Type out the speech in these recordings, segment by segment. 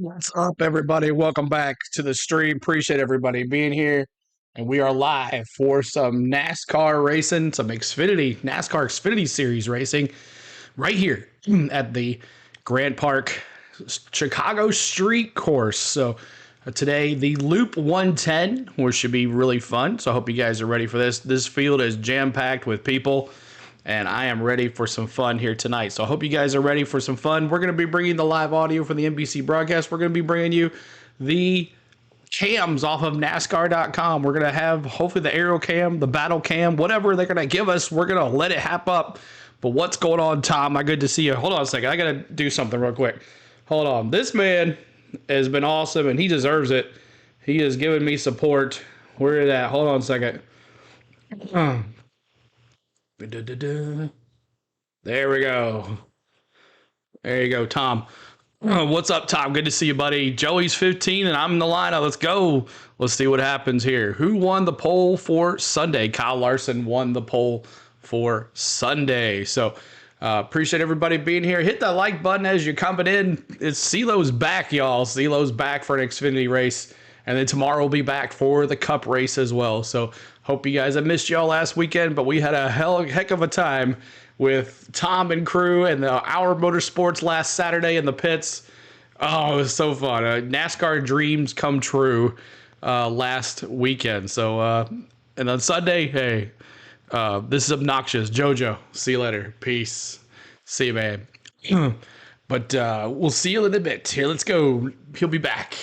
What's up, everybody? Welcome back to the stream. Appreciate everybody being here. And we are live for some NASCAR racing, some NASCAR Xfinity Series racing right here at the Grant Park Chicago Street Course. So today, the Loop 110, which should be really fun. So I hope you guys are ready for this. This field is jam-packed with people, and I am ready for some fun here tonight. So I hope you guys are ready for some fun. We're going to be bringing the live audio for the NBC broadcast. We're going to be bringing you the cams off of NASCAR.com. We're going to have hopefully the aero cam, the battle cam, whatever they're going to give us. We're going to let it hap up. But what's going on, Tom? My good to see you. Hold on a second. I got to do something real quick. Hold on. This man has been awesome, and he deserves it. He has given me support. Where is that? Hold on a second. There we go. There you go, Tom. What's up, Tom? Good to see you, buddy. Joey's 15, and I'm in the lineup. Let's go. Let's see what happens here. Who won the poll for Sunday? Kyle Larson won the poll for Sunday. So appreciate everybody being here. Hit that like button as you're coming in. It's CeeLo's back, y'all. CeeLo's back for an Xfinity race. And then tomorrow we'll be back for the Cup race as well. So hope you guys, I missed y'all last weekend, but we had a heck of a time with Tom and crew and the Our Motorsports last Saturday in the pits. Oh, it was so fun. NASCAR dreams come true last weekend. So, and on Sunday, hey, this is obnoxious. JoJo, see you later. Peace. See you, man. But we'll see you in a bit. Here, let's go. He'll be back.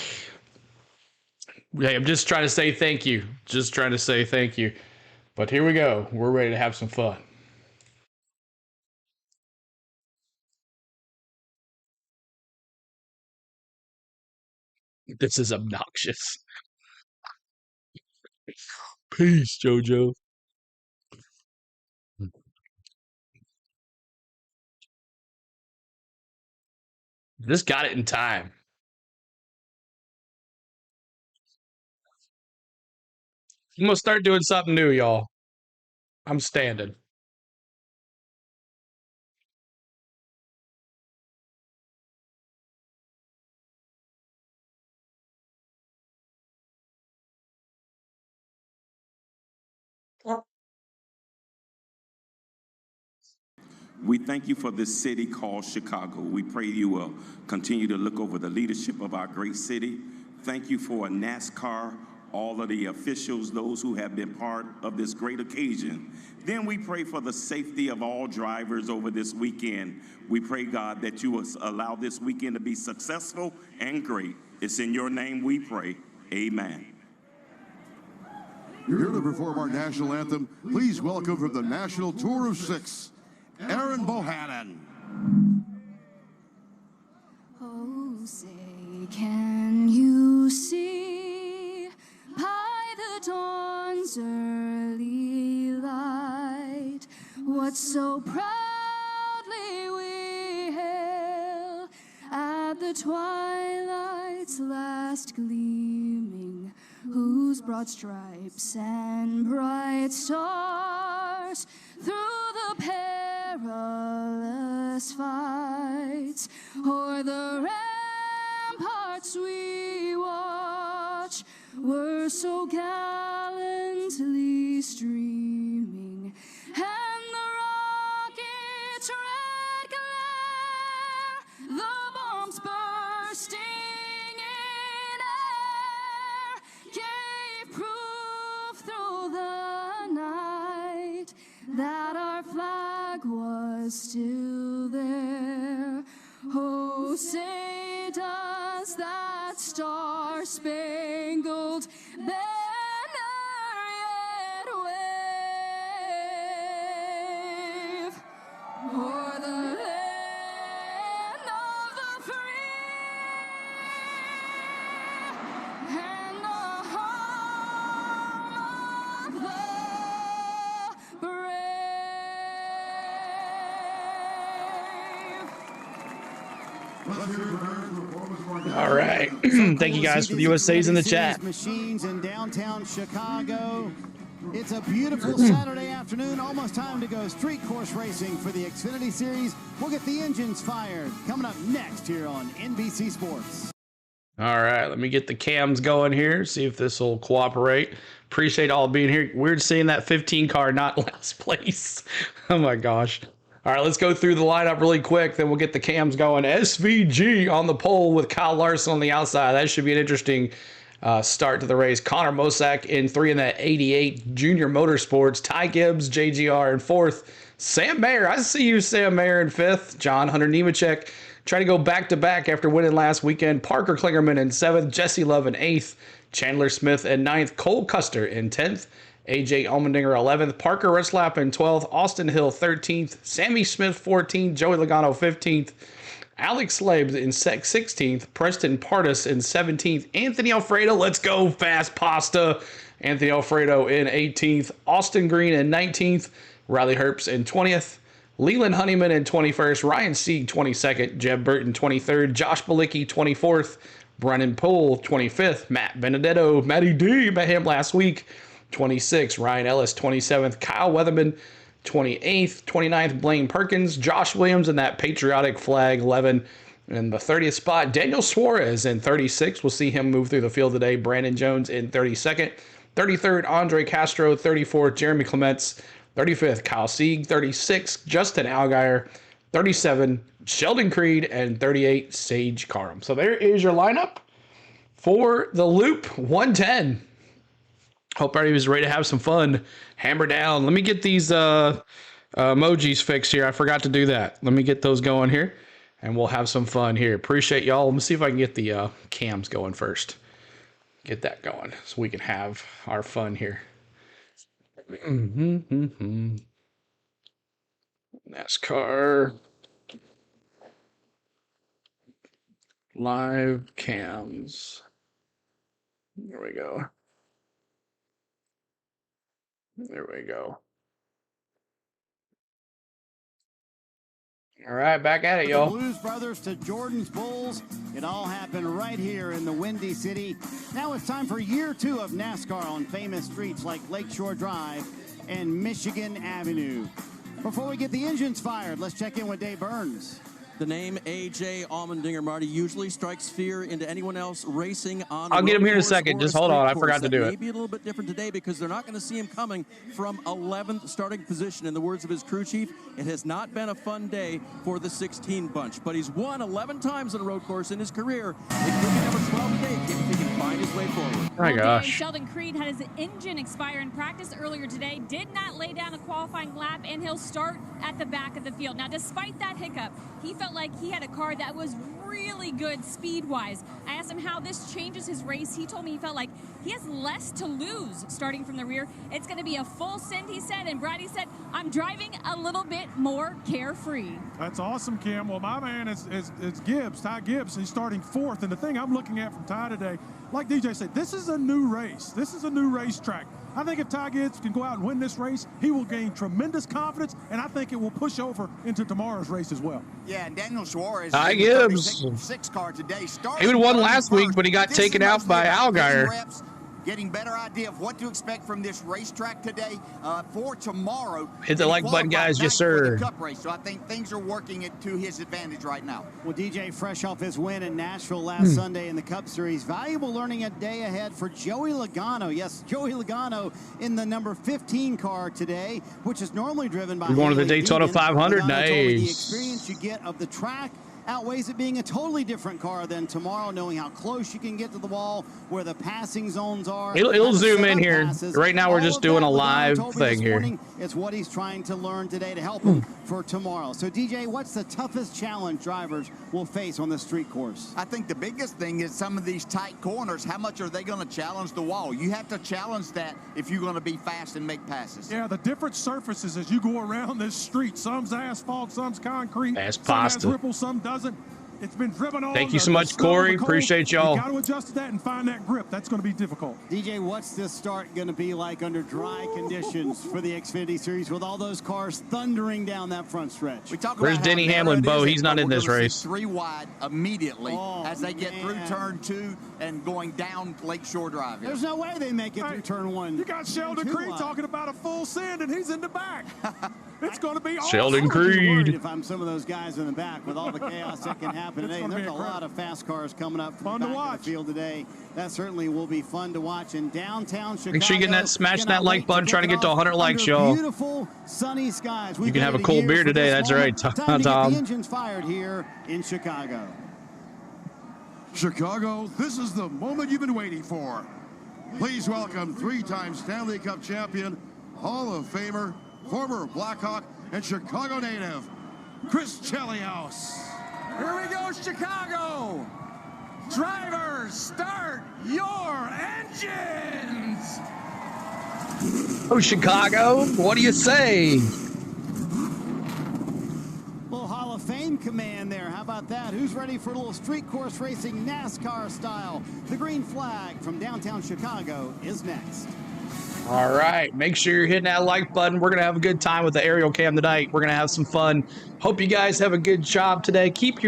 Hey, I'm just trying to say thank you. Just trying to say thank you. But here we go. We're ready to have some fun. This is obnoxious. Peace, JoJo. Just got it in time. I'm gonna start doing something new, y'all. I'm standing. We thank you for this city called Chicago. We pray you will continue to look over the leadership of our great city. Thank you for NASCAR, all of the officials, those who have been part of this great occasion. Then we pray for the safety of all drivers over this weekend. We pray, God, that you will allow this weekend to be successful and great. It's in your name we pray. Amen. You're here to perform our national anthem. Please welcome from the National Tour of Six, Aaron Bohannon. Oh, say, can you see by the dawn's early light what so proudly we hail at the twilight's last gleaming, whose broad stripes and bright stars through the perilous fights o'er the ramparts we watch were so gallantly streaming, and the rocket's red glare, the bombs bursting in air, gave proof through the night that our flag was still there. Oh, say does that star-spangled banner yet wave o'er the land of the free and the home of the All right. Thank you guys for the USA's in the chat. Machines in downtown Chicago. It's a beautiful Saturday afternoon, almost time to go street course racing for the Xfinity Series. We'll get the engines fired coming up next here on NBC Sports. All right, let me get the cams going here, see if this will cooperate. Appreciate all being here. Weird seeing that 15 car not last place. Oh my gosh. All right, let's go through the lineup really quick, then we'll get the cams going. SVG on the pole with Kyle Larson on the outside. That should be an interesting start to the race. Connor Mosack in 3 in that 88 Junior Motorsports. Ty Gibbs, JGR in 4th. Sam Mayer, I see you, Sam Mayer in 5th. John Hunter Nemechek trying to go back-to-back after winning last weekend. Parker Klingerman in 7th. Jesse Love in 8th. Chandler Smith in 9th. Cole Custer in 10th. AJ Allmendinger 11th. Parker Retzlaff in 12th. Austin Hill 13th. Sammy Smith 14th. Joey Logano 15th. Alex Labes in 16th. Preston Pardus in 17th. Anthony Alfredo, let's go, fast pasta. Anthony Alfredo in 18th. Austin Green in 19th. Riley Herbst in 20th. Leland Honeyman in 21st. Ryan Sieg 22nd. Jeb Burton 23rd. Josh Balicki 24th. Brennan Poole 25th. Matt Benedetto, Matty D, met him last week, 26th. Ryan Ellis 27th. Kyle Weatherman 28th. 29th. Blaine Perkins. Josh Williams in that patriotic flag 11. In the 30th spot, Daniel Suarez in 36th. We'll see him move through the field today. Brandon Jones in 32nd. 33rd, Andre Castro. 34th, Jeremy Clements. 35th, Kyle Sieg. 36, Justin Allgaier. 37, Sheldon Creed. And 38, Sage Karam. So there is your lineup for the Loop 110. Hope everybody was ready to have some fun. Hammer down. Let me get these emojis fixed here. I forgot to do that. Let me get those going here, and we'll have some fun here. Appreciate y'all. Let me see if I can get the cams going first. Get that going so we can have our fun here. NASCAR live cams. There we go. There we go. All right, back at it, y'all. Blues Brothers to Jordan's Bulls. It all happened right here in the Windy City. Now it's time for year 2 of NASCAR on famous streets like Lakeshore Drive and Michigan Avenue. Before we get the engines fired, let's check in with Dave Burns. The name A.J. Allmendinger, Marty, usually strikes fear into anyone else racing on. I'll get him here in a second. Just hold on. I forgot to do it. Maybe a little bit different today because they're not going to see him coming from 11th starting position. In the words of his crew chief, it has not been a fun day for the 16 bunch. But he's won 11 times on a road course in his career. It could be number 12 today if he can find his way forward. Oh my gosh. Sheldon Creed had his engine expire in practice earlier today, did not lay down a qualifying lap, and he'll start at the back of the field. Now, despite that hiccup, he felt like he had a car that was really good speed-wise. I asked him how this changes his race. He told me he felt like he has less to lose starting from the rear. It's going to be a full send, he said, and Brady said, I'm driving a little bit more carefree. That's awesome, Kim. Well, my man is Gibbs, Ty Gibbs. He's starting 4th, and the thing I'm looking at from Ty today, like DJ said, this is a new race. This is a new racetrack. I think if Ty Gibbs can go out and win this race, he will gain tremendous confidence, and I think it will push over into tomorrow's race as well. Yeah, and Daniel Suarez. Ty Gibbs. 6 car today. He would have won last week, but he got taken out by Allgaier. Getting better idea of what to expect from this racetrack today for tomorrow. Hit the like button, guys. Yes, sir. Cup race. So I think things are working to his advantage right now. Well, DJ, fresh off his win in Nashville last Sunday in the Cup Series, valuable learning a day ahead for Joey Logano. Yes, Joey Logano in the number 15 car today, which is normally driven by. We're going to the Daytona 500. Logano Nice. told me the experience you get of the track outweighs it being a totally different car than tomorrow, knowing how close you can get to the wall, where the passing zones are. It'll zoom in here. Right now, we're just doing a live thing here. It's what he's trying to learn today to help him for tomorrow. So, DJ, what's the toughest challenge drivers will face on the street course? I think the biggest thing is some of these tight corners. How much are they going to challenge the wall? You have to challenge that if you're going to be fast and make passes. Yeah, the different surfaces as you go around this street. Some's asphalt, some's concrete. That's some pasta. has ripple, some doesn't. It's been driven on. Thank you so much, Corey. Appreciate y'all. You got to adjust to that and find that grip. That's going to be difficult. DJ, what's this start going to be like under dry conditions for the Xfinity Series with all those cars thundering down that front stretch? Where's Denny Hamlin, Bo? He's not in this race. 3 wide immediately as they get through turn 2 and going down Lakeshore Drive. There's no way they make it through turn 1. You got Sheldon Creed talking about a full send, and he's in the back. It's going to be awesome. Sheldon I would be worried Creed. if I'm some of those guys in the back with all the chaos that can happen today. gonna be There's a lot incredible. of fast cars coming up from Fun the to back of watch. the field today. That certainly will be fun to watch in downtown Chicago. Make sure you get that, smash Cannot that like wait button, trying to kick get to it off 100 likes, under y'all. Beautiful sunny skies. You can have a cold beer today. That's right, Time to get Tom. the engines fired here in Chicago. Chicago, this is the moment you've been waiting for. Please welcome three-time Stanley Cup champion, Hall of Famer, former Blackhawk, and Chicago native, Chris Chelios. Here we go, Chicago! Drivers, start your engines! Oh, Chicago, what do you say? Little Hall of Fame command there. How about that? Who's ready for a little street course racing NASCAR style? The green flag from downtown Chicago is next. All right, make sure you're hitting that like button. We're going to have a good time with the aerial cam tonight. We're going to have some fun. Hope you guys have a good job today. Keep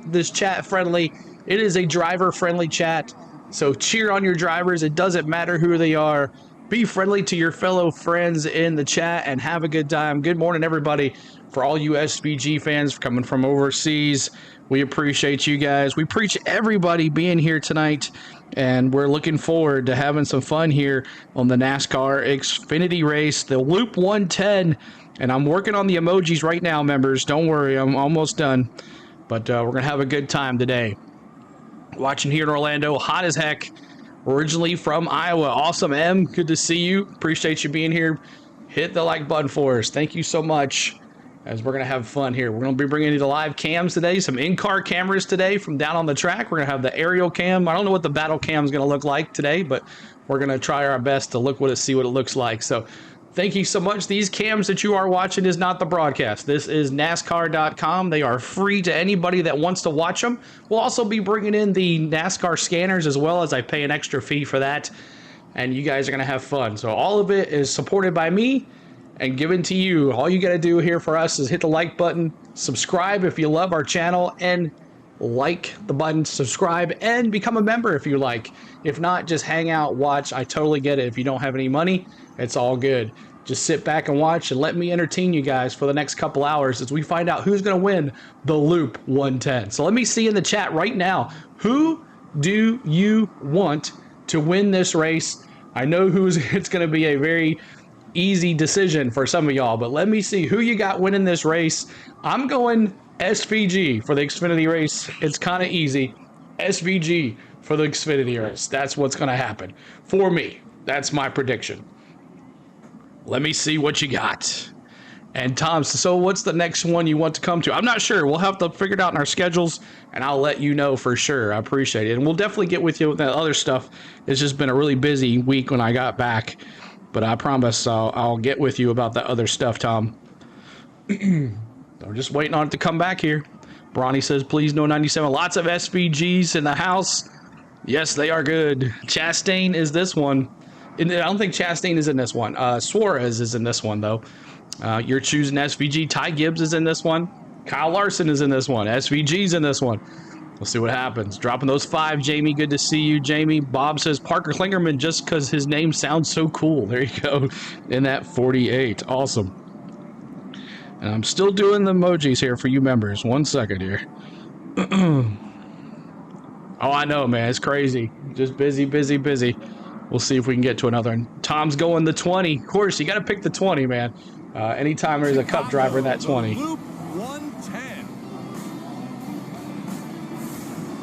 this chat friendly. It is a driver-friendly chat, so cheer on your drivers. It doesn't matter who they are. Be friendly to your fellow friends in the chat and have a good time. Good morning, everybody. For all you SVG fans coming from overseas, we appreciate you guys. We appreciate everybody being here tonight, and we're looking forward to having some fun here on the NASCAR Xfinity race, the Loop 110. And I'm working on the emojis right now, members. Don't worry, I'm almost done. But we're going to have a good time today. Watching here in Orlando, hot as heck. Originally from Iowa. Awesome, M. Good to see you. Appreciate you being here. Hit the like button for us. Thank you so much. As we're going to have fun here. We're going to be bringing you the live cams today. Some in-car cameras today from down on the track. We're going to have the aerial cam. I don't know what the battle cam is going to look like today, but we're going to try our best to see what it looks like. So thank you so much. These cams that you are watching is not the broadcast. This is NASCAR.com. They are free to anybody that wants to watch them. We'll also be bringing in the NASCAR scanners as well, as I pay an extra fee for that. And you guys are going to have fun. So all of it is supported by me and given to you. All you got to do here for us is hit the like button, subscribe if you love our channel, and like the button, subscribe, and become a member if you like. If not, just hang out, watch. I totally get it. If you don't have any money, it's all good. Just sit back and watch and let me entertain you guys for the next couple hours as we find out who's going to win the Loop 110. So let me see in the chat right now, who do you want to win this race? I know it's going to be a very easy decision for some of y'all, but let me see who you got winning this race. I'm going SVG for the Xfinity race. It's kind of easy. SVG for the Xfinity race. That's what's going to happen for me. That's my prediction. Let me see what you got. And Tom, so what's the next one you want to come to? I'm not sure. We'll have to figure it out in our schedules, and I'll let you know for sure. I appreciate it. And we'll definitely get with you with that other stuff. It's just been a really busy week when I got back. But I promise I'll get with you about that other stuff, Tom. I'm just waiting on it to come back here. Bronny says, please no 97. Lots of SVGs in the house. Yes, they are good. Chastain is this one. I don't think Chastain is in this one. Suarez is in this one, though. You're choosing SVG. Ty Gibbs is in this one. Kyle Larson is in this one. SVG's in this one. We'll see what happens. Dropping those 5, Jamie. Good to see you, Jamie. Bob says Parker Klingerman just because his name sounds so cool. There you go. In that 48. Awesome. And I'm still doing the emojis here for you members. 1 second here. Oh, I know, man. It's crazy. Just busy, busy, busy. We'll see if we can get to another. And Tom's going the 20. Of course, you got to pick the 20, man. Anytime there's a cup driver in that 20. Loop 110.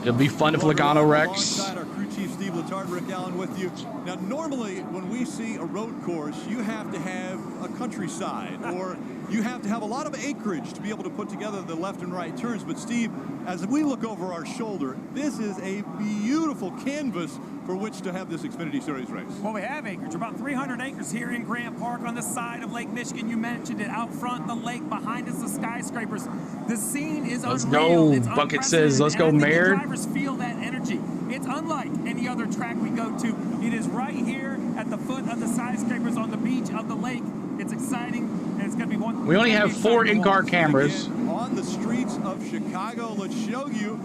It'll be fun if Logano wrecks. Alongside our crew chief Steve Letarte, Rick Allen with you. Now, normally when we see a road course, you have to have a countryside or you have to have a lot of acreage to be able to put together the left and right turns. But Steve, as we look over our shoulder, this is a beautiful canvas for which to have this Xfinity Series race. Well, we have acreage, about 300 acres here in Grant Park on the side of Lake Michigan. You mentioned it, out front, the lake, behind us, the skyscrapers. The scene is Let's unreal. go. It's Bucket says, let's go, Mayor. Drivers feel that energy. It's unlike any other track we go to. It is right here at the foot of the skyscrapers on the beach of the lake. It's exciting, and it's going to be one. We only have 4 in-car cameras. On the streets of Chicago, let's show you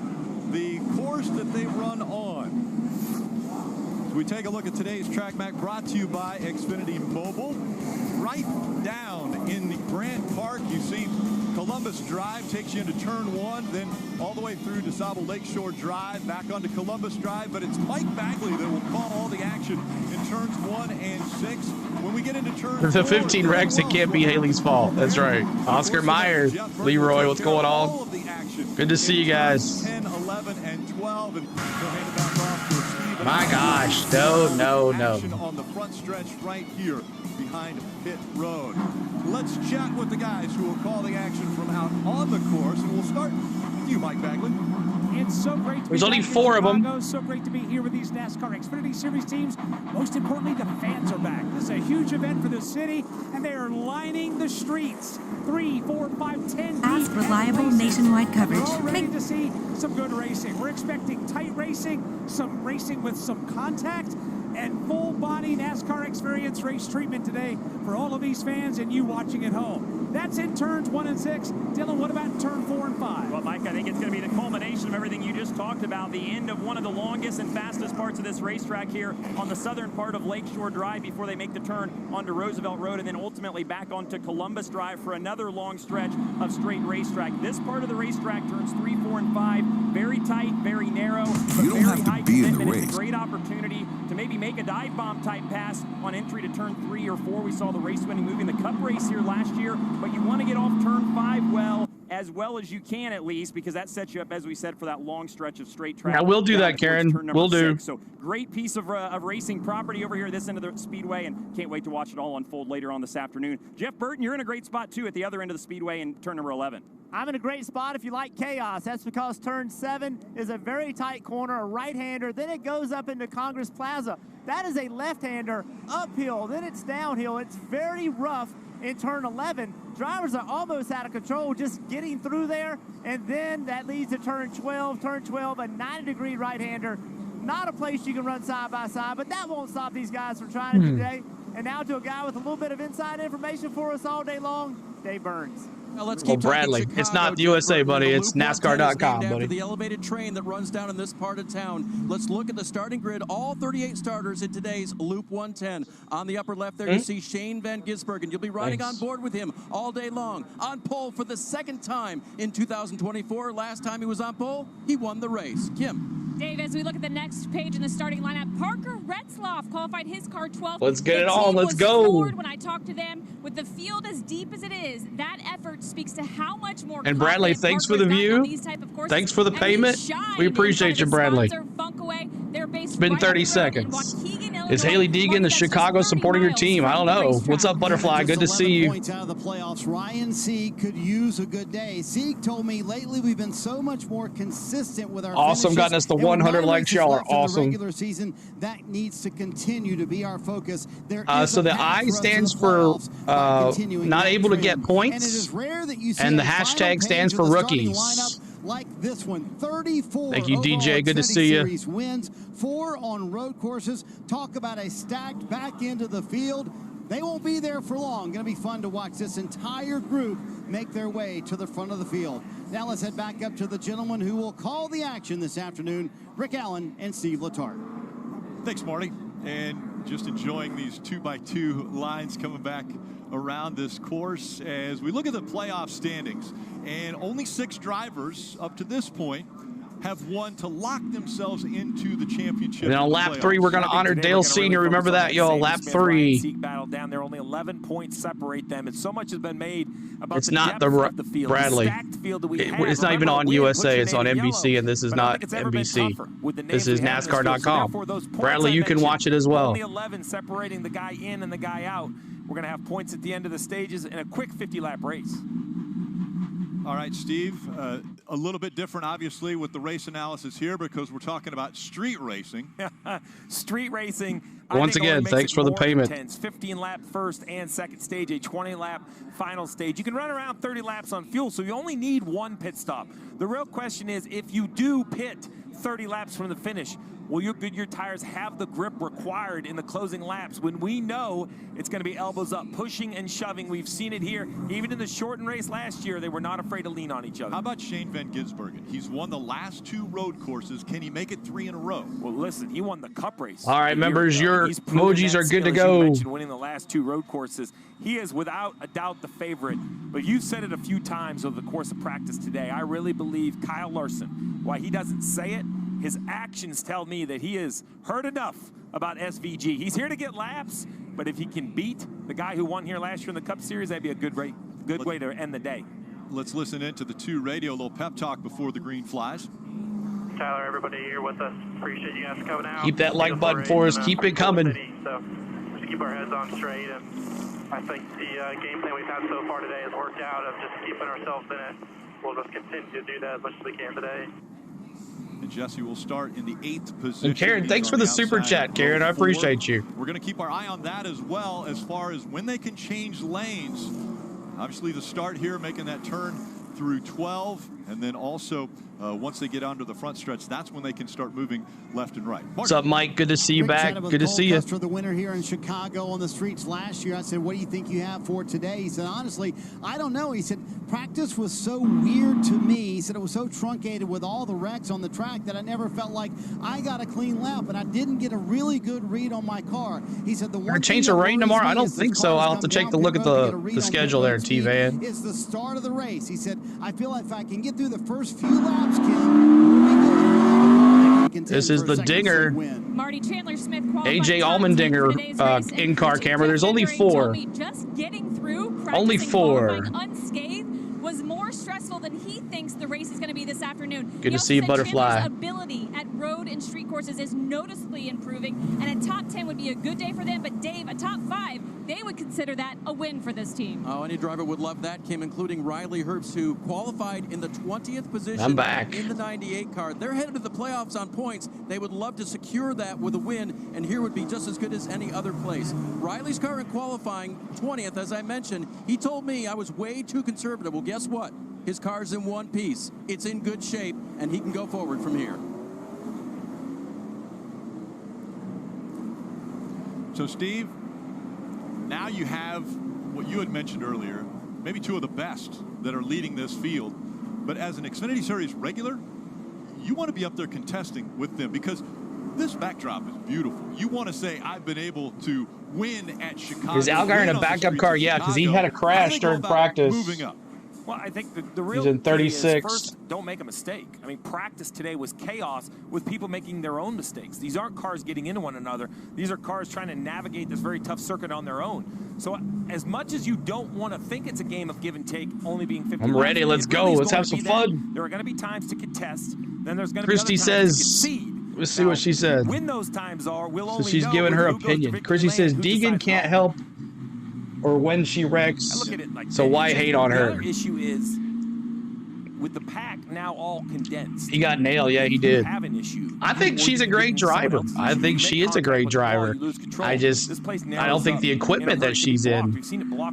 the course that they run on. We take a look at today's track map brought to you by Xfinity Mobile. Right down in the Grant Park, you see Columbus Drive takes you into turn 1, then all the way through DeSable Lakeshore Drive, back onto Columbus Drive. But it's Mike Bagley that will call all the action in turns 1 and 6. When we get into turn 4, the 15 wrecks, it can't be Haley's fault. That's right. Oscar Meyer, Leroy, what's going on? Good to see you guys. 10, 11, and 12, and he'll hand it back off to Steve. My gosh, no. Action on the front stretch right here behind Pit Road. Let's chat with the guys who will call the action from out on the course, and we'll start with you, Mike Bagley. It's so great to There's be only back in 4 of them. Chicago. So great to be here with these NASCAR Xfinity Series teams. Most importantly, the fans are back. This is a huge event for the city, and they are lining the streets. 3, 4, 5, 10 Fast, reliable nationwide coverage. We're all ready to see some good racing. We're expecting tight racing, some racing with some contact, and full-body NASCAR experience race treatment today for all of these fans and you watching at home. That's in turns 1 and 6. Dylan, what about turn 4 and 5? Well, Mike, I think it's going to be the culmination of everything you just talked about, the end of one of the longest and fastest parts of this racetrack here on the southern part of Lakeshore Drive before they make the turn onto Roosevelt Road and then ultimately back onto Columbus Drive for another long stretch of straight racetrack. This part of the racetrack, turns 3, 4, and 5, very tight, very narrow, but you don't very have to high be in the commitment. It's race. a great opportunity to maybe make a dive bomb type pass on entry to turn 3 or 4. We saw the race winning move in the Cup race here last year, but you want to get off turn 5 well as you can, at least, because that sets you up, as we said, for that long stretch of straight track. Yeah, we'll do that, Karen. We'll do. 6. So great piece of racing property over here at this end of the speedway, and can't wait to watch it all unfold later on this afternoon. Jeff Burton, you're in a great spot too at the other end of the speedway in turn number 11. I'm in a great spot if you like chaos. That's because turn 7 is a very tight corner, a right-hander. Then it goes up into Congress Plaza. That is a left-hander uphill. Then it's downhill. It's very rough in turn 11. Drivers are almost out of control just getting through there. And then that leads to turn 12. Turn 12, a 90-degree right-hander. Not a place you can run side by side, but that won't stop these guys from trying it today. And now to a guy with a little bit of inside information for us all day long, Dave Burns. Now let's Well, keep Bradley, talking it's Chicago, not the USA, Jeff Burton. buddy. The It's Loop 110 is NASCAR.com, named buddy. after the elevated train that runs down in this part of town. Let's look at the starting grid. All 38 starters in today's Loop 110. On the upper left there, you see Shane Van Gisbergen, and you'll be riding on board with him all day long. On pole for the second time in 2024. Last time he was on pole, he won the race. Kim. Dave, as we look at the next page in the starting lineup, Parker Retzloff qualified his car 12th. Let's get The it on. team Let's was go. floored when I talked to them. With the field as deep as it is, that effort speaks to how much more. And Bradley, confident thanks for Parker the is view. on these type of courses. Thanks for the And he payment. shined We in front appreciate of you, the Bradley. sponsor, Funkaway. They're based It's been right 30 up the road in seconds. Waukegan, Is Illinois. Haley Deegan, the That's just Chicago, 30 supporting your miles team? I don't from the know. racetrack. What's up, Butterfly? Good to see you. Points out of the playoffs. Ryan Sieg could use a good day. Sieg told me lately we've been so much more consistent with our Awesome, finishes. gotten us to And with 100 9 likes. races Y'all are left in the awesome. regular season, that needs to continue to be our focus. There is So a the path I for us to stands the for playoffs by continuing not that able to trend. get points, And it is rare that you see and the a final hashtag page stands of for the starting rookies. lineup like this one. 34 Thank you, overall DJ. Good to Xfinity see you. Series wins, 4 on road courses. Talk about a stacked back end of the field. They won't be there for long. Going to be fun to watch this entire group make their way to the front of the field. Now let's head back up to the gentlemen who will call the action this afternoon, Rick Allen and Steve Letarte. Thanks, Marty. And just enjoying these 2x2 lines coming back around this course as we look at the playoff standings. And only 6 drivers up to this point have won to lock themselves into the championship. And then on lap 3, we're going to honor Dale Sr. Remember that, y'all. Lap 3. Battle down there, only 11 points separate them. And so much has been made about It's the not depth the of the field, Bradley. the stacked field that we have. It's not even Remember, on we had put USA. your It's on name in NBC, yellow, and this is but I not think it's ever been NBC. tougher with the This names is we have in this field. So NASCAR.com. therefore, those points Bradley, I you can mentioned, watch it as well. Only 11 separating the guy in and the guy out. We're going to have points at the end of the stages in a quick 50-lap race. All right, Steve, a little bit different, obviously, with the race analysis here because we're talking about street racing. Street racing. Once again, thanks for the payment. 15-lap first and second stage, a 20-lap final stage. You can run around 30 laps on fuel, so you only need 1 pit stop. The real question is, if you do pit 30 laps from the finish, Will your Goodyear tires have the grip required in the closing laps when we know it's going to be elbows up, pushing and shoving? We've seen it here. Even in the shortened race last year, they were not afraid to lean on each other. How about Shane Van Gisbergen? He's won the last 2 road courses. Can he make it 3 in a row? Well, listen, he won the Cup race. All right, members, your emojis are good to You go. mentioned winning the last 2 road courses. He is without a doubt the favorite, but you've said it a few times over the course of practice today. I really believe Kyle Larson, while he doesn't say it, his actions tell me that he has heard enough about SVG. He's here to get laps, but if he can beat the guy who won here last year in the Cup Series, that'd be a good way to end the day. Let's listen into the 2 radio, a little pep talk before the green flies. Tyler, everybody here with us. Appreciate you guys coming out. Keep that like button for us. Keep it coming. So just keep our heads on straight. And I think the game plan we've had so far today has worked out of just keeping ourselves in it. We'll just continue to do that as much as we can today. And Jesse will start in the 8th position. And Karen, thanks for the super chat, Karen. I appreciate you. We're going to keep our eye on that as well as far as when they can change lanes. Obviously, the start here, making that turn through 12, and then also once they get onto the front stretch, that's when they can start moving left and right. What's up, Mike? Good to see you back. Good to see you. For the winner here in Chicago on the streets last year, I said, "What do you think you have for today?" He said, "Honestly, I don't know." He said, "Practice was so weird to me." He said, "It was so truncated with all the wrecks on the track that I never felt like I got a clean lap, and I didn't get a really good read on my car." He said, "The one change the rain tomorrow? I don't think so. I'll have to take a look at the schedule there, T-Van. It's the start of the race." He said, "I feel like if I can get through the first few laps, Kim, this is the dinger. Marty Chandler Smith AJ Allmendinger in-car camera. There's only 4. Just getting through Only 4. unscathed was more stressful than he thinks the race is going to be this afternoon. Good to see you, Butterfly. Chandler's ability at road and street courses is noticeably improving, and a top 10 would be a good day for them. But Dave, a top 5, they would consider that a win for this team. Oh, any driver would love that, Kim, including Riley Herbst, who qualified in the 20th position. I'm back. In the 98 car. They're headed to the playoffs on points. They would love to secure that with a win, and here would be just as good as any other place. Riley's car in qualifying, 20th, as I mentioned. He told me I was way too conservative. Well, guess what? His car's in one piece. It's in good shape, and he can go forward from here. So, Steve, now you have what you had mentioned earlier, maybe 2 of the best that are leading this field. But as an Xfinity Series regular, you want to be up there contesting with them because this backdrop is beautiful. You want to say, I've been able to win at Chicago. Is Allgaier in a backup car? Yeah, because he had a crash during practice. Moving up. Well, I think the real He's in 36. key is first, don't make a mistake. I mean, practice today was chaos with people making their own mistakes. These aren't cars getting into one another. These are cars trying to navigate this very tough circuit on their own. So as much as you don't want to think it's a game of give and take, only being 50 I'm ready. Let's go. Let's have some fun. There are going to be times to contest. Then there's going to Christy be other times says, to concede. let's see what she said. When those times are, we'll So only she's know giving her who goes to opinion. victory Chrissy lane says and who Deegan decides can't not. help or when she wrecks. I look at it like So that. why hate on The her? other issue is with the pack now all condensed. He got nailed. Yeah, he did. Have an issue. I think she's a great driver. I think she is a great driver. I don't think the equipment that she's in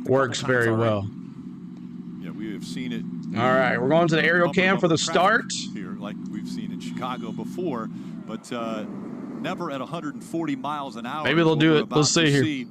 works very well. Yeah, we have seen it. All right, we're going to the aerial cam for the start. Here, like we've seen in Chicago before, but never at 140 miles an hour. Maybe they'll do it. We'll see here.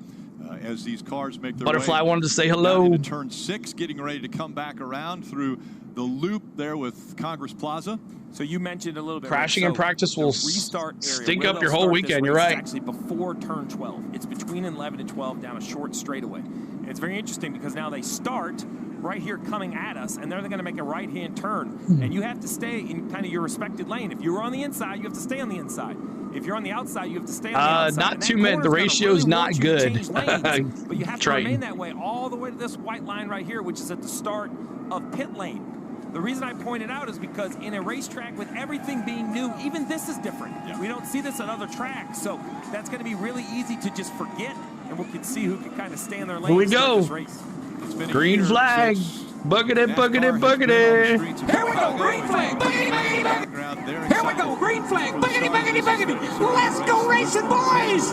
As these cars make their Butterfly way wanted to say hello. into turn 6, getting ready to come back around through the loop there with Congress Plaza. So you mentioned a little bit. Crashing in practice will stink up your whole weekend. You're right. Actually, before turn 12, it's between 11 and 12 down a short straightaway. And it's very interesting because now they start right here coming at us, and they're going to make a right-hand turn, and you have to stay in kind of your respected lane. If you're on the inside, you have to stay on the inside. If you're on the outside, you have to stay on the outside. Not too many. The ratio's not good. But you have to remain that way all the way to this white line right here, which is at the start of pit lane. The reason I point it out is because in a racetrack with everything being new, even this is different. Yeah. We don't see this at other tracks, so that's going to be really easy to just forget, and we can see who can kind of stay in their lane. Here we go. Green flag. Bucket bucket it. Here we go, green flag. Buckety, buckety, buckety. Here we go, green flag. Buckety, buckety, buckety. Let's go racing, boys.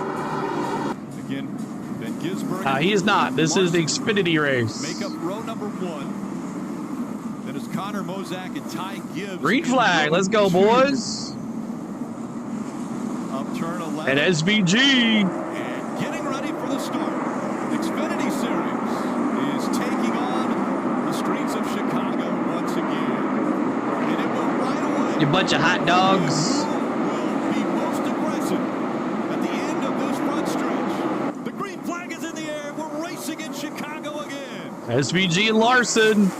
Again, Van Gisbergen. He is not. This is the Xfinity race. Make up row number 1. Then it's Connor Mozak and Ty Gibbs. Green flag. Let's go, boys. Turn 11. And SVG. And getting ready for the start. Xfinity Series is taking on the streets of Chicago once again. And it will right away. You bunch of hot dogs. Will be most aggressive at the end of this front stretch. The green flag is in the air. We're racing in Chicago again. SVG and Larson.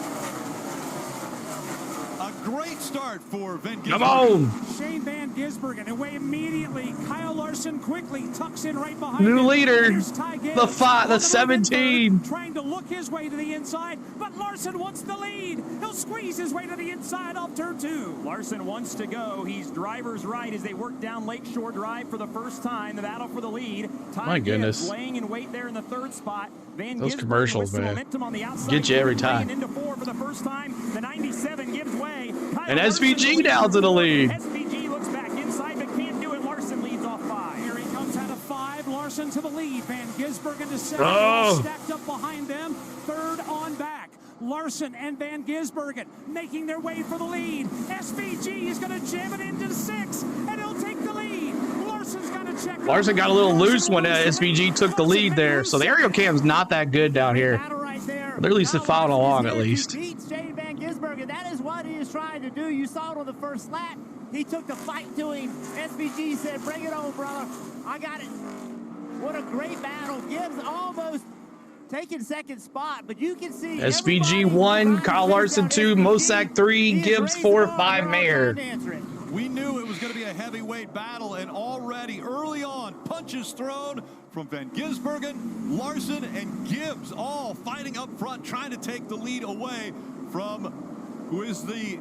A great start for Van Gisbergen. Come on. Shane Van Gisbergen away immediately. Kyle Larson quickly tucks in right behind New him. leader. Here's Ty Gibbs. The 17. Trying to look his way to the inside, but Larson wants the lead. He'll squeeze his way to the inside off turn 2. Larson wants to go. He's driver's right as they work down Lakeshore Drive for the first time. The battle for the lead. Ty My goodness. Gibbs laying in wait there in the 3rd spot. Van Those Gisbergen commercials, with some man. momentum on the outside. Get you every Three and time. into 4 for the first time. The 97 gives way. Kyle And Larson SVG down to the lead. SVG looks back inside but can't do it. Larson leads off 5. Here he comes out of 5. Larson to the lead. Van Gisbergen to 7. Oh. Stacked up behind them. 3rd on back. Larson and Van Gisbergen making their way for the lead. SVG is going to jam it into 6, and he'll take the lead. Larson's got to check. Larson got a little loose when SVG took the lead there. So the aerial cam's not that good down here. But at least it followed along at least. Beats Shane Van Gisbergen. That is what he is trying to do. You saw it on the first lap. He took the fight to him. SVG said, bring it on, brother. I got it. What a great battle. Gibbs almost taking 2nd spot, but you can see SVG 1, Kyle Larson 2, Mosak 3, Gibbs 4, 5, Mayer. We knew it was going to be a heavyweight battle, and already early on, punches thrown from Van Gisbergen, Larson, and Gibbs, all fighting up front, trying to take the lead away from who is the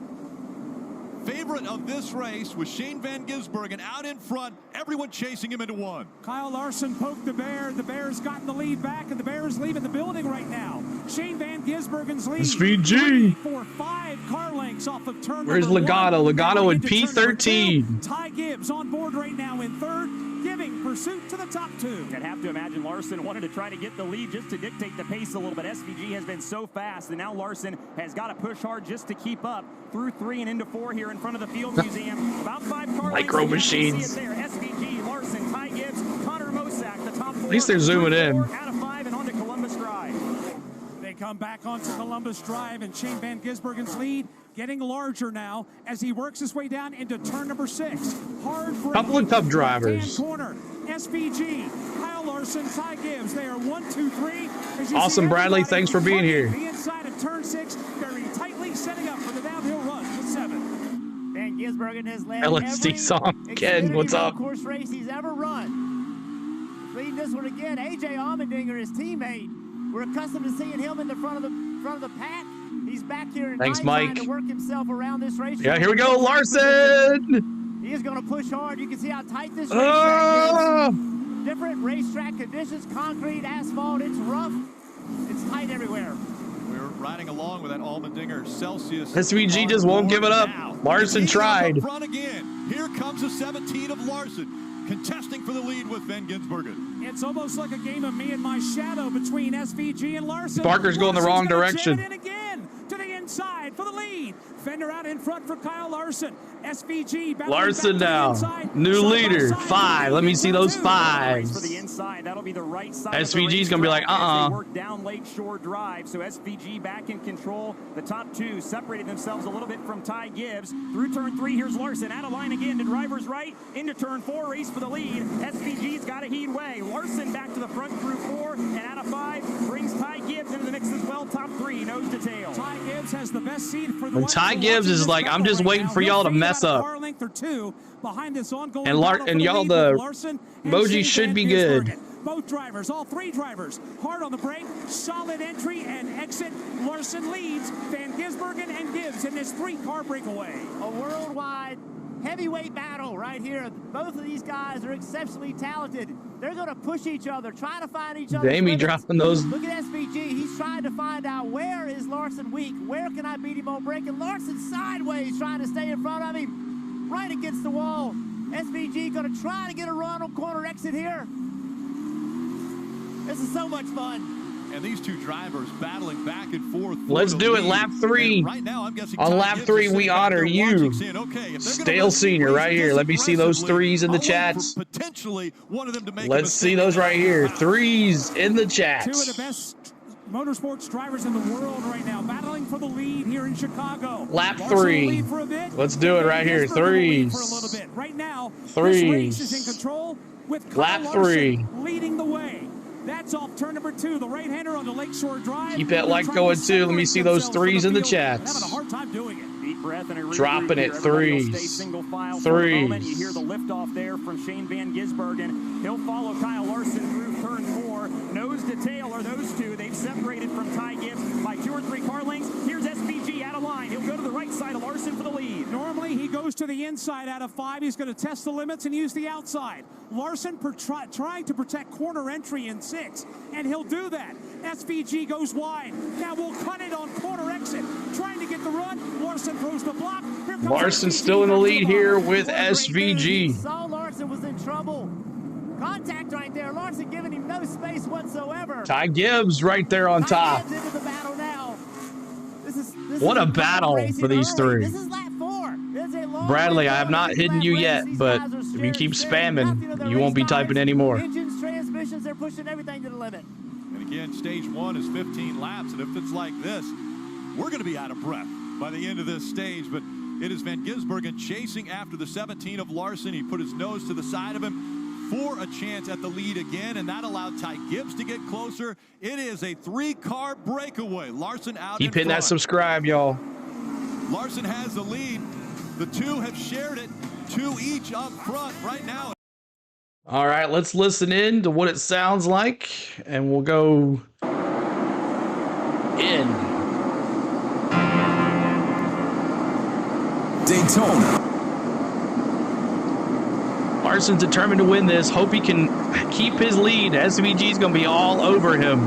favorite of this race, with Shane Van Gisbergen out in front, everyone chasing him into 1. Kyle Larson poked the bear. The Bear's gotten the lead back, and the Bear's leaving the building right now. Shane Van Gisbergen's lead. SVG. 5 car lengths off of turn. Where's Legato? Legato in P13. Ty Gibbs on board right now in 3rd, giving pursuit to the top 2. I'd have to imagine Larson wanted to try to get the lead just to dictate the pace a little bit. SVG has been so fast, and now Larson has got to push hard just to keep up through 3 and into 4 here in front of the Field Museum. About 5 car Micro lengths. machines. See it there. SVG, Larson, Ty Gibbs, Connor Mosak, the top 4. At least they're zooming in. Out of 5 and onto Columbus Drive. They come back onto Columbus Drive, and Shane Van Gisbergen's lead getting larger now as he works his way down into turn number 6. Hard break. Couple of tough drivers. Left-hand corner. SVG, Kyle Larson, Ty Gibbs. They are 1, 2, 3. As you Awesome, see Bradley. everybody Thanks for being here. The inside of turn 6, very tightly setting up for the downhill run with 7. Van Gisbergen has led LSD every song. Ken, what's road up? course race he's ever run. Leading this one again, AJ Allmendinger, his teammate. We're accustomed to seeing him in the front of the pack. He's back here in Thanks, trying Mike. to work himself around this race. Yeah, here we go, Larson. He is going to push hard. You can see how tight this racetrack is. Different racetrack conditions, concrete, asphalt. It's rough. It's tight everywhere. We're riding along with that Allmendinger Celsius. SVG just won't give it up. Larson tried. Front again. Here comes the 17 of Larson, contesting for the lead with Van Gisbergen. It's almost like a game of me and my shadow between SVG and Larson. Parker's going the wrong Larson's gonna direction. jam it in again to the inside for the lead. Fender out in front for Kyle Larson. SVG battling Larson back to the now. inside. New Side by leader. side. 5. Let me see those For 5s. the inside, that'll be the right side. SVG's gonna be like, As they work down Lakeshore Drive, so SVG back in control. The top 2 separated themselves a little bit from Ty Gibbs. Through turn 3, here's Larson out of line again to driver's right into turn 4, race for the lead. SVG's got a heat way. Larson back to the front through 4 and out of 5 brings Ty Gibbs into the mix as well. Top 3, nose to tail. Ty Gibbs has the best seat for the And Ty Gibbs is like, I'm just waiting for y'all to mess up. Behind this ongoing And y'all, the emoji should be good. Both drivers, all 3 drivers, hard on the brake, solid entry and exit. Larson leads Van Gisbergen and Gibbs in this 3-car breakaway. A worldwide heavyweight battle right here. Both of these guys are exceptionally talented. They're going to push each other, try to find each other. Jamie dropping those. Look at SVG. He's trying to find out, where is Larson weak? Where can I beat him on brake? And Larson sideways trying to stay in front of him, right against the wall. SVG going to try to get a run on corner exit here. This is so much fun. And these 2 drivers battling back and forth. Let's do it, lap 3. Right now, I'm guessing on lap 3, we honor you. Okay, Stale Senior right here. Let me see those 3s in the chats. potentially one of them to make. Let's see those right here. Threes in the chat. Two of the best motorsports drivers in the world right now, battling for the lead here in Chicago. Lap Larson 3. will lead for a bit. Let's do it right here. Gisbergen will lead Threes. for a little bit. Right now, Threes. this race is in control with Kyle Lap Larson 3. leading the way. That's off turn number 2. The right-hander on the Lakeshore Drive. Keep that like going too. Let me see those threes in the chats. Having a hard time doing it. Deep breath and a Dropping it. Threes. Single file for a moment. You Threes. hear the liftoff there from Shane Van Gisbergen. He'll follow Kyle Larson through turn 4. Nose to tail are those two. They've separated from Ty Gibbs by 2 or 3 car lengths. Here's SVG out of line. He'll go to the right side of Larson for the lead. Normally, he goes to the inside out of 5. He's going to test the limits and use the outside. Larson trying to protect corner entry in 6, and he'll do that. SVG goes wide. Now we'll cut it on corner exit. Trying to get the run. Larson throws the block. Here comes Larson SVG still in the back to lead bottom. here with What a great move. He SVG. saw Larson was in trouble. Contact right there. Larson giving him no space whatsoever. Ty Gibbs right there on top. Gibbs into the battle now. This What is a battle racing for these early. three. This is lap 4. It's a long Bradley, way I have down. not This hidden lap you race. yet, These but guys are if you keep sharing nothing spamming, of the you won't race be typing times. anymore. Engines, transmissions, they're pushing everything to the limit. And again, stage 1 is 15 laps, and if it's like this, we're going to be out of breath by the end of this stage. But it is Van Gisbergen chasing after the 17 of Larson. He put his nose to the side of him for a chance at the lead again, and that allowed Ty Gibbs to get closer. It is a 3-car breakaway. Larson out Keep in hitting that front. subscribe, y'all. Larson has the lead. The two have shared it, 2 each up front right now. All right, let's listen in to what it sounds like, and we'll go in. Daytona. Larson's determined to win this. Hope he can keep his lead. SVG's going to be all over him.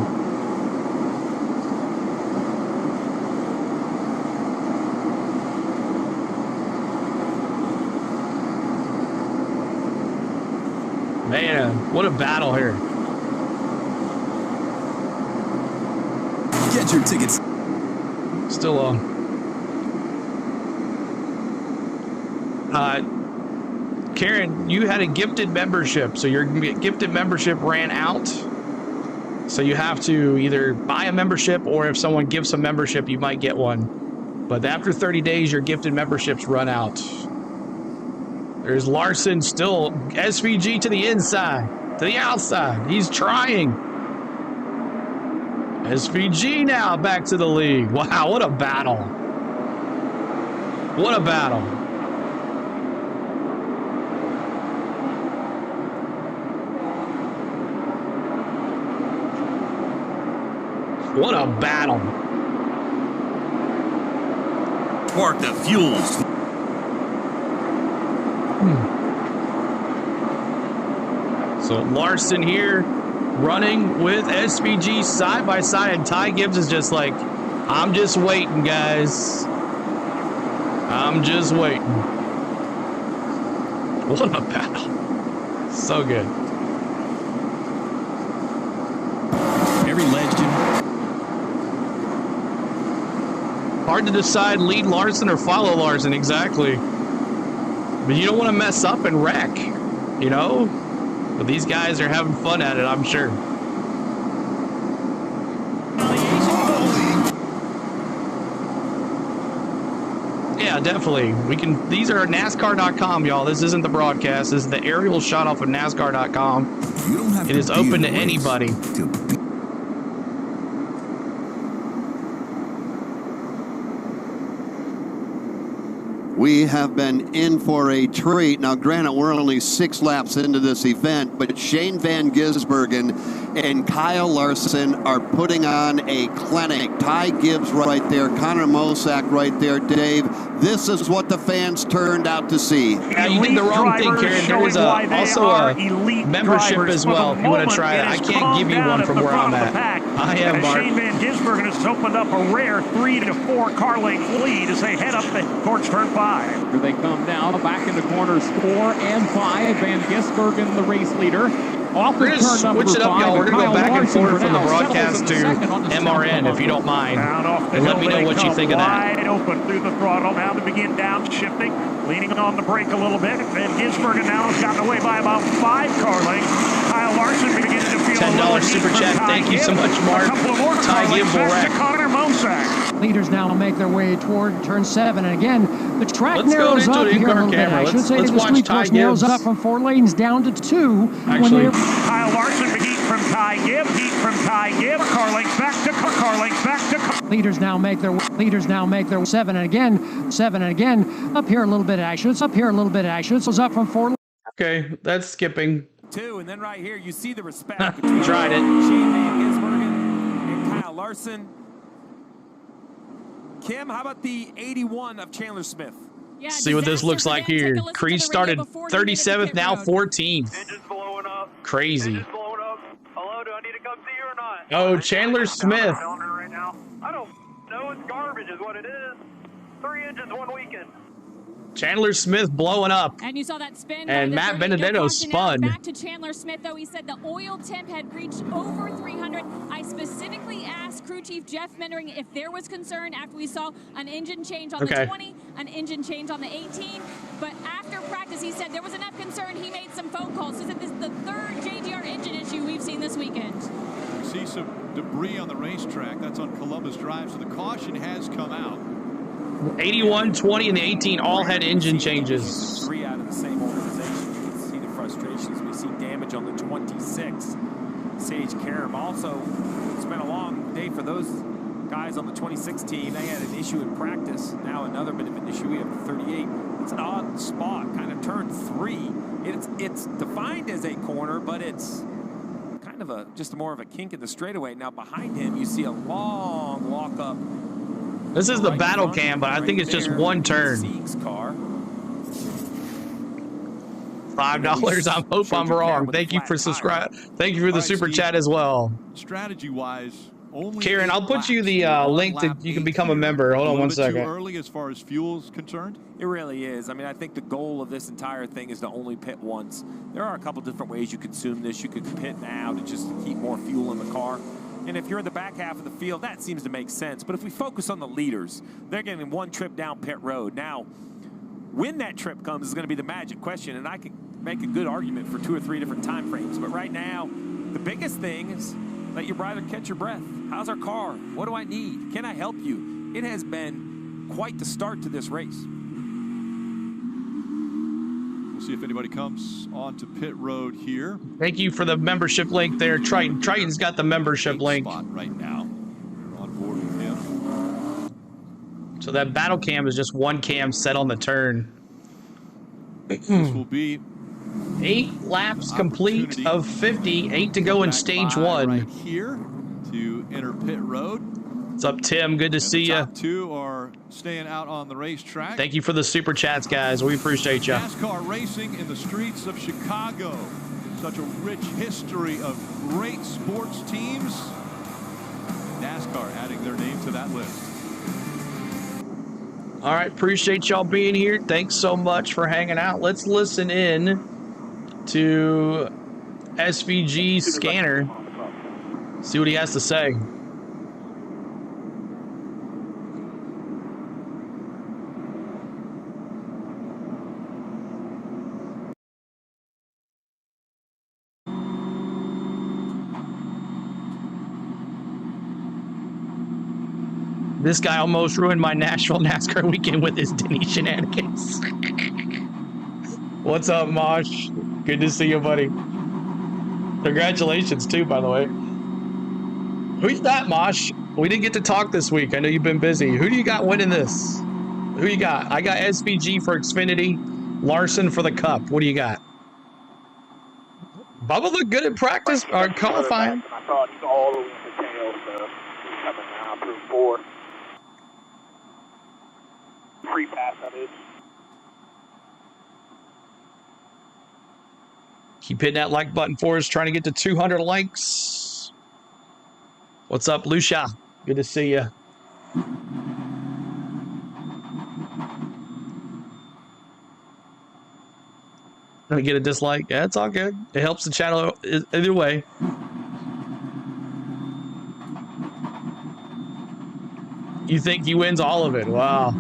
Man, what a battle here. Get your tickets. Still on. Karen, you had a gifted membership, so your gifted membership ran out. So you have to either buy a membership, or if someone gives a membership, you might get one. But after 30 days, your gifted memberships run out. There's Larson still, SVG to the inside, to the outside. He's trying. SVG now back to the lead. Wow, what a battle. What a battle. What a battle. Spark the fuels. So Larson here running with SVG side by side, and Ty Gibbs is just like, I'm just waiting, guys. I'm just waiting. What a battle. So good. Every legend. Hard to decide lead Larson or follow Larson, exactly. But you don't want to mess up and wreck, you know? But these guys are having fun at it, I'm sure. Yeah, definitely. We can. These are NASCAR.com, y'all. This isn't the broadcast. This is the aerial shot off of NASCAR.com. It is open to anybody. We have been in for a treat. Now, granted, we're only 6 laps into this event, but Shane Van Gisbergen and Kyle Larson are putting on a clinic. Ty Gibbs right there, Connor Mosack right there, Dave. This is what the fans turned out to see. Yeah, you did the wrong thing, Karen. There is also a membership as well if you want to try that. I can't give you one from where I'm at. I am, Mark. Shane Van Gisbergen has opened up a rare 3 to 4 car length lead as they head up towards turn 5. Here they come now, back into corners 4 and 5. Van Gisbergen, the race leader. Off We're the going to turn number switch it up, y'all. We're going to go back and Larson forth from the now broadcast to settles in second on the MRN, if you don't mind. And let me know what you think of that. Wide open through the throttle. Now to begin downshifting, leaning on the brake a little bit. And Gisbergen now has gotten away by about 5 car lengths. Kyle Larson beginning to feel $10 super chat. Thank you so much, Mark. Ty Gibb will wreck. Leaders now make their way toward turn 7, and again the track Let's go narrows into up an here a in-car little bit. camera. I should Let's say the watch street Ty course narrows Gibbs. up from 4 lanes down to 2. Actually, Kyle Larson, heat from Ty Gibb, heat from Ty Gibb. Car lengths back to car lengths back to. Leaders now make their 7, and again up here a little bit. It's up from 4. Okay, that's skipping. 2, and then right here you see the respect between Tried it. Shane Van Gisbergen and Kyle Larson. Kim, how about the 81 of Chandler Smith? Yeah, see what this looks like here. Crease started 37th, now 14th. Crazy. Hello, do I need to come see you or not? Oh, Chandler Smith. I don't know. It's garbage is what it is. 3 engines one weekend. Chandler Smith blowing up. And you saw that spin. And Matt Benedetto spun. Back to Chandler Smith, though. He said the oil temp had reached over 300. I specifically asked crew chief Jeff Mendering if there was concern after we saw an engine change on the 20, an engine change on the 18. But after practice, he said there was enough concern. He made some phone calls. He said this is the 3rd JGR engine issue we've seen this weekend. We see some debris on the racetrack. That's on Columbus Drive, so the caution has come out. 81, 20, and the 18 all had engine changes. 3 out of the same organization. You can see the frustrations. We see damage on the 26. Sage Karam also spent a long day for those guys on the 26 team. They had an issue in practice. Now another bit of an issue. We have the 38. It's an odd spot, kind of turn 3. It's defined as a corner, but it's kind of just more of a kink in the straightaway. Now behind him, you see a long walk up. This is the battle cam, but I think it's just one turn. $5. I hope I'm wrong. Thank you for subscribing. Thank you for the super chat as well. Strategy-wise, only Karen, I'll put you the link that you can become a member. Hold on one second. Too early as far as fuel's concerned? It really is. I mean, I think the goal of this entire thing is to only pit once. There are a couple different ways you consume this. You could pit now to just keep more fuel in the car. And if you're in the back half of the field, that seems to make sense. But if we focus on the leaders, they're getting one trip down pit road. Now, when that trip comes is going to be the magic question, and I can make a good argument for 2 or 3 different time frames. But right now, the biggest thing is let your brother catch your breath. How's our car? What do I need? Can I help you? It has been quite the start to this race. We'll see if anybody comes onto pit road here. Thank you for the membership link there, Triton. Triton's got the membership link. Right now, we're on board with him. So that battle cam is just one cam set on the turn. This will be 8 laps complete of 50. 8 to go in stage 1. Right here to enter pit road. What's up, Tim? Good to see you. Top 2 are staying out on the racetrack. Thank you for the super chats, guys. We appreciate you. NASCAR racing in the streets of Chicago. Such a rich history of great sports teams. NASCAR adding their name to that list. All right, appreciate y'all being here. Thanks so much for hanging out. Let's listen in to SVG Scanner. See what he has to say. This guy almost ruined my Nashville NASCAR weekend with his Denny shenanigans. What's up, Mosh? Good to see you, buddy. Congratulations, too, by the way. Who's that, Mosh? We didn't get to talk this week. I know you've been busy. Who do you got winning this? Who you got? I got SVG for Xfinity, Larson for the Cup. What do you got? Bubba looked good at practice or qualifying. I thought he's all over the tail, so he's coming now through 4. Free pass, that is. Keep hitting that like button for us, trying to get to 200 likes. What's up, Lucia? Good to see you. Gonna get a dislike. Yeah, it's all good. It helps the channel either way. You think he wins all of it? Wow.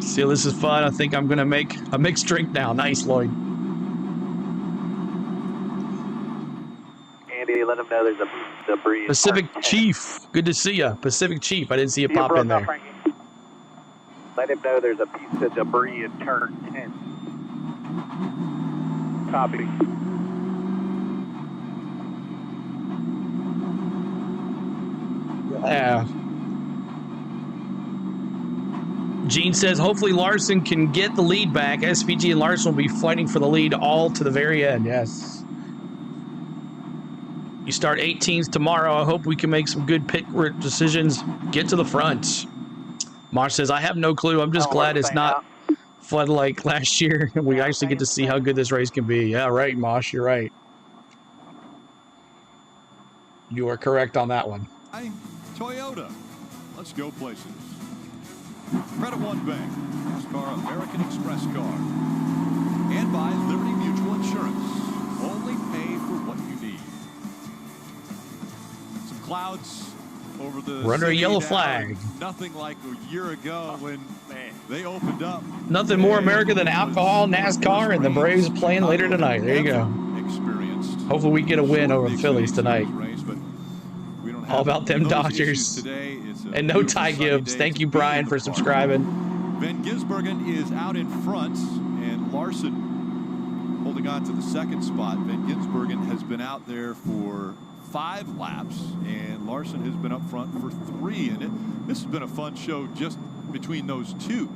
See, this is fun. I think I'm gonna make a mixed drink now. Nice, Lloyd. Andy, let him know there's a debris. Pacific Chief, good to see ya. Pacific Chief, I didn't see you pop in there. Let him know there's a piece of debris in turn 10. Copy. Yeah. Gene says, hopefully Larson can get the lead back. SVG and Larson will be fighting for the lead all to the very end. Yes. You start 18th tomorrow. I hope we can make some good pit decisions. Get to the front. Marsh says, I have no clue. I'm just glad it's not fun like last year. We actually get to see how good this race can be. Yeah, right, Mosh. You're right. You are correct on that one. Toyota. Let's go places. Credit One Bank, NASCAR American Express card, and by Liberty Mutual Insurance. Only pay for what you need. Some clouds over the Run a city yellow now. flag. Nothing like a year ago when they opened up. Nothing more American than alcohol, NASCAR, and the Braves playing later tonight. There you go. Hopefully we get a win over the Phillies tonight. All about them Dodgers. And no Ty Gibbs. Thank you, Brian, for subscribing. Van Gisbergen is out in front, and Larson holding on to the second spot. Van Gisbergen has been out there for 5 laps, and Larson has been up front for 3. And this has been a fun show just between those two.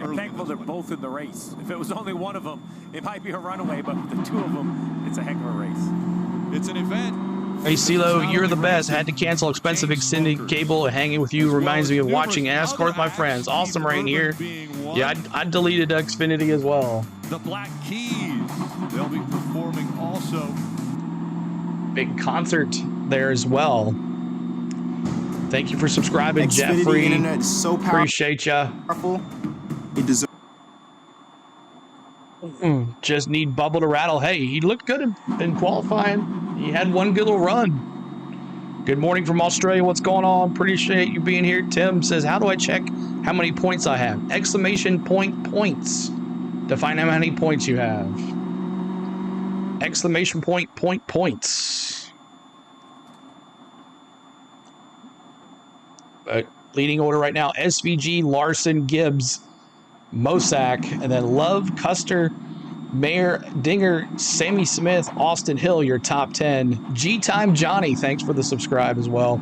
I'm thankful they're both in the race. If it was only one of them, it might be a runaway, but with the two of them, it's a heck of a race. It's an event. Hey, CeeLo, you're the best. Had to cancel expensive extended cable. Hanging with you reminds me of watching NASCAR with my friends. Awesome right here. Yeah, I deleted Xfinity as well. The Black Keys. They'll be performing also. Big concert there as well. Thank you for subscribing, Xfinity Jeffrey. Internet is so Appreciate ya. powerful. It deserves. Just need Bubble to rattle. Hey, he looked good in qualifying. He had one good little run. Good morning from Australia. What's going on? Appreciate you being here. Tim says, how do I check how many points I have? Exclamation point points to find out how many points you have. Exclamation point points. But leading order right now, SVG, Larson, Gibbs, Mosack, and then Love, Custer, Mayor, Dinger, Sammy Smith, Austin Hill, your top 10. G-Time Johnny, thanks for the subscribe as well.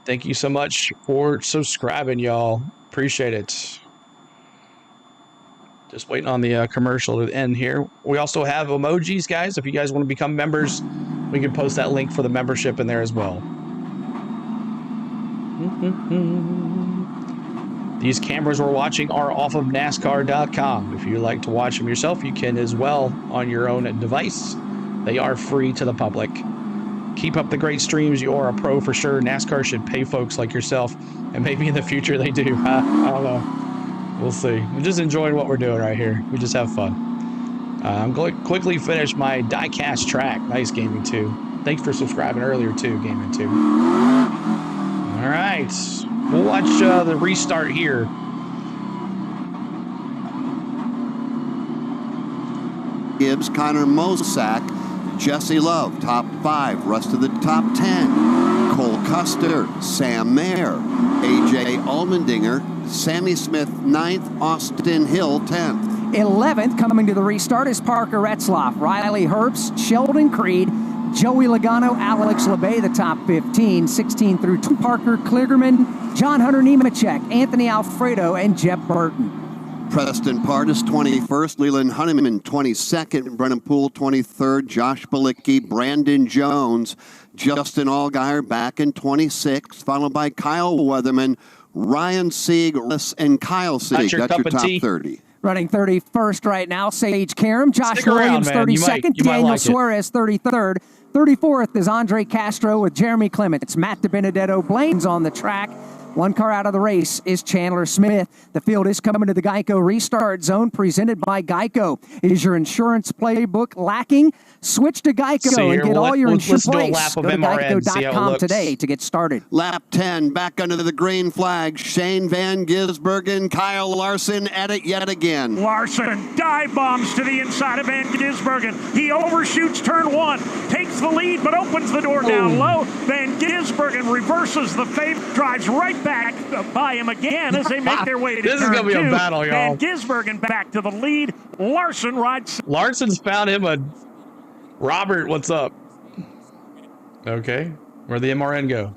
Thank you so much for subscribing, y'all. Appreciate it. Just waiting on the commercial to end here. We also have emojis, guys. If you guys want to become members, we can post that link for the membership in there as well. These cameras we're watching are off of NASCAR.com. If you like to watch them yourself, you can as well on your own device. They are free to the public. Keep up the great streams. You are a pro for sure. NASCAR should pay folks like yourself, and maybe in the future they do. I don't know. We'll see. We're just enjoying what we're doing right here. We just have fun. I'm going to quickly finish my die-cast track. Nice, Gaming 2. Thanks for subscribing earlier, too, Gaming 2. All right. We'll watch the restart here. Gibbs, Connor Mosack, Jesse Love, top 5. Rest of the top 10. Cole Custer, Sam Mayer, AJ Allmendinger, Sammy Smith 9th, Austin Hill 10th. 11th coming to the restart is Parker Retzlaff, Riley Herbst, Sheldon Creed, Joey Logano, Alex LeBay, the top 15, 16 through 2, Parker Kligerman, John Hunter Nemechek, Anthony Alfredo, and Jeb Burton. Preston Pardis 21st, Leland Honeyman 22nd, Brennan Poole 23rd, Josh Balicki, Brandon Jones, Justin Allgaier back in 26th, followed by Kyle Weatherman, Ryan Sieg, and Kyle Sieg. That's your top 30. Running 31st right now, Sage Karam, Josh Stick around, Williams man. 32nd, You might Daniel like it. Suarez 33rd, 34th is Andre Castro with Jeremy Clements, Matt DiBenedetto, Blaine's on the track, One car out of the race is Chandler Smith. The field is coming to the Geico restart zone presented by Geico. Is your insurance playbook lacking? Switch to Geico and get all your insurance place. Go to geico.com today to get started. Lap 10, back under the green flag. Shane Van Gisbergen, Kyle Larson at it yet again. Larson dive bombs to the inside of Van Gisbergen. He overshoots turn 1, takes the lead, but opens the door down low. Van Gisbergen reverses the fade, drives right back by him again as they make their way to This is going to be a battle, y'all. Van Gisbergen back to the lead. Larson rides. Larson's found him a... Robert, what's up? Okay. Where'd the MRN go?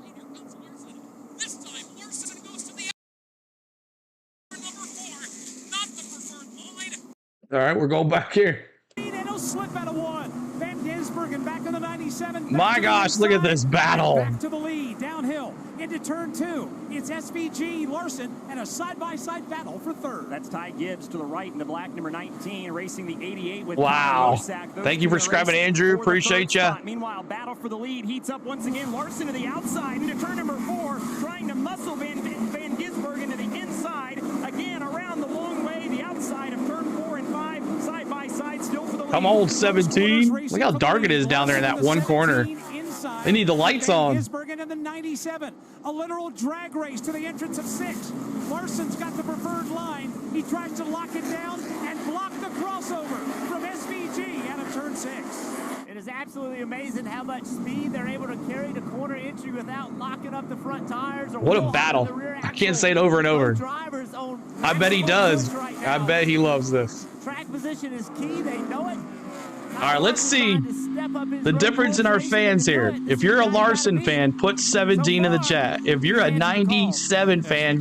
All right, we're going back here. It'll slip out of 1. Van Gisbergen back on the 97. My gosh, look at this battle. Back to the lead, downhill, into turn 2. It's SVG, Larson, and a side-by-side battle for third. That's Ty Gibbs to the right in the black number 19, racing the 88 with wow. Thank you for subscribing, Andrew. Appreciate you. Meanwhile, battle for the lead heats up once again. Larson to the outside into turn number 4, trying to muscle Van Gisbergen to the inside. Again, around the long way, the outside of turn 4 and 5, side by side, still for the lead. Come on, 17. Look how dark it is down there in that one corner. They need the lights on. Gisbergen in the 97. A literal drag race to the entrance of 6. Larson's got the preferred line. He tries to lock it down and block the crossover from SVG out of turn 6. It is absolutely amazing how much speed they're able to carry the corner entry without locking up the front tires. Or what a battle. I can't say it over and over. I bet he does. I bet he loves this. Track position is key. They know it. All right, let's see the difference in our fans here. If you're a Larson fan, put 17 in the chat. If you're a 97 fan,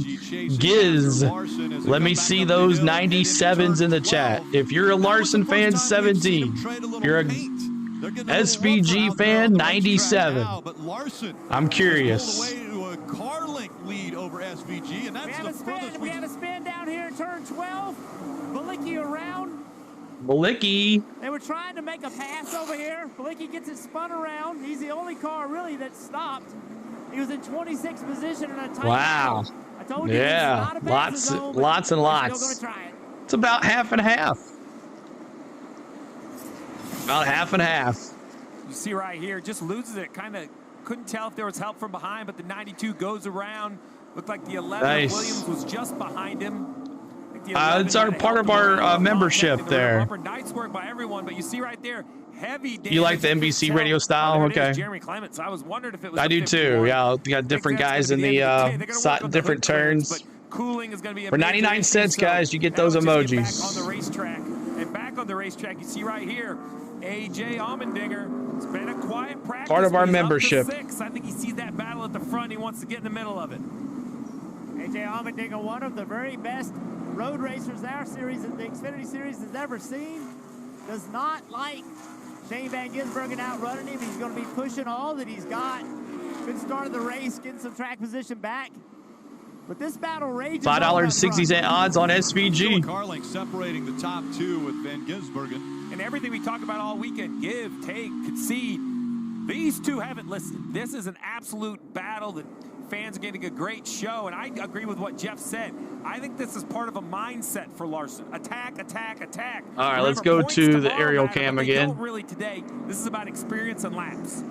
Giz, let me see those 97s in the chat. If you're a Larson fan, 17. If you're a SVG fan, 97. I'm curious. We have a spin down here in turn 12. Malicki around. Malicki. They were trying to make a pass over here. Malicki gets it spun around. He's the only car really that stopped. He was in 26th position in a tight wow. I told you yeah, lots and lots. It's about half and half. About half and half. You see right here, just loses it. Kind of couldn't tell if there was help from behind, but the 92 goes around. Looked like the 11 nice. Williams was just behind him. It's our part of our membership there. Nice work by everyone, but you see right there, heavy. You like the NBC radio style? Okay. Jeremy Clements. I was wondering if it was. I do too. Yeah, we got different guys in the different turns. Cooling is going to be for 99 cents, guys. You get those emojis. Back on the racetrack, and back on the racetrack, you see right here, AJ Allmendinger. It's been a quiet practice. Part of our membership. I think he sees that battle at the front. He wants to get in the middle of it. AJ Allmendinger, one of the very best road racers our series, the Xfinity Series, has ever seen. Does not like Shane Van Gisbergen outrunning him. He's going to be pushing all that he's got. Good start of the race, getting some track position back. But this battle rages. $5.60 odds on SVG. Carlink separating the top 2 with Van Gisbergen. And everything we talked about all weekend, give, take, concede. These two haven't listened. This is an absolute battle that fans are getting a great show, and I agree with what Jeff said. I think this is part of a mindset for Larson. Attack, attack, attack. All right, let's go to the aerial cam again. Don't really today. This is about experience and laps.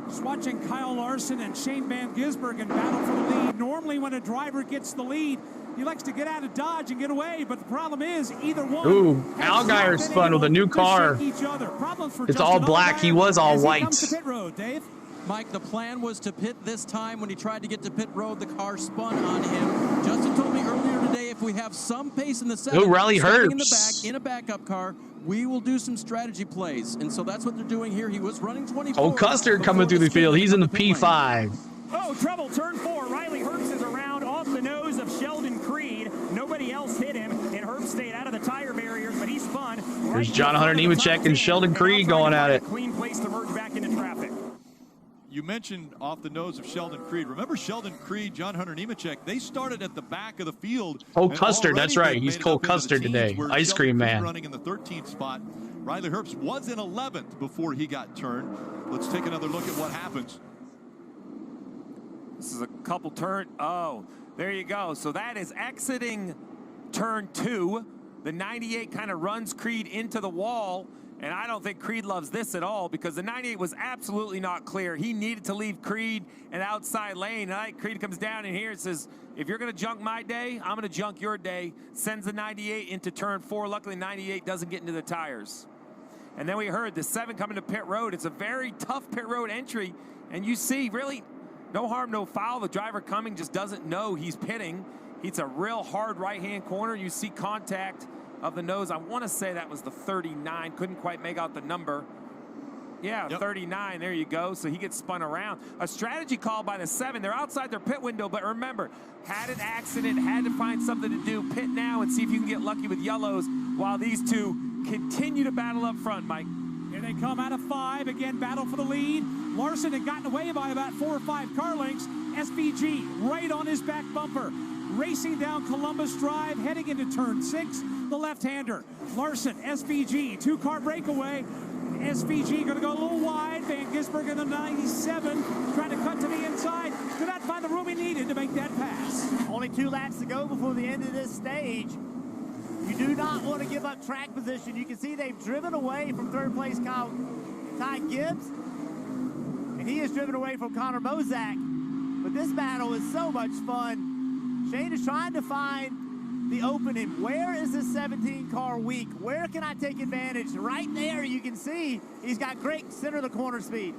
Just watching Kyle Larson and Shane Van Gisbergen battle for the lead. Normally when a driver gets the lead, he likes to get out of Dodge and get away, but the problem is either one. Ooh, Allgaier's fun with a new car. It's all black. He was all white. Mike, the plan was to pit this time. When he tried to get to pit road, the car spun on him. Justin told me earlier today, if we have some pace in the second, Rally Herbst in the back, in a backup car, we will do some strategy plays. And so that's what they're doing here. He was running 24. Oh, Custard coming through the field. He's in the P5. Oh, trouble, turn 4. Riley Herbst is around off the nose of Sheldon Creed. Nobody else hit him, and Herbst stayed out of the tire barriers, but he spun. There's John Hunter Nemechek and Sheldon Creed going at it. Clean place to merge back into traffic. You mentioned off the nose of Sheldon Creed. Remember Sheldon Creed, John Hunter Nemechek, they started at the back of the field. Cole Custard, that's right. He's Cole Custard today. Ice Cream Man. Running in the 13th spot. Riley Herbst was in 11th before he got turned. Let's take another look at what happens. This is a couple turn. Oh, there you go. So that is exiting turn 2. The 98 kind of runs Creed into the wall. And I don't think Creed loves this at all because the 98 was absolutely not clear. He needed to leave Creed an outside lane. And Creed comes down in here and says, if you're going to junk my day, I'm going to junk your day. Sends the 98 into turn 4. Luckily, 98 doesn't get into the tires. And then we heard the 7 coming to pit road. It's a very tough pit road entry. And you see, really, no harm, no foul. The driver coming just doesn't know he's pitting. It's a real hard right-hand corner. You see contact of the nose. I want to say that was the 39. Couldn't quite make out the number. Yeah, yep. 39. There you go. So he gets spun around. A strategy call by the 7. They're outside their pit window, but remember, had an accident, had to find something to do. Pit now and see if you can get lucky with yellows while these two continue to battle up front, Mike. Here they come out of 5. Again, battle for the lead. Larson had gotten away by about 4 or 5 car lengths. SVG right on his back bumper. Racing down Columbus Drive, heading into turn 6, the left-hander. Larson, SVG, 2-car breakaway. SVG going to go a little wide. Van Gisbergen, the 97, trying to cut to the inside. Could not find the room he needed to make that pass. Only 2 laps to go before the end of this stage. You do not want to give up track position. You can see they've driven away from third place Ty Gibbs, and he is driven away from Connor Bozak. But this battle is so much fun. Shane is trying to find the opening. Where is this 17 car weak? Where can I take advantage? Right there, you can see he's got great center of the corner speed.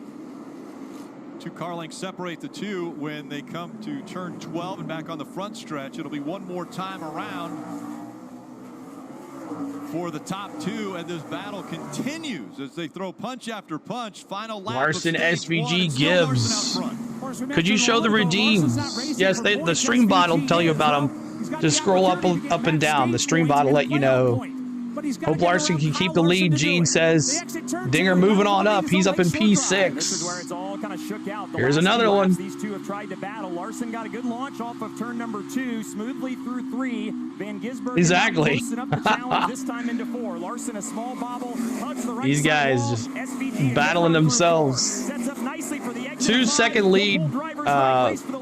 2 car lengths separate the two when they come to turn 12 and back on the front stretch. It'll be one more time around for the top 2, and this battle continues as they throw punch after punch. Final lap. Larson, SVG, Gibbs. Could you show the redeems? Yes, the stream bot will tell you about them. Just scroll up and down. The stream bot will let you know. Hope Larson can keep the lead. Gene says Dinger moving on up. He's up in P6. Here's another one. These two have tried to battle. Larson got a good launch off of turn number 2, smoothly through 3. Van Gisbergen exactly. Up the challenge, this time into 4. Larson a small bobble. The right These guys just battling themselves. Sets up nicely for the 2-second lead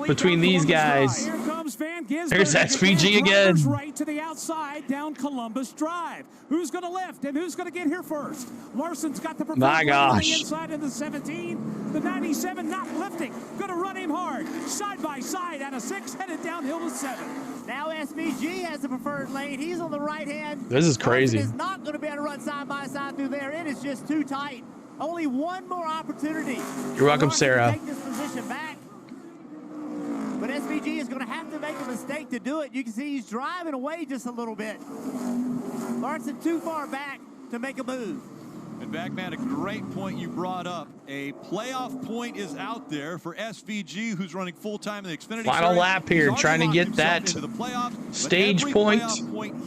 between these guys. Here's SVG again. Right to the outside down Columbus Drive. Who's going to lift and who's going to get here first? Larson's got the my gosh. On the inside of the 17. The 97 not lifting. Going to run him hard. Side by side out of 6, headed downhill to 7. Now SVG has the preferred lane. He's on the right hand. This is crazy. Larson is not going to be able to run side by side through there. It is just too tight. Only one more opportunity. You're welcome, Sarah. Take this position back. But SVG is going to have to make a mistake to do it. You can see he's driving away just a little bit. Larson too far back to make a move. And Bagman, a great point you brought up. A playoff point is out there for SVG, who's running full-time in the Xfinity. Final lap here, trying to get that stage point.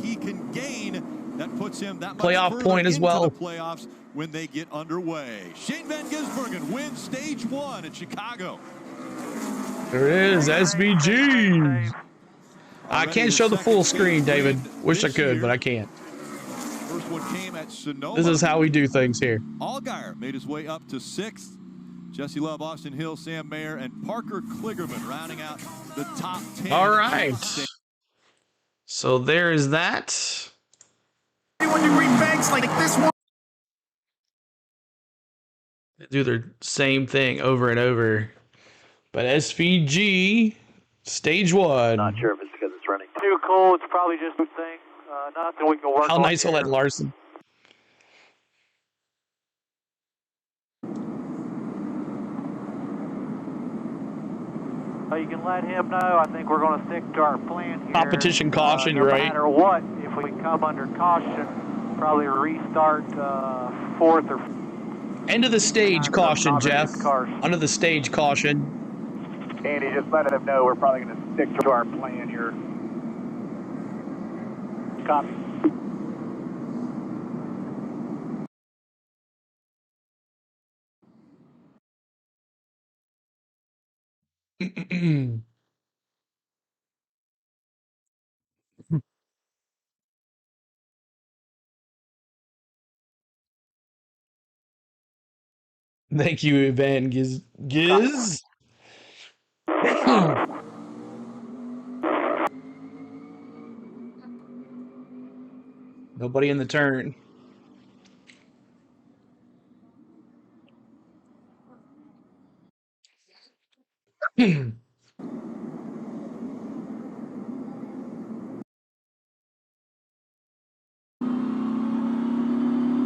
He can gain. That puts him that much playoff point as well. The playoffs when they get underway. Shane Van Gisbergen wins stage 1 at Chicago. There it is, SVG. I can't show the full screen, David. Wish I could, but I can't. First one came at Sonoma. This is how we do things here. Allgaier made his way up to 6th. Jesse Love, Austin Hill, Sam Mayer, and Parker Kligerman rounding out the top 10. All right. So there is that. 1-degree banks like this one. They do their same thing over and over. But SVG, stage 1. Not sure if it's because it's running too cold. It's probably just a thing. Nothing we can work on. How nice will let Larson. You can let him know. I think we're going to stick to our plan here. Competition caution, you're right. No matter what, if we come under caution, probably restart 4th or. End of the stage caution, Jeff. Under the stage caution. Andy, just let him know we're probably going to stick to our plan here. Copy. Thank you, Van Giz. Nobody in the turn.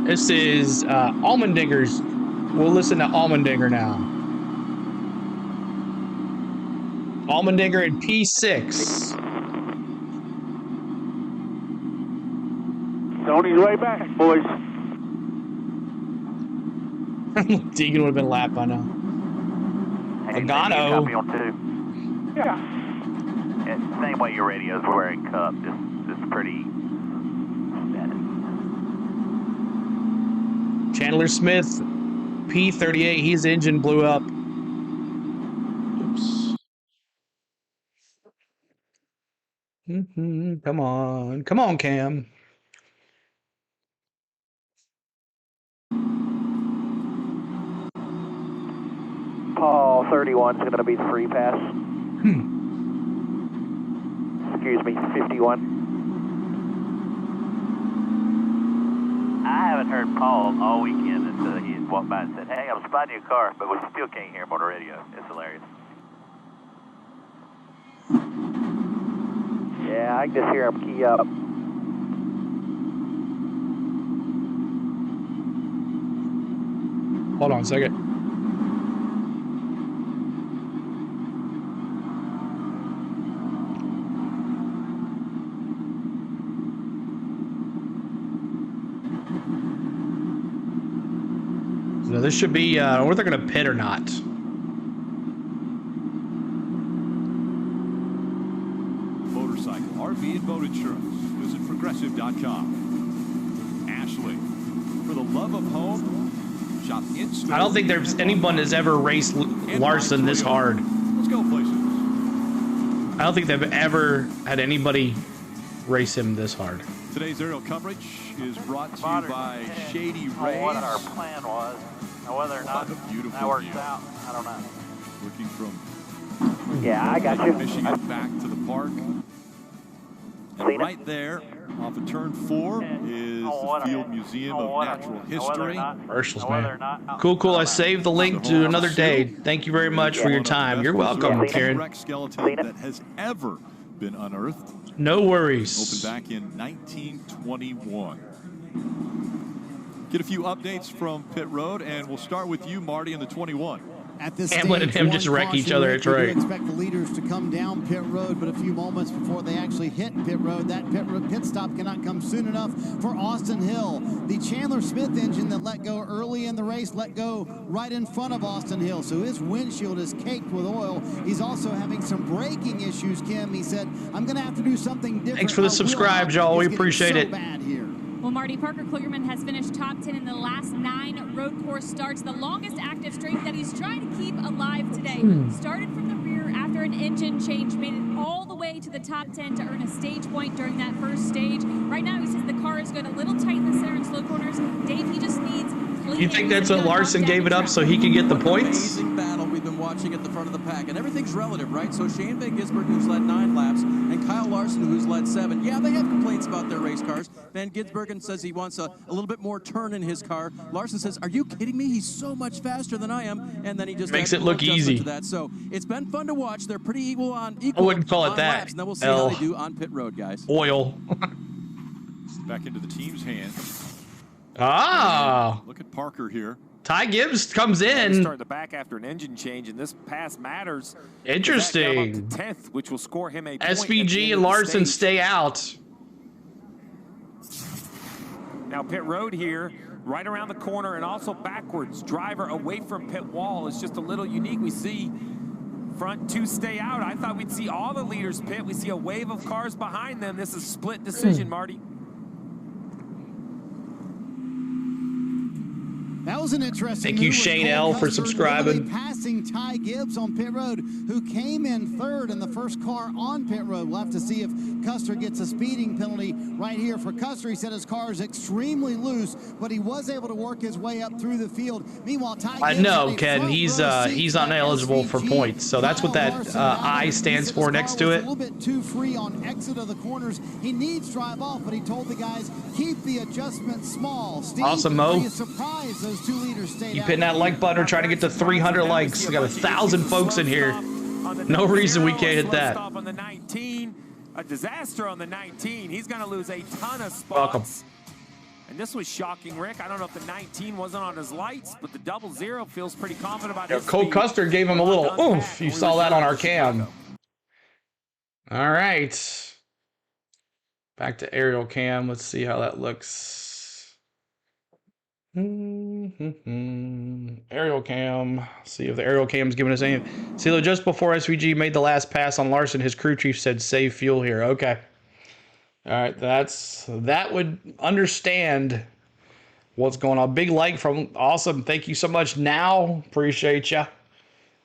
This is Allmendinger's. We'll listen to Allmendinger now. Allmendinger in P6. Tony's way back, boys. Deegan would have been lapped by now. Logano. Yeah. Same way your radio's wearing cup, just pretty static. Chandler Smith, P38. His engine blew up. Oops. Come on. Come on, Cam. Paul 31 is going to be the free pass. Excuse me, 51. I haven't heard Paul all weekend until he had walked by and said, "Hey, I'm spotting your car," but we still can't hear him on the radio. It's hilarious. Yeah, I can just hear him key up. Hold on a second. So this should be whether they're going to pit or not. Motorcycle, RV, and boat insurance. Visit Progressive.com. Ashley, for the love of home, shop in store. I don't think there's anyone that's ever raced Larson this hard. Let's go places. I don't think they've ever had anybody race him this hard. Today's aerial coverage is brought to you by Shady Rays. What our plan was. Now whether or not that works out, I don't know. Looking from Yeah, I got you. Michigan back to the park. And right there, off of turn 4, is the Field Museum of Natural History. Commercials, man. Cool. I saved the link to another day. Thank you very much for your time. You're welcome, Karen. Skeleton that has ever been unearthed. No worries. Opened back in 1921. Get a few updates from pit road, and we'll start with you, Marty, in the 21. At this Hamlin and him just wreck each other. It's right. Expect the leaders to come down pit road, but a few moments before they actually hit pit road, that pit stop cannot come soon enough for Austin Hill. The Chandler Smith engine that let go early in the race let go right in front of Austin Hill, so his windshield is caked with oil. He's also having some braking issues, Kim. He said, "I'm going to have to do something different." Thanks for the subscribe, y'all. We appreciate it. Bad here. Well, Marty, Parker Kligerman has finished top 10 in the last 9 road course starts, the longest active streak that he's trying to keep alive today. Started from the rear after an engine change, made it all the way to the top 10 to earn a stage point during that first stage. Right now, he says the car is good, a little tight in the center and slow corners. Dave, he just needs clean. You think that's what Larson gave it up so he could get the points? Amazing battle we've been watching at the front of the pack, and everything's relative, right? So Shane Van Gisbergen, who's led 9 laps, and Kyle Larson, who's led 7. Yeah, they have complaints about their race cars. Van Gisbergen says he wants a little bit more turn in his car. Larson says, "Are you kidding me? He's so much faster than I am." And then he just makes it look easy. To that. So it's been fun to watch. They're pretty equal on I wouldn't call it that. laps, and then we'll see how they do on pit road, guys. Oil. Back into the team's hands. Ah. Look at Parker here. Ty Gibbs comes in. Start the back after an engine change, and this pass matters. Interesting. 10th, which will score him a point. SVG and Larson stay out. Now pit road here, right around the corner, and also backwards. Driver away from pit wall is just a little unique. We see front 2 stay out. I thought we'd see all the leaders pit. We see a wave of cars behind them. This is a split decision, Marty. That was was an interesting Thank you, move with Shane Cole L, for Custer subscribing. literally passing Ty Gibbs on pit road, who came in third in the first car on pit road. We'll have to see if Custer gets a speeding penalty right here. For Custer, he said his car is extremely loose, but he was able to work his way up through the field. Meanwhile, Ty Gibbs, I know, Ken. He's ineligible for points, so that's what that I stands for next to it. A little bit too free on exit of the corners. He needs drive off, but he told the guys keep the adjustment small. Steve, Awesome, Mo. are you surprised those 2 leaders stayed Keep out? hitting that like button. We're trying to get to 300 likes. We got 1,000 folks in here. No reason we can't hit that. On the 19, a disaster on the 19. He's going to lose a ton of spots. Welcome. And this was shocking, Rick. I don't know if the 19 wasn't on his lights, but the 00 feels pretty confident about his Cole speed. Custer gave him a little oomph. You saw that on our cam. All right. Back to aerial cam. Let's see how that looks. Aerial cam. See if the aerial cam's giving us anything. CeeLo, just before SVG made the last pass on Larson, his crew chief said save fuel here. Okay. All right, that would understand what's going on. Big like from awesome. Thank you so much. Now, appreciate you.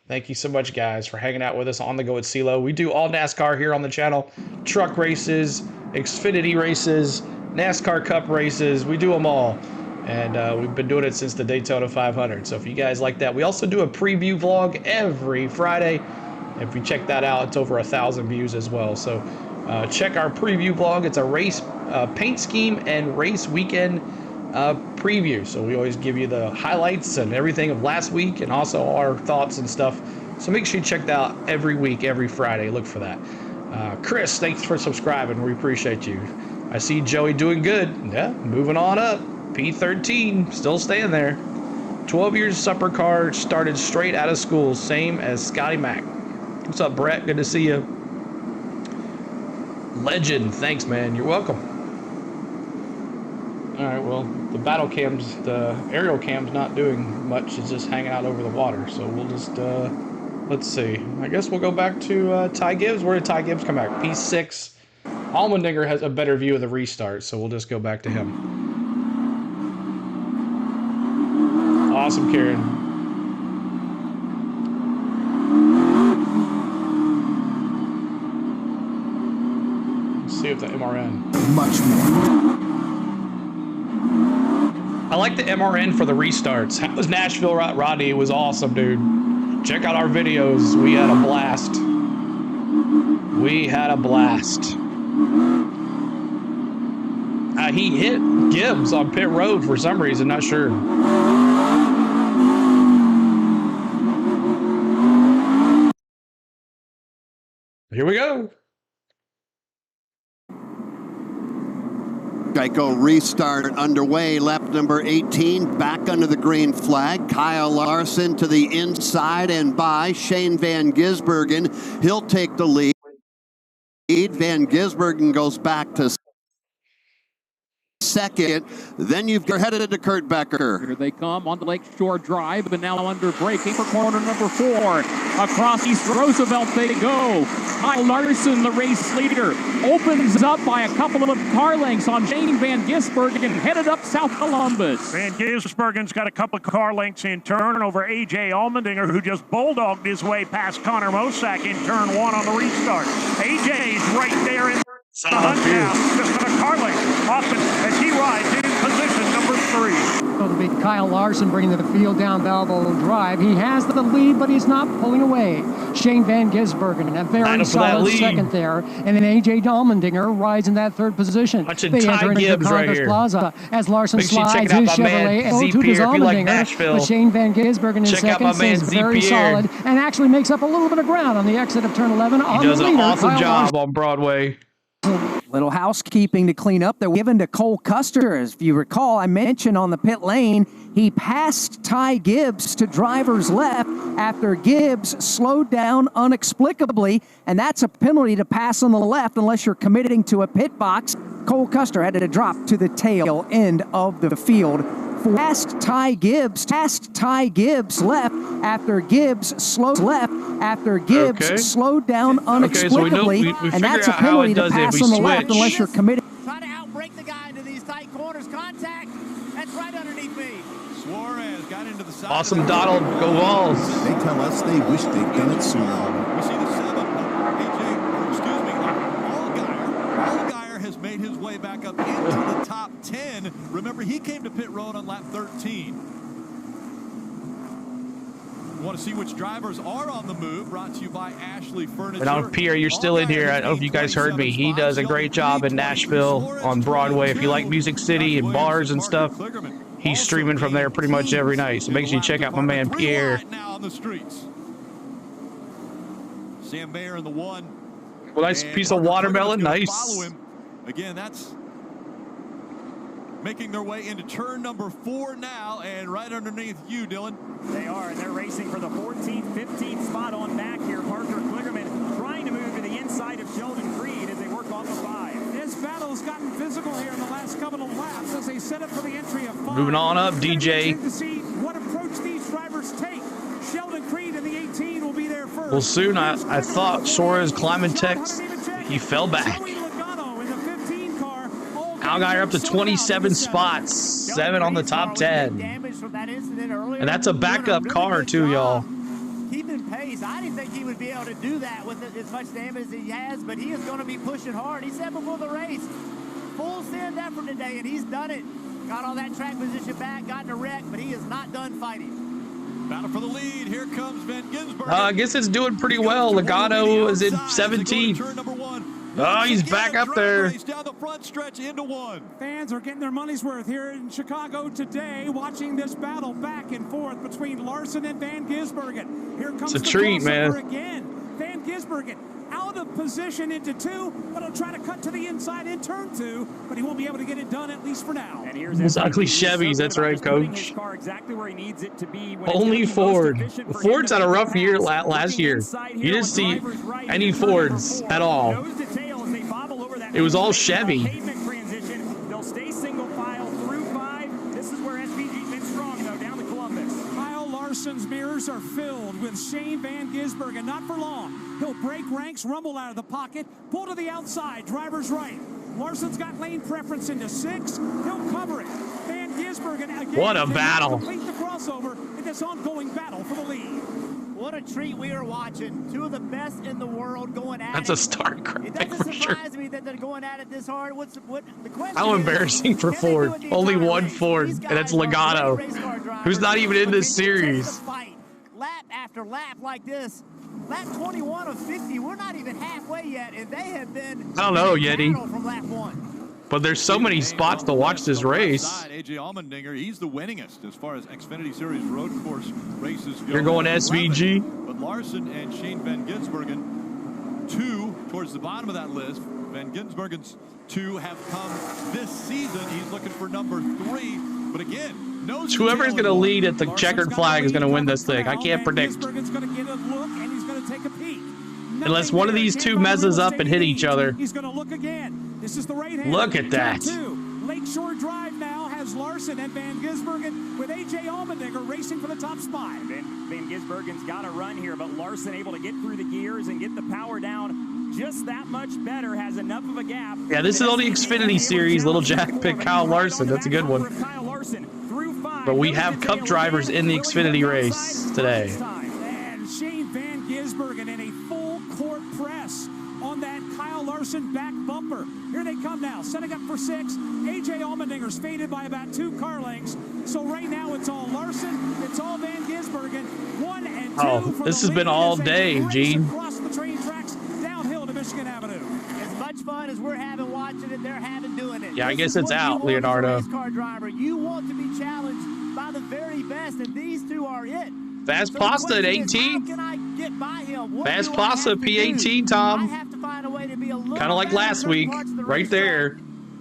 Thank you so much, guys, for hanging out with us on the go at CeeLo. We do all NASCAR here on the channel. Truck races, Xfinity races, NASCAR Cup races. We do them all. And we've been doing it since the Daytona 500. So if you guys like that, we also do a preview vlog every Friday. If you check that out, it's over 1,000 views as well. So check our preview vlog. It's a race paint scheme and race weekend preview. So we always give you the highlights and everything of last week and also our thoughts and stuff. So make sure you check that out every week, every Friday. Look for that. Chris, thanks for subscribing. We appreciate you. I see Joey doing good. Yeah, moving on up. P13, still staying there. 12 years supper car, started straight out of school, same as Scotty Mack. What's up, Brett? Good to see you. Legend, thanks, man. You're welcome. All right, well, the battle cam's, the aerial cam's not doing much. It's just hanging out over the water. So we'll just, let's see. I guess we'll go back to Ty Gibbs. Where did Ty Gibbs come back? P6. Allmendinger has a better view of the restart, so we'll just go back to him. Awesome, Karen. Let's see if the MRN. Much more. I like the MRN for the restarts. How was Nashville, Rodney? It was awesome, dude. Check out our videos. We had a blast. We had a blast. He hit Gibbs on pit road for some reason, not sure. Here we go. Geico restart underway. Lap number 18 back under the green flag. Kyle Larson to the inside and by Shane Van Gisbergen. He'll take the lead. Van Gisbergen goes back to second. Then you're headed to Kurt Becker. Here they come on the Lakeshore Drive, but now under braking for corner number 4. Across East Roosevelt they go. Kyle Larson, the race leader, opens up by a couple of car lengths on Shane Van Gisbergen, headed up South Columbus. Van Gisbergen's got a couple of car lengths in turn over A.J. Allmendinger, who just bulldogged his way past Connor Mosack in turn 1 on the restart. A.J.'s right there in the hunt now, just a car length off as he rides in position number 3. So it'll be Kyle Larson bringing the field down Balboa Drive. He has the lead, but he's not pulling away. Shane Van Gisbergen, a very solid second there. And then A.J. Allmendinger rides in that third position. They enter into Congress Plaza as Larson slides his Chevrolet to his Allmendinger. But Shane Van Gisbergen in second stays very solid and actually makes up a little bit of ground on the exit of turn 11. He does an awesome job on Broadway. Little housekeeping to clean up. They're given to Cole Custer. As you recall, I mentioned on the pit lane, he passed Ty Gibbs to driver's left after Gibbs slowed down inexplicably, and that's a penalty to pass on the left unless you're committing to a pit box. Cole Custer had to drop to the tail end of the field. Past Ty Gibbs left after Gibbs slowed down inexplicably, and that's a penalty to pass on the left unless you're committed. Try to break the guy into these tight corners. Contact. That's right underneath me. Suarez got into the side. Awesome, Donald. Go Vols. They tell us they wish they'd done it sooner. We see the 7. Allgaier has made his way back up into the top 10. Remember, he came to pit road on lap 13. Want to see which drivers are on the move? Brought to you by Ashley Furniture. And I don't know if Pierre, you're still in here. I don't know if you guys heard me. He does a great job in Nashville on Broadway. If you like Music City and bars and stuff, he's streaming from there pretty much every night. So make sure you check out my man Pierre. Now on the streets. Sam Mayer in the 1. Well, nice piece of watermelon. Nice. Follow him. Again, that's making their way into turn number 4 now, and right underneath you, Dylan. They are, and they're racing for the 14th, 15th spot on back here. Parker Kligerman trying to move to the inside of Sheldon Creed as they work off of 5. This battle has gotten physical here in the last couple of laps as they set up for the entry of 5. Moving on up, DJ. To see what approach these drivers take. Sheldon Creed in the 18 will be there first. Well, soon I thought Suarez climbing text. He fell back. Allgaier up to 27 spots, 7 on the top 10. And that's a backup car too, y'all. Keeping pace. I didn't think he would be able to do that with as much damage as he has, but he is going to be pushing hard. He said before the race, full send effort today, and he's done it. Got all that track position back, got in a wreck, but he is not done fighting. Battle for the lead. Here comes Van Gisbergen. I guess it's doing pretty well. Logano is in 17. Oh, he's back up there. Down the front stretch into 1. Fans are getting their money's worth here in Chicago today, watching this battle back and forth between Larson and Van Gisbergen. Here comes it's a treat, man. Again. Van Gisbergen out of position into 2, but he'll try to cut to the inside in turn 2, but he won't be able to get it done at least for now. And here's those ugly Chevys, that's right, coach. Exactly where he needs it to be. Only Ford. Ford's had a rough year last year. You didn't see any Fords at all. It was all Chevy. They'll stay single file through 5. This is where SVG's been strong, though, down to Columbus. Kyle Larson's mirrors are filled with Shane Van Gisbergen. Not for long. He'll break ranks, rumble out of the pocket, pull to the outside, driver's right. Larson's got lane preference into 6. He'll cover it. Van Gisbergen again. What a battle. Complete the crossover in this ongoing battle for the lead. What a treat we are watching. 2 of the best in the world going at it. That's a start crack. It doesn't surprise me that they're going at it this hard. What the question How is, embarrassing for Ford. Only one Ford, and it's Logano, who's not even in this series. Lap after lap like this. Lap 21 of 50. We're not even halfway yet, and they have been. I don't know, Yeti. From lap 1. But there's so many spots to watch this race. AJ Allmendinger, he's the winningest as far as Xfinity Series road course races go. You're going SVG. But Larson and Shane Van Gisbergen, 2 towards the bottom of that list. Van Gisbergen's 2 have come this season. He's looking for number 3. But again, no. Whoever's going to lead at the checkered flag is going to win this thing. I can't predict. Gisbergen's going to get a look, and he's going to take a peek. Unless one of these 2 messes up and hit each other. He's going to look again. This is the right hand. Look at that. Lakeshore Drive now has Larson and Van Gisbergen with AJ Allmendinger racing for the top spot. Van Gisbergen's got a run here, but Larson able to get through the gears and get the power down just that much better, has enough of a gap. Yeah, this is on the Xfinity Series. Little Jack picked Kyle Larson. That's a good one. But we have Cup drivers in the Xfinity race today. And Shane Van Gisbergen in a full court press on that Kyle Larson back bumper. Here they come now, setting up for 6. AJ Allmendinger's faded by about 2 car lengths. So right now it's all Larson, it's all Van Gisbergen. 1 and 2. Oh, this has been all day, Gene. Across the train tracks, downhill to Michigan Avenue. As much fun as we're having watching it, they're having doing it. Yeah, I guess it's out, Leonardo. Car driver. You want to be challenged by the very best, and these 2 are it. Fast Pasta at 18. Fast Pasta P18, Tom. Kind of like last week, right there.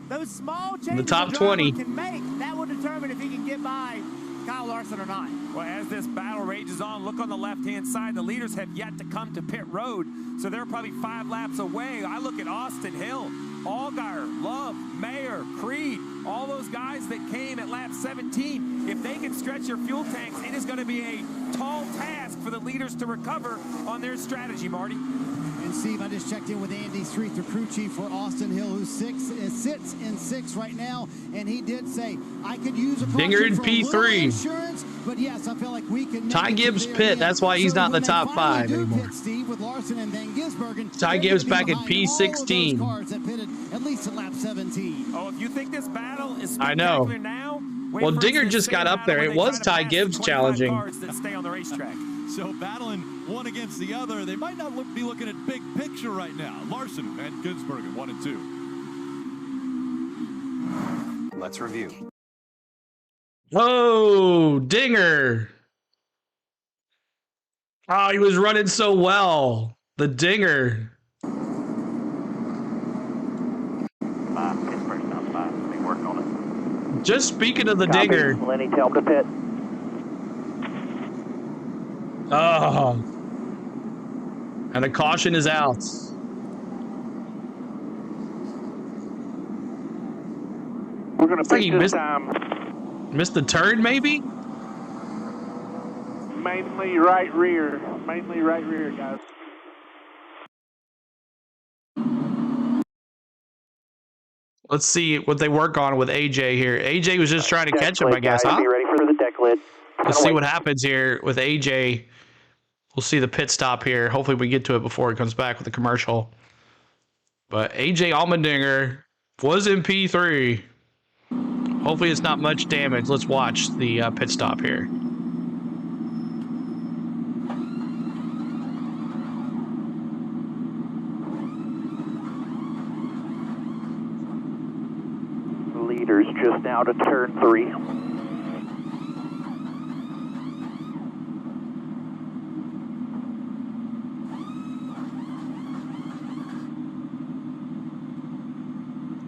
Those small in the top 20. Can make, that will determine if he can get by Kyle Larson or not. Well, as this battle rages on, look on the left-hand side. The leaders have yet to come to pit road, so they're probably 5 laps away. I look at Austin Hill, Allgaier, Love, Mayer, Creed, all those guys that came at lap 17. If they can stretch their fuel tanks, it is going to be a tall task for the leaders to recover on their strategy, Marty. And And Steve, I just checked in with Andy Street, the crew chief for Austin Hill, who sits in 6th right now, and he did say, I could use a Dinger in P3. Insurance, but yes, I feel like we can. Ty Gibbs pit. That's why he's not in the top 5 anymore. Pit, Steve, with Larson and Van Gisbergen, Ty Gibbs back in P16. Cars that pitted at least at lap 17. Oh, if you think this battle is I know. now, well, Dinger just got up there. It was Ty Gibbs challenging. That stay on the racetrack. So battling one against the other, they might not be looking at big picture right now. Larson and Gisbergen, 1 and 2. Let's review. Oh, Dinger. Oh, he was running so well. The Dinger. Just speaking of the Dinger. Lenny, tell him to pit. Oh. And a caution is out. We're going to Like pick he this time. Missed the turn, maybe? Mainly right rear. Mainly right rear, guys. Let's see what they work on with AJ here. AJ was just trying to catch him, I guess, huh? Be ready for the deck lid. Let's see what happens here with AJ. We'll see the pit stop here. Hopefully we get to it before he comes back with the commercial. But AJ Allmendinger was in P3. Hopefully it's not much damage. Let's watch the pit stop here. Leaders just out of turn 3.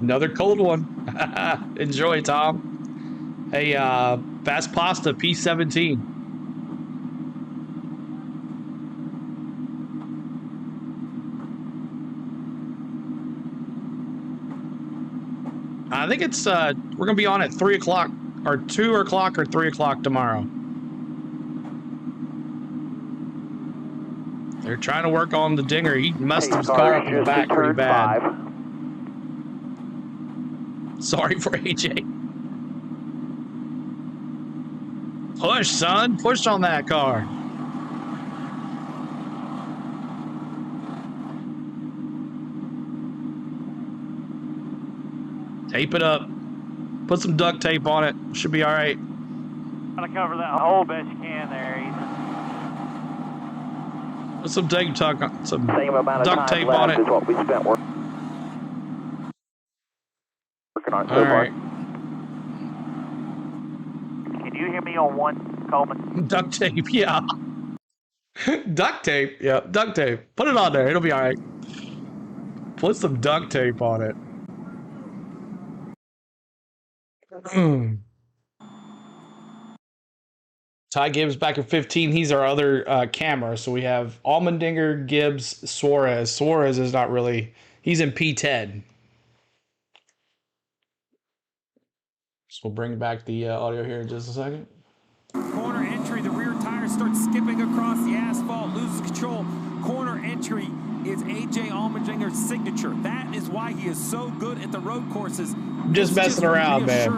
Another cold one. Enjoy, Tom. Hey, Fast Pasta P17. I think it's we're gonna be on at 3 o'clock or 2 o'clock or 3 o'clock tomorrow. They're trying to work on the Dinger. He messed his car up in the back pretty bad. 5. Sorry for AJ. Push, son. Push on that car. Tape it up. Put some duct tape on it. Should be all right. Gotta cover that hole best you can there, Ethan. Put some tape tuck on, some Same amount of duct time tape left on it. is what we spent working on so All far. right. Can you hear me on 1, Coleman? Duct tape, yeah. Duct tape, yeah. Duct tape. Put it on there. It'll be all right. Put some duct tape on it. Ty Gibbs back at 15. He's our other camera. So we have Allmendinger, Gibbs, Suarez. Suarez is not really. He's in P10. So we'll bring back the audio here in just a second. Corner entry, the rear tire starts skipping across the asphalt, loses control. Corner entry is AJ Allmendinger's signature. That is why he is so good at the road courses. Just messing around, man.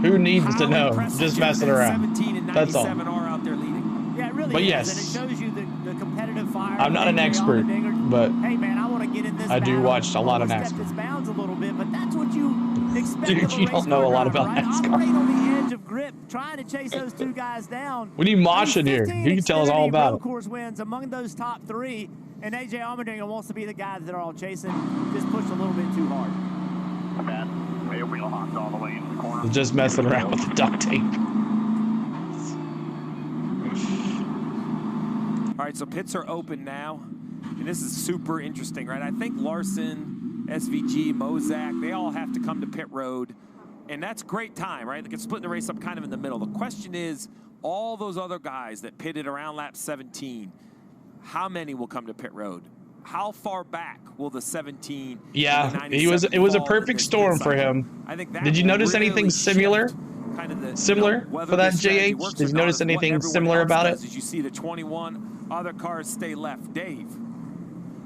Who needs to know? Just messing around. 17 and That's all. 97 are out there leading. Yeah, it really But is, yes. and it shows you the competitive fire. I'm not an expert, but hey man, I want to get in this. I do battle. watch a lot of Step NASCAR. its bounds a little bit, but that's what you expect. Dude, of a you don't race know a car lot driver, about right? NASCAR. Operate on the edge of grip, trying to chase those two guys down. We need Mosh in here. He can tell us all about road it. course wins among those top 3, and AJ Allmendinger wants to be the guys that are all chasing. Just push a little bit too hard. Rear wheel hopped all the way into the corner. Just messing around with the duct tape. All right, so pits are open now, and this is super interesting, right? I think Larson, SVG, Mozak, they all have to come to pit road, and that's great time, right? They can split the race up kind of in the middle. The question is, all those other guys that pitted around lap 17, how many will come to pit road? How far back will the 17? Yeah, it was a perfect storm for him. I think that Did you notice really anything similar? Kind of the, Similar whether for that this strategy JH? works Did or you not notice is what anything everyone similar else about does. it? As you see the 21 other cars stay left. Dave.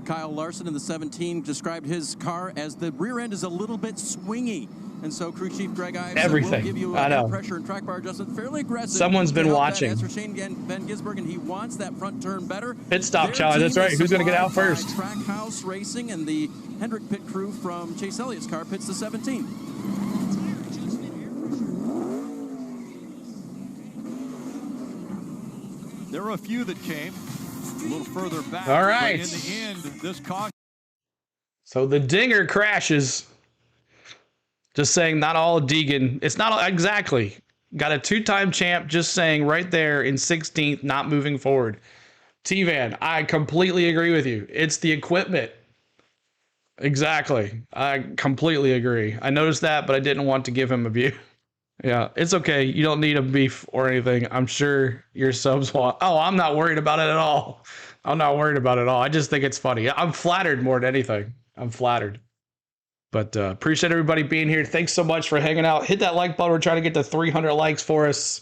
Kyle Larson in the 17 described his car as the rear end is a little bit swingy. And so crew chief Greg Ives will give you air pressure and track bar adjustment fairly aggressive. Someone's been watching. As for Shane Van Gisbergen, he wants that front turn better. Pit stop challenge. That's right. Who's going to get out first? Trackhouse Racing and the Hendrick pit crew from Chase Elliott's car pits the 17. There were a few that came a little further back. All right. But in the end, this caution. So the dinger crashes. Just saying, not all Deegan. It's not all, exactly. Got a 2-time champ just saying right there in 16th, not moving forward. T-Van, I completely agree with you. It's the equipment. Exactly. I completely agree. I noticed that, but I didn't want to give him a view. Yeah, it's okay. You don't need a beef or anything. I'm sure your subs want. Oh, I'm not worried about it at all. I'm not worried about it at all. I just think it's funny. I'm flattered more than anything. I'm flattered. But appreciate everybody being here. Thanks so much for hanging out. Hit that like button. We're trying to get to 300 likes for us.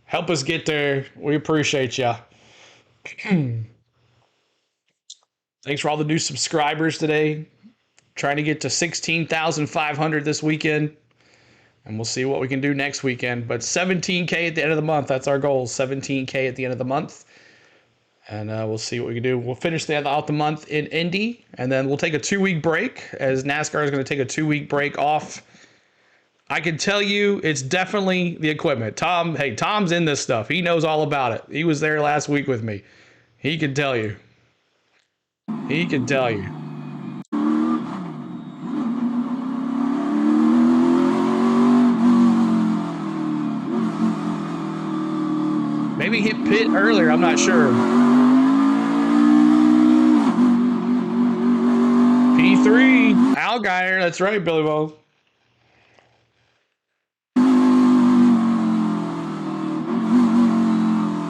Help us get there. We appreciate ya. Thanks for all the new subscribers today. Trying to get to 16,500 this weekend. And we'll see what we can do next weekend. But 17K at the end of the month. That's our goal. 17K at the end of the month. And we'll see what we can do. We'll finish out the month in Indy. And then we'll take a 2-week break, as NASCAR is going to take a 2-week break off. I can tell you it's definitely the equipment. Tom's in this stuff. He knows all about it. He was there last week with me. He can tell you. He can tell you. Maybe hit pit earlier, I'm not sure. P3, Algeier, that's right, Billy Bo.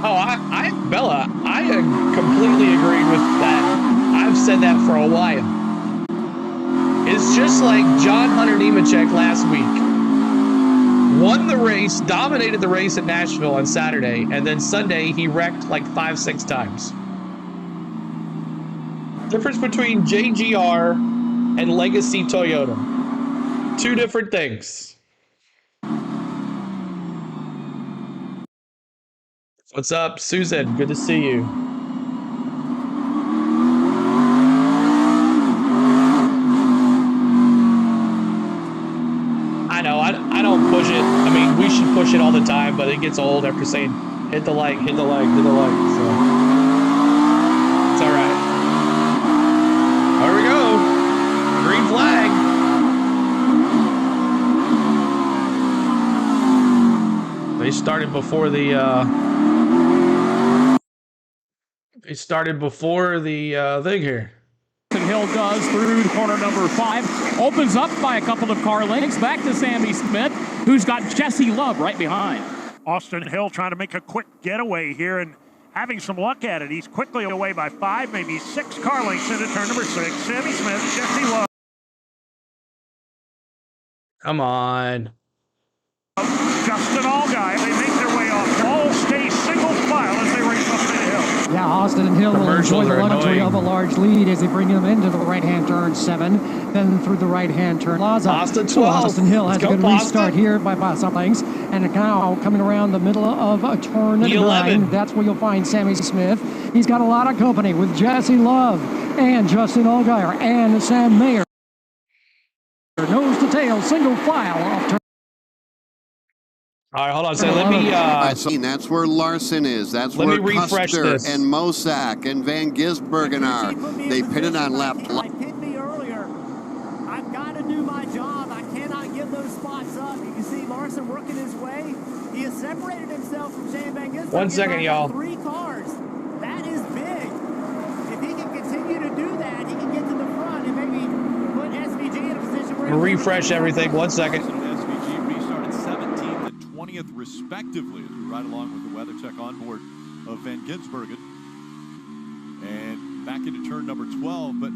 Oh, Bella, I completely agreed with that. I've said that for a while. It's just like John Hunter Nemechek last week. Won the race, dominated the race at Nashville on Saturday, and then Sunday he wrecked like 5-6 times. Difference between JGR and Legacy Toyota. 2 different things. What's up, Susan? Good to see you. I know, I don't push it. I mean, we should push it all the time, but it gets old after saying, hit the like, hit the like, hit the like. So, it's all right. There we go. Green flag. They started before the, thing here. Hill does through corner number 5. Opens up by a couple of car lengths. Back to Sammy Smith, who's got Jesse Love right behind. Austin Hill trying to make a quick getaway here and having some luck at it. He's quickly away by 5, maybe 6 car lengths into turn number 6. Sammy Smith, Jesse Love. Come on. Justin Allgaier, they make their way off. All stay single file as they race up the hill. Yeah, Austin and Hill will enjoy the luxury of a large lead as they bring them into the right-hand turn 7, then through the right-hand turn Plaza. Austin 12. Austin Hill has a good restart here by some lengths, and now coming around the middle of a turn 9. That's where you'll find Sammy Smith. He's got a lot of company with Jesse Love and Justin Allgaier and Sam Mayer. Nose to tail, single file off turn. All right, hold on. So let me. That's where Larson is. That's where Custer and Mosak and Van Gisbergen are. They pitted on lap. Hit me earlier. I've got to do my job. I cannot give those spots up. You can see Larson working his way. He has separated himself from Shane Van Gisbergen. 1 second, y'all. 3 cars. That is big. If he can continue to do that, he can get to the front and maybe put SVG in a position where. Refresh everything. 1 second. Respectively, as we ride along with the WeatherTech onboard of Van Gisbergen. And back into turn number 12, but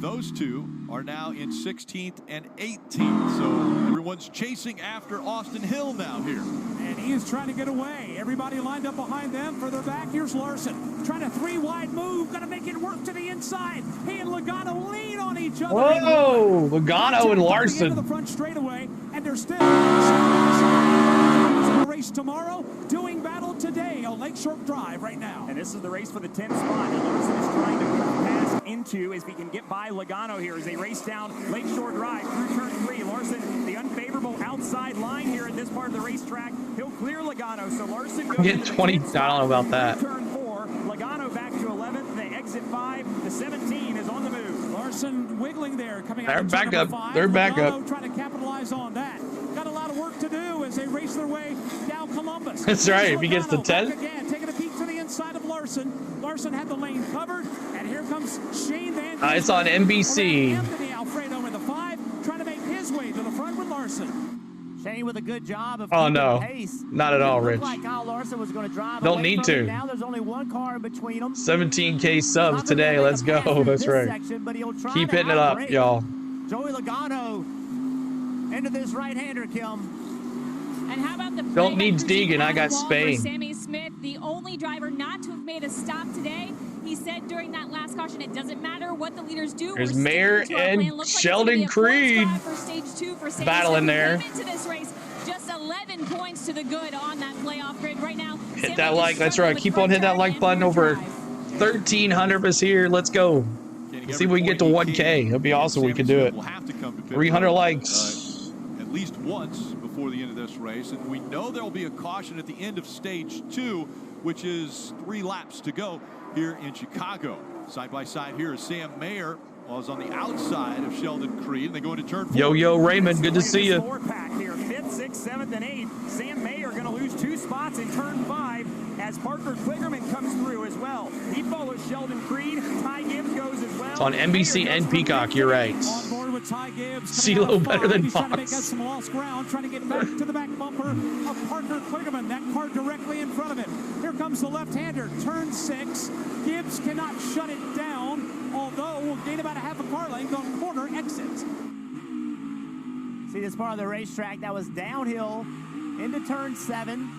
those two are now in 16th and 18th. So everyone's chasing after Austin Hill now here. And he is trying to get away. Everybody lined up behind them. Further back, here's Larson. Trying a 3-wide move. Going to make it work to the inside. He and Logano lean on each other. Whoa, Logano and Larson. To the front straightaway, and they're still race tomorrow, doing battle today on Lakeshore Drive right now. And this is the race for the 10th spot. And Larson is trying to pass into as we can get by Logano here as they race down Lakeshore Drive through turn 3. Larson, the unfavorable outside line here at this part of the racetrack. He'll clear Logano, so Larson goes get 20. I don't know about that. Turn 4. Logano back to 11th. The exit 5. The 17 is on the move. Larson wiggling there, coming out. They're back up. 5. They're back Logano up. trying to capitalize on that. Got a lot of work to do as they race their way down Columbus. That's right. If he gets the 10. Again, taking a peek to the inside of Larson. Larson had the lane covered, and here comes Shane Van Gisbergen. It's on NBC. Anthony Alfredo in the 5, trying to make his way to the front with Larson. Shane with a good job of pace. Not at all, Rich. Like Kyle Larson was going to drive. Don't need to. Now there's only one car in between them. 17K subs today. Let's go. That's right. Section, keep hitting it up, y'all. Joey Logano into this right-hander, Kim. And how about the don't need Deegan. I got Spain. Sammy Smith, the only driver not to have made a stop today. He said during that last caution, it doesn't matter what the leaders do. There's Mayer and Sheldon Creed battling there. Into this race, just 11 points to the good on that playoff grid right now. Hit that like. That's right. Keep on hitting that like button. Over 1,300 of us here. Let's go. Let's see if we can get to 1K. It'd be awesome. We could do it. 300 likes. At least once before the end of this race, and we know there will be a caution at the end of stage 2, which is 3 laps to go here in Chicago. Side by side here is Sam Mayer. Was on the outside of Sheldon Creed, and they go into turn 4. Yo, Raymond, good to see you. 4-pack here, 5th, 6th, 7th, and 8th. Sam Mayer going to lose 2 spots in turn 5 as Parker Kligerman comes through as well. He follows Sheldon Creed. Ty Gibbs goes as well. It's on NBC and Peacock. You're right. On board with Ty Gibbs. CeeLo better than He's Fox. trying to make up some lost ground, trying to get back to the back bumper of Parker Kligerman. That car directly in front of him. Here comes the left-hander, turn 6. Gibbs cannot shut it down, although we'll gain about a half a car length on corner exit. See this part of the racetrack that was downhill into turn 7.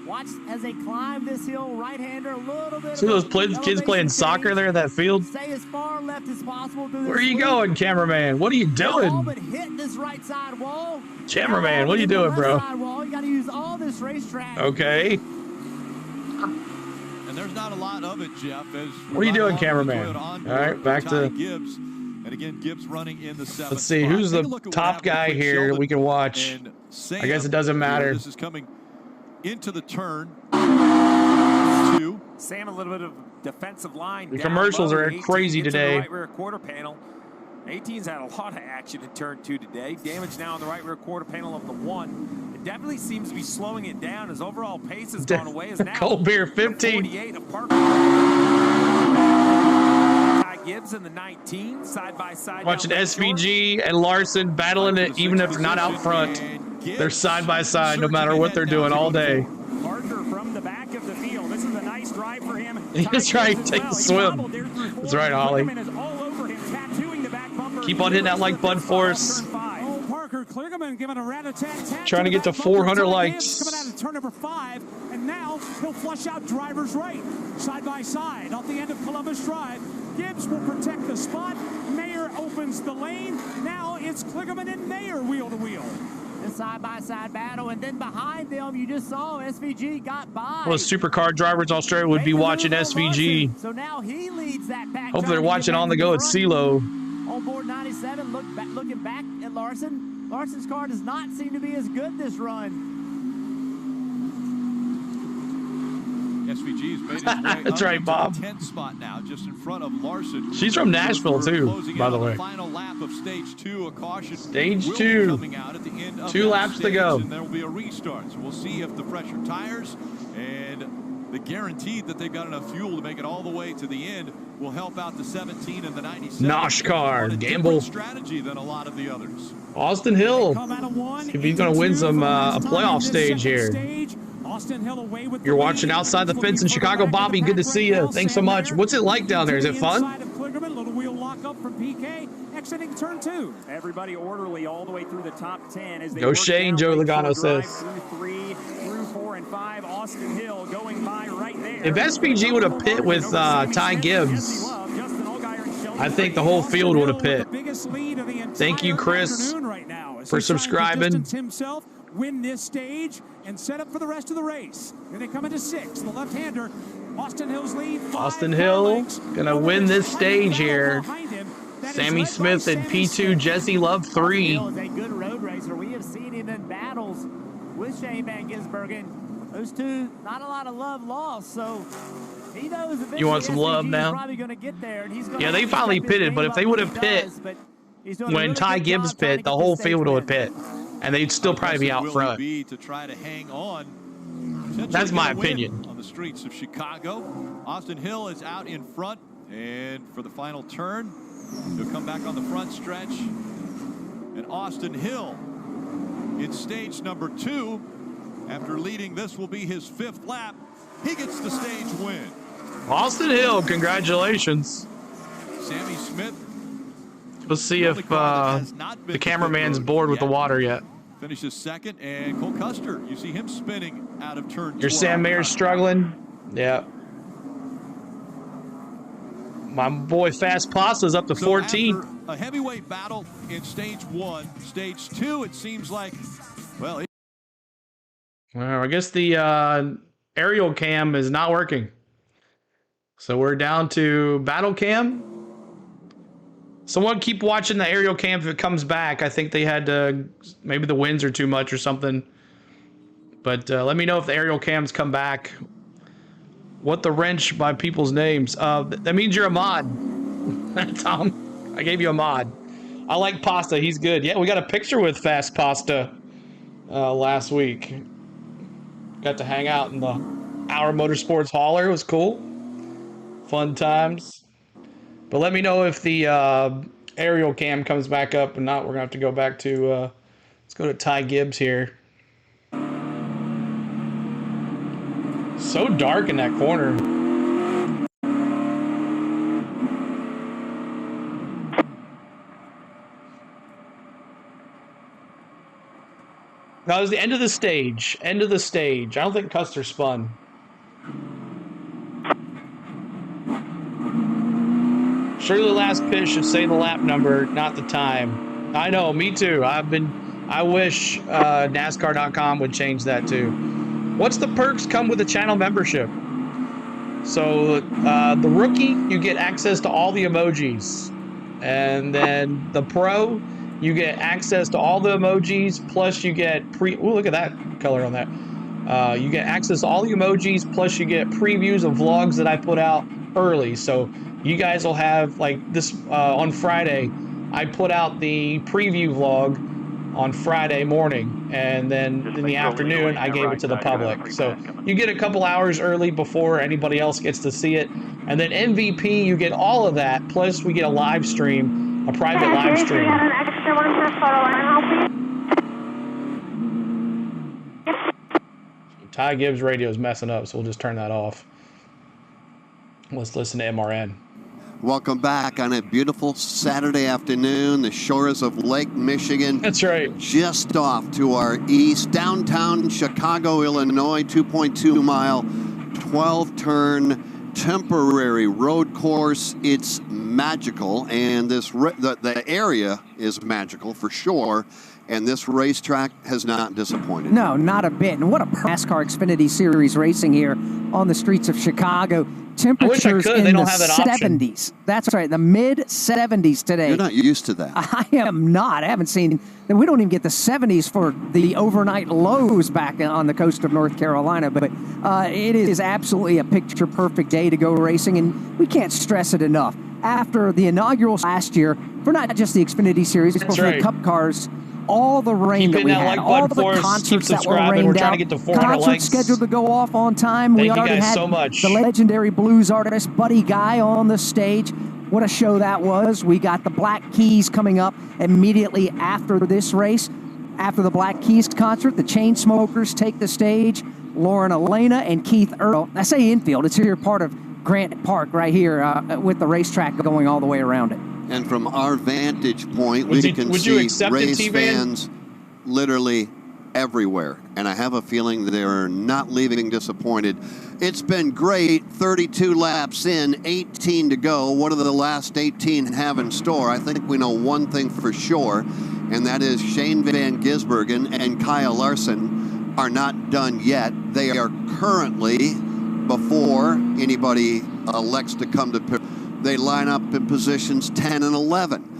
Watch as they climb this hill, right-hander, a little bit. See those kids playing soccer there in that field? Stay as far left as possible. Where are you going, cameraman? What are you doing? All but hit this right side wall. Cameraman, what are you doing, bro? You got to use all this racetrack. Okay. And there's not a lot of it, Jeff. What are you doing, cameraman? All right, back to Gibbs. And again, Gibbs running in the 7th. Let's see who's the top guy here we can watch. I guess it doesn't matter. This is coming into the turn 2. Sam, a little bit of defensive line. The commercials are crazy today. Right rear quarter panel. 18's had a lot of action in turn 2 today. Damage now on the right rear quarter panel of the 1. It definitely seems to be slowing it down. His overall pace has gone away. Is now Cold beer 15. 48 of Parker. Ty Gibbs in the 19, side by side. Watching SVG and Larson battling it, even if not out front. They're side by side, no matter what they're doing all day. Parker from the back of the field. This is a nice drive for him. He's right, take the swim. That's right, Ollie. Keep on hitting that like button for us. Oh, Parker Kligerman giving a rat-a-tat-tat. Trying to get to 400 likes. Coming out of turn number 5, and now he'll flush out driver's right, side by side, off the end of Columbus Drive. Gibbs will protect the spot. Mayer opens the lane. Now it's Kligerman and Mayer wheel to wheel. The side-by-side battle, and then behind them, you just saw SVG got by. Well, supercar drivers Australia would be watching SVG. So now he leads that pack. Hope they're watching on the go at CeeLo. On board 97, looking back at Larson. Larson's car does not seem to be as good this run. SVG's made his way That's right, Bob. 10th spot now, just in front of Larson. She's from Nashville too, by the way. Final lap of stage 2, a caution. Stage 2. Coming out at the end of 2 laps to go. And there will be a restart. So we'll see if the fresher tires and the guaranteed that they've got enough fuel to make it all the way to the end will help out the 17 and the 97. Nascar, gamble. Strategy than a lot of the others. Austin Hill. If he's going to win some a playoff stage here. Austin Hill away with You're watching Outside the Fence in Chicago. Bobby, good to see you. Thanks so much. What's it like down there? Is it fun? up from PK, exiting turn 2. Everybody orderly all the way through the top 10 as they Go work Shane, down Joe Lakeshore Logano Drive says. through 3, through 4 and 5. Austin Hill going by right there. If SPG would have pit with Ty Gibbs, I think the whole field would have pit. Thank you, Chris, for subscribing. Himself win this stage and set up for the rest of the race. Here they come into 6th. The left-hander, Austin Hill's lead. Austin Hill gonna win this stage here. Sammy Smith at P2, Jesse Love 3. Hill is a good road racer. We have seen him in battles with Shane Van Gisbergen. Those two, not a lot of love lost, so he knows eventually You want some love now? probably going to get there, and he's going Yeah, they finally pitted, but if they would have pit when Ty Gibbs pit, the whole field would pit, and they'd still probably be out front. To try to hang on. That's my opinion. On the streets of Chicago, Austin Hill is out in front, and for the final turn, he'll come back on the front stretch. And Austin Hill in stage number 2, after leading, this will be his 5th lap. He gets the stage win. Austin Hill, congratulations. Sammy Smith. Let's see if the cameraman's bored with the water yet. Finishes 2nd, and Cole Custer, you see him spinning out of turn 12. Your Sam Mayer's struggling. Yeah. My boy Fast Pasta's up to 14. After a heavyweight battle in stage 1, stage 2, it seems like, well, Well, I guess the aerial cam is not working. So we're down to battle cam. Someone keep watching the aerial cam if it comes back. I think they had to, maybe the winds are too much or something. But let me know if the aerial cams come back. What the wrench by people's names? That means you're a mod. Tom, I gave you a mod. I like Pasta. He's good. Yeah, we got a picture with Fast Pasta last week. Got to hang out in the Our Motorsports hauler. It was cool. Fun times. But let me know if the aerial cam comes back up. And not, we're going to have to go back to, let's go to Ty Gibbs here. So dark in that corner. That was the end of the stage. End of the stage. I don't think Custer spun. Surely the last pitch should say the lap number, not the time. I know, me too. I wish NASCAR.com would change that too. What's the perks come with a channel membership? So the rookie, you get access to all the emojis. And then the pro, you get access to all the emojis, plus you get ooh, look at that color on that. You get access to all the emojis, plus you get previews of vlogs that I put out early. So you guys will have, like this, on Friday, I put out the preview vlog on Friday morning, and then in the afternoon, I gave it to the public. So you get a couple hours early before anybody else gets to see it. And then MVP, you get all of that, plus we get a live stream, a private live stream. Ty Gibbs radio is messing up, so we'll just turn that off. Let's listen to MRN. Welcome back on a beautiful Saturday afternoon, the shores of Lake Michigan. That's right. Just off to our east, downtown Chicago, Illinois, 2.2 mile, 12-turn temporary road course. It's magical, and the area is magical for sure. And this racetrack has not disappointed. No, not a bit. And what a NASCAR Xfinity Series racing here on the streets of Chicago. Temperatures in the 70s. That's right, the mid-70s today. You're not used to that. I am not. I haven't seen, we don't even get the 70s for the overnight lows back on the coast of North Carolina. But it is absolutely a picture-perfect day to go racing, and we can't stress it enough. After the inaugural last year, for not just the Xfinity Series, but for the Cup cars, all the rain that we had, all the concerts that were rained out, concerts scheduled to go off on time. We already had the legendary blues artist Buddy Guy on the stage. What a show that was. We got the Black Keys coming up immediately after this race. After the Black Keys concert, the Chainsmokers take the stage. Lauren Elena and Keith Earl. I say infield. It's here part of Grant Park right here with the racetrack going all the way around it. And from our vantage point, we can see race fans literally everywhere. And I have a feeling that they're not leaving disappointed. It's been great. 32 laps in, 18 to go. What do the last 18 have in store? I think we know one thing for sure, and that is Shane Van Gisbergen and Kyle Larson are not done yet. They are currently, before anybody elects to come to pit, they line up in positions 10 and 11.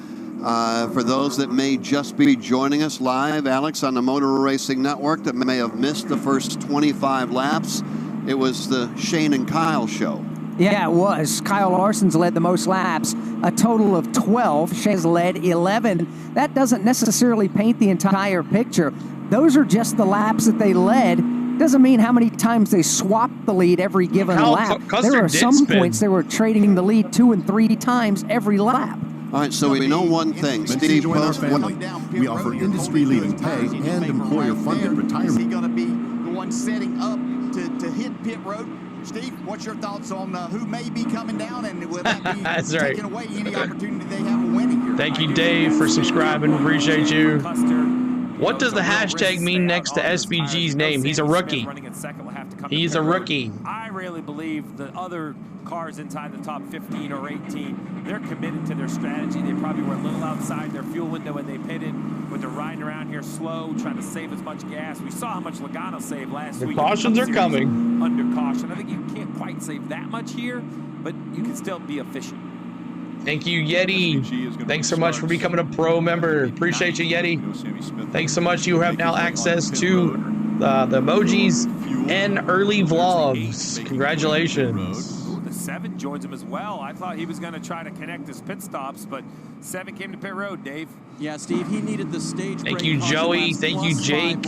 For those that may just be joining us live, Alex, on the Motor Racing Network that may have missed the first 25 laps, it was the Shane and Kyle show. Yeah, it was. Kyle Larson's led the most laps, a total of 12. Shane's led 11. That doesn't necessarily paint the entire picture. Those are just the laps that they led. Doesn't mean how many times they swapped the lead every given lap. There were some points they were trading the lead 2 and 3 times every lap. All right, so we know one thing. Steve, join our family. We offer industry-leading pay and employer-funded retirement. Is he going to be the one setting up to hit pit road? Steve, what's your thoughts on who may be coming down, and will that be taking away any opportunity they have of winning here? Thank you, Dave, for subscribing. Appreciate you. What does the hashtag mean next to SVG's name? He's a rookie. He's a rookie. I really believe the other cars inside the top 15 or 18, they're committed to their strategy. They probably were a little outside their fuel window when they pitted, but they're riding around here slow, trying to save as much gas. We saw how much Logano saved last week. The cautions are coming. Under caution. I think you can't quite save that much here, but you can still be efficient. Thank you, Yeti. Thanks so much for becoming a pro member. Appreciate you, Yeti. Thanks so much. You have now access to the emojis and early vlogs. Congratulations. The 7 joins him as well. I thought he was going to try to connect his pit stops, but 7 came to pit road, Dave. Yeah, Steve, he needed the stage break. Thank you, Joey. Thank you, Jake.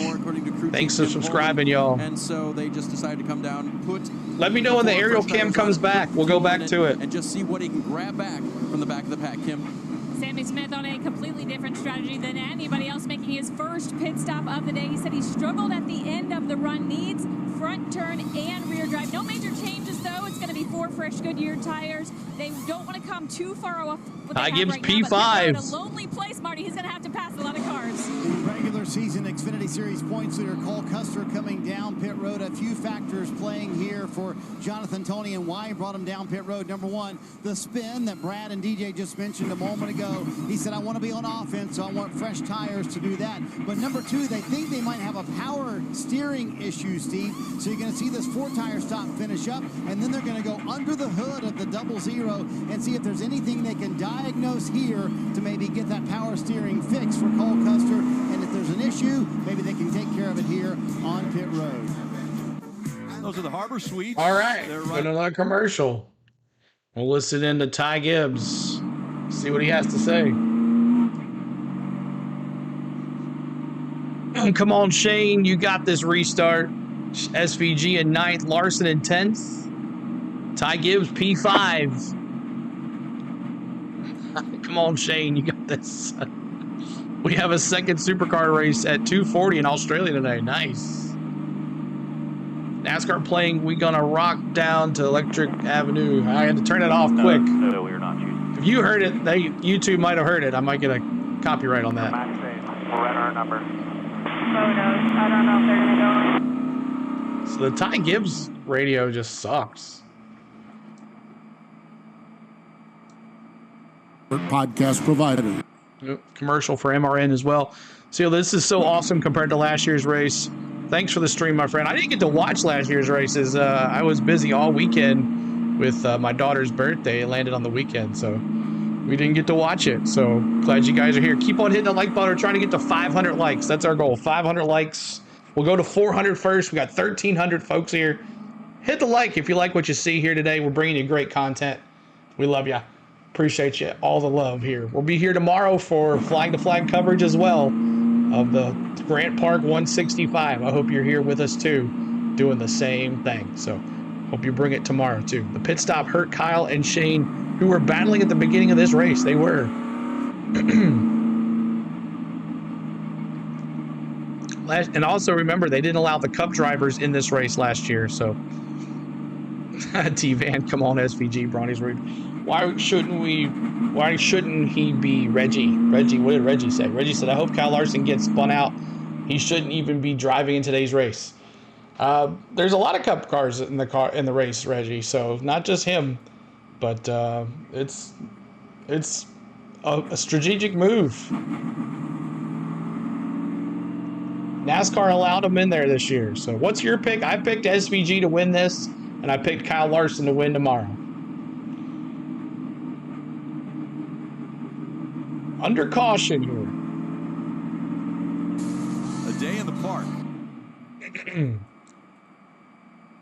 Thanks for subscribing, y'all. And so they just decided to come down and put... Let me know when the aerial cam comes back. We'll go back to it. And just see what he can grab back from the back of the pack, Kim. Sammy Smith on a completely different strategy than anybody else, making his first pit stop of the day. He said he struggled at the end of the run, needs front turn and rear drive. No major changes, though. It's going to be 4 fresh Goodyear tires. They don't want to come too far off. I gives right P5. Now, a lonely place, Marty. He's going to have to pass a lot of cars. Regular season Xfinity Series points leader Cole Custer coming down pit road. A few factors playing here for Jonathan Tony and why he brought him down pit road. Number one, the spin that Brad and DJ just mentioned a moment ago. He said, I want to be on offense, so I want fresh tires to do that. But number two, they think they might have a power steering issue, Steve. So you're going to see this 4-tire stop finish up, and then they're going to go under the hood of the 00 and see if there's anything they can diagnose here to maybe get that power steering fixed for Cole Custer. And if there's an issue, maybe they can take care of it here on pit road. Those are the Harbor Suites. All right, another commercial. We'll listen in to Ty Gibbs. See what he has to say. Come on, Shane. You got this restart. SVG in 9th, Larson in 10th. Ty Gibbs, P5. Come on, Shane. You got this. We have a second supercar race at 2:40 in Australia today. Nice. NASCAR playing We Gonna Rock down to Electric Avenue. I had to turn it off quick. No, we are not choosing. If you heard it, you two might have heard it. I might get a copyright on that. Max says we'll run our number. Photos. I don't know if they're going to go in. So the Ty Gibbs radio just sucks. Podcast provider. Commercial for MRN as well. So this is so awesome compared to last year's race. Thanks for the stream, my friend. I didn't get to watch last year's races. I was busy all weekend with my daughter's birthday. It landed on the weekend, so we didn't get to watch it. So glad you guys are here. Keep on hitting the like button. We're trying to get to 500 likes. That's our goal. 500 likes. We'll go to 400 first. We got 1,300 folks here. Hit the like if you like what you see here today. We're bringing you great content. We love you. Appreciate you. All the love here. We'll be here tomorrow for flag-to-flag coverage as well of the Grant Park 165. I hope you're here with us too, doing the same thing. So hope you bring it tomorrow too. The pit stop hurt Kyle and Shane, who were battling at the beginning of this race. They were. And also remember, they didn't allow the Cup drivers in this race last year. So T-Van, come on, SVG, Bronny's rude. Why shouldn't he be Reggie? Reggie, what did Reggie say? Reggie said, I hope Kyle Larson gets spun out. He shouldn't even be driving in today's race. There's a lot of Cup cars in the race, Reggie. So not just him, but it's a strategic move. NASCAR allowed him in there this year. So what's your pick? I picked SVG to win this, and I picked Kyle Larson to win tomorrow. Under caution here. A day in the park.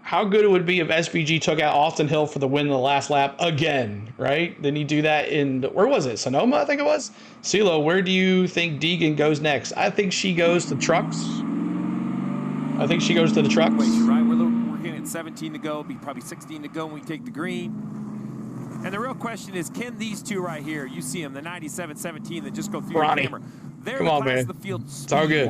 How good it would be if SVG took out Austin Hill for the win in the last lap again, right? Didn't he do that where was it? Sonoma, I think it was? CeeLo, where do you think Deegan goes next? I think she goes to trucks. I think she goes to the trucks. Wait, you're right. We're getting at 17 to go, be probably 16 to go when we take the green. And the real question is, can these two right here, you see them, the 97-17 that just go through the camera. They're come on, man. of the field it's all good.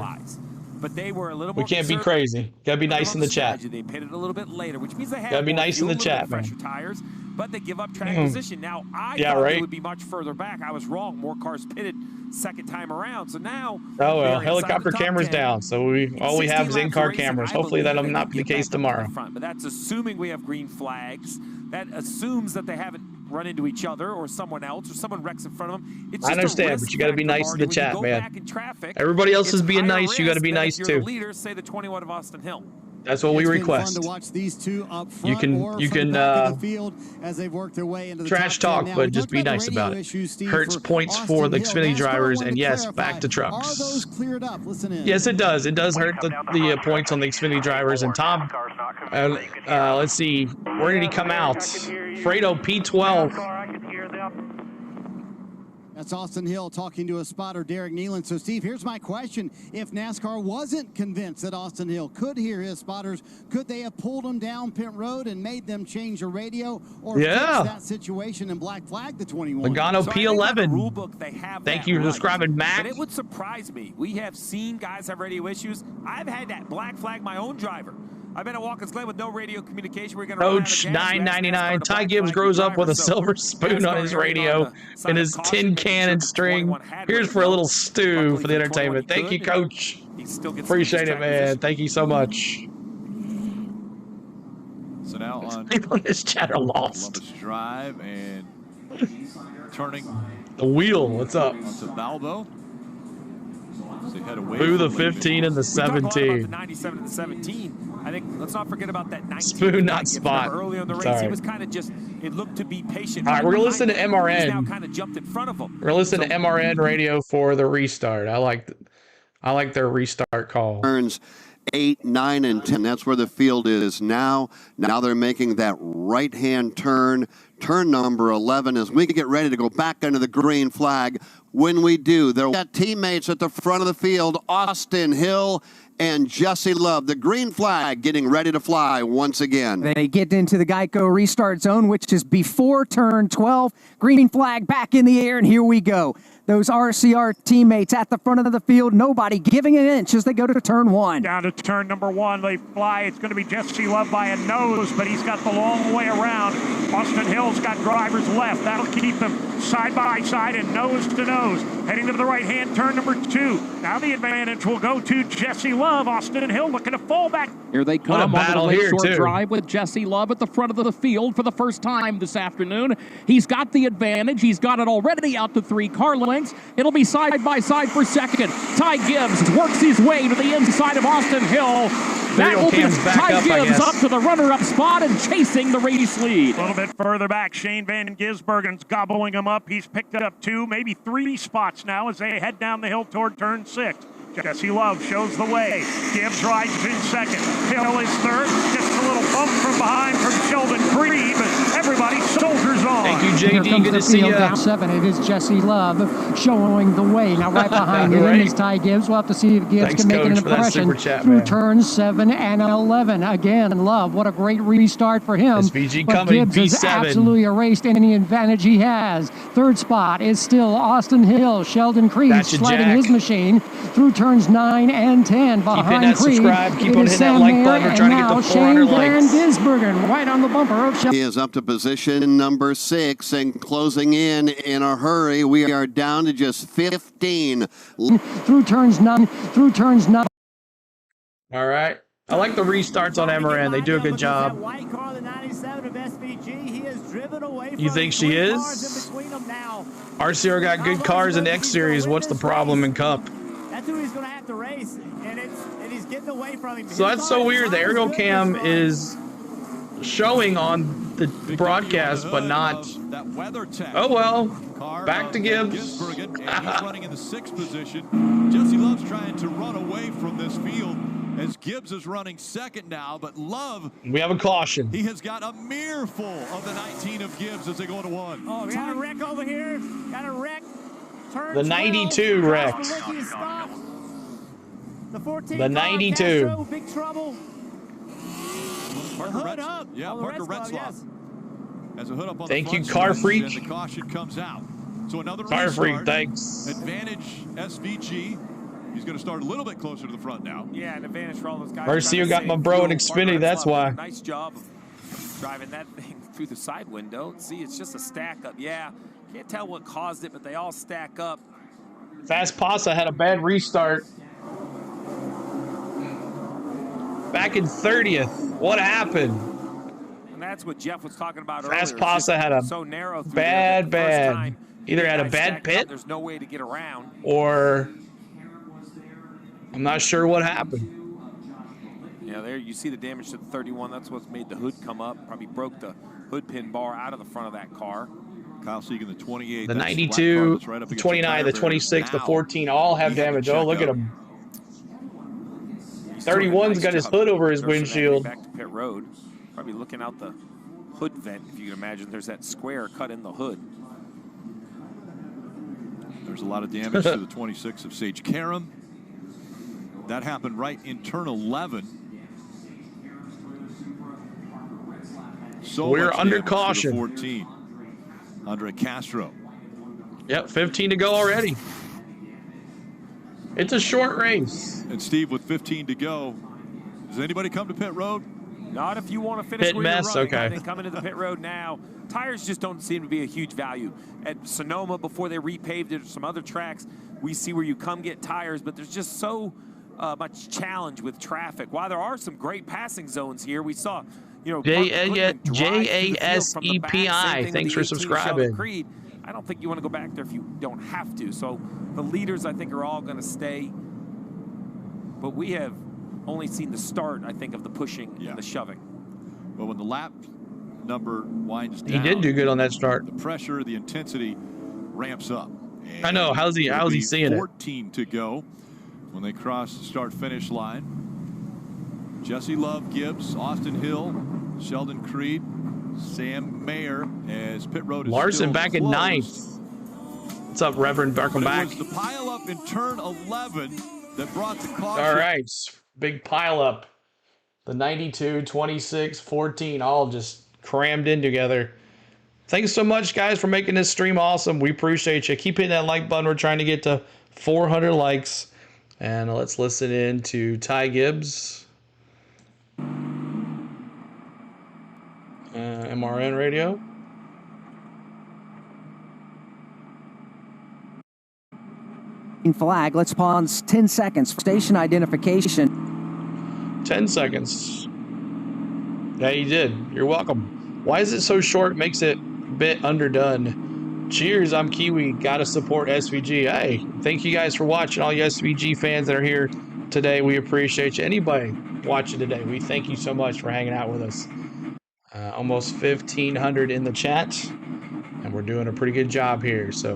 But they were a little more. We can't be crazy. Gotta be nice in the chat. They pitted a little bit later, which means they have gotta be nice in the chat, man. Fresher tires, but they give up track position. Now I thought it would be much further back. I was wrong. More cars pitted second time around. So now. Oh well, helicopter cameras down. So all we have is in-car cameras. Hopefully that'll not be the case tomorrow. But that's assuming we have green flags. That assumes that they haven't run into each other or someone else or someone wrecks in front of them. It's just I understand, but you got to be nice in the chat, man. Everybody else is being nice. You got to be nice too. The leaders say the 21 of Austin Hill. That's what we request. Fun to watch these two up front you can the field as they've worked their way into the trash talk, but just be nice about it. Hurts points for the Xfinity drivers, and yes, back to trucks. Are those cleared up? Listen in. Yes, it does. It does hurt the points on the Xfinity drivers. And Tom, let's see, where did he come out? Fredo P12. That's Austin Hill talking to a spotter, Derek Nealon. So, Steve, here's my question. If NASCAR wasn't convinced that Austin Hill could hear his spotters, could they have pulled him down pit road and made them change the radio or fix that situation and black flag the 21? Logano P11. Rule book, they have Thank you for describing Mac. But it would surprise me. We have seen guys have radio issues. I've had that black flag my own driver. I've been at Watkins Glen with no radio communication. We're going to Coach 999. Ty Gibbs grows up with a silver spoon on his radio and his tin can and string. Here's for a little stew for the entertainment. Thank you, Coach. Appreciate it, man. Thank you so much. So now on people in this chat are lost. Columbus Drive and turning the wheel. What's up? Onto Balbo. Boo the 15 and the 17. The 97 and the 17. I think let's not forget about that 19. Spoon, not spot. Early on the race, he was kind of just. It looked to be patient. All right, we're gonna listen to MRN. He's now kind of jumped in front of him. We're gonna listen to MRN radio for the restart. I like their restart call. Turns 8, 9, and 10. That's where the field is now. Now they're making that right-hand turn. Turn number 11 as we get ready to go back under the green flag. When we do, they'll got teammates at the front of the field, Austin Hill and Jesse Love. The green flag getting ready to fly once again. They get into the Geico restart zone, which is before turn 12. Green flag back in the air, and here we go. Those RCR teammates at the front of the field, nobody giving an inch as they go to turn 1. Down to turn number 1, they fly. It's going to be Jesse Love by a nose, but he's got the long way around. Austin Hill's got drivers left. That'll keep them side by side and nose to nose. Heading to the right-hand turn number 2. Now the advantage will go to Jesse Love. Austin Hill looking to fall back. Here they come on the Lakeshore Drive with Jesse Love at the front of the field for the first time this afternoon. He's got the advantage. He's got it already out to 3 car lengths. It'll be side by side for second. Ty Gibbs works his way to the inside of Austin Hill. That opens Ty Gibbs up to the runner-up spot and chasing the race lead. A little bit further back, Shane Van Gisbergen's gobbling him up. He's picked up 2, maybe 3 spots now as they head down the hill toward turn 6. Jesse Love shows the way. Gibbs rides in second. Hill is third. Just a little bump from behind from Sheldon Creed, but everybody soldiers on. Thank you, JD. Good to see you. Down 7. It is Jesse Love showing the way. Now right behind him is Ty Gibbs. We'll have to see if Gibbs can make an impression through turns 7 and 11. Again, Love, what a great restart for him. SVG but coming, Gibbs has P7. absolutely erased any advantage he has. Third spot is still Austin Hill. Sheldon Creed sliding his machine through turn turns 9 and 10. Behind keep hitting that Creed, subscribe. Keep on hitting that Sam like Mayer, button. We're trying to get to 400 likes. Shane Van Gisbergen right on the bumper of He is up to position number 6 and closing in a hurry. We are down to just 15. Through turns 9. All right. I like the restarts on MRN. They do a good job. White car, the 97 of SVG, he is driven away. You think she is? RCR got good cars in X Series. What's the problem in Cup? That's who he's going to have to race, and he's getting away from him. So that's so weird. The aerial cam is showing on the broadcast, but not. Oh well. Back to Gibbs. And he's running in the 6th position. Jesse Love's trying to run away from this field as Gibbs is running 2nd now, but Love. We have a caution. He has got a mirror full of the 19 of Gibbs as they go to 1. Oh, we got a wreck over here. Got a wreck. Turn The 92 wrecked. The 14. The 92. Castro, big trouble. Parker hood up. Yeah, Oh, Parker Retzlaff, Retzlaff. yes. As a hood up on Thank the you, front Car stretch, Freak. And the caution comes out. So another Car restart. Freak, thanks. Advantage SVG. He's going to start a little bit closer to the front now. Yeah, an advantage for all those guys. Marcio got my bro in Xfinity, that's why. Nice job of driving that thing through the side window. See, it's just a stack up. Yeah, can't tell what caused it, but they all stack up. Fast Pasa had a bad restart. Back in 30th. What happened? And that's what Jeff was talking about Fast earlier. Pasa had a so narrow bad. Either had a bad pit, there's no way to get around, or I'm not sure what happened. Yeah, there you see the damage to the 31. That's what's made the hood come up. Probably broke the hood pin bar out of the front of that car. Kyle Segan, the 28. The 92, the 29, the 26, the 14 all have damage. Oh, look at him. 31's got his hood over his windshield. Back to pit road. Probably looking out the hood vent, if you can imagine. There's that square cut in the hood. There's a lot of damage to the 26 of Sage Karam. That happened right in turn 11. So we're much under damage to the caution. 14. Andre Castro. Yep, 15 to go already. It's a short race. And Steve, with 15 to go, does anybody come to pit road? Not if you want to finish Pit where mess, you're running. okay. They come into the pit road now. Tires just don't seem to be a huge value. At Sonoma, before they repaved it, or some other tracks, we see where you come get tires, but there's just so much challenge with traffic. While there are some great passing zones here, we saw, JASEPI. Thanks for subscribing. Creed. I don't think you want to go back there if you don't have to. So the leaders, I think, are all going to stay. But we have only seen the start, I think, of the pushing and the shoving. But when the lap number winds down, He did do good on that start. the pressure, the intensity ramps up. I know. How's he seeing it? 14 to go when they cross the start-finish line. Jesse Love, Gibbs, Austin Hill, Sheldon Creed, Sam Mayer as pit road is Larson still back in closed. 9th. What's up, Reverend? Welcome back. It was the pile up in turn 11 that brought the caution. All right. Big pile up. The 92, 26, 14 all just crammed in together. Thanks so much, guys, for making this stream awesome. We appreciate you. Keep hitting that like button. We're trying to get to 400 likes. And let's listen in to Ty Gibbs. MRN radio. Flag. Let's pause 10 seconds for station identification. 10 seconds. Yeah, you did. You're welcome. Why is it so short? Makes it a bit underdone. Cheers, I'm Kiwi. Gotta support SVG. Hey, thank you guys for watching. All you SVG fans that are here today, we appreciate you. Anybody watching today, we thank you so much for hanging out with us. Almost 1,500 in the chat, and we're doing a pretty good job here. So,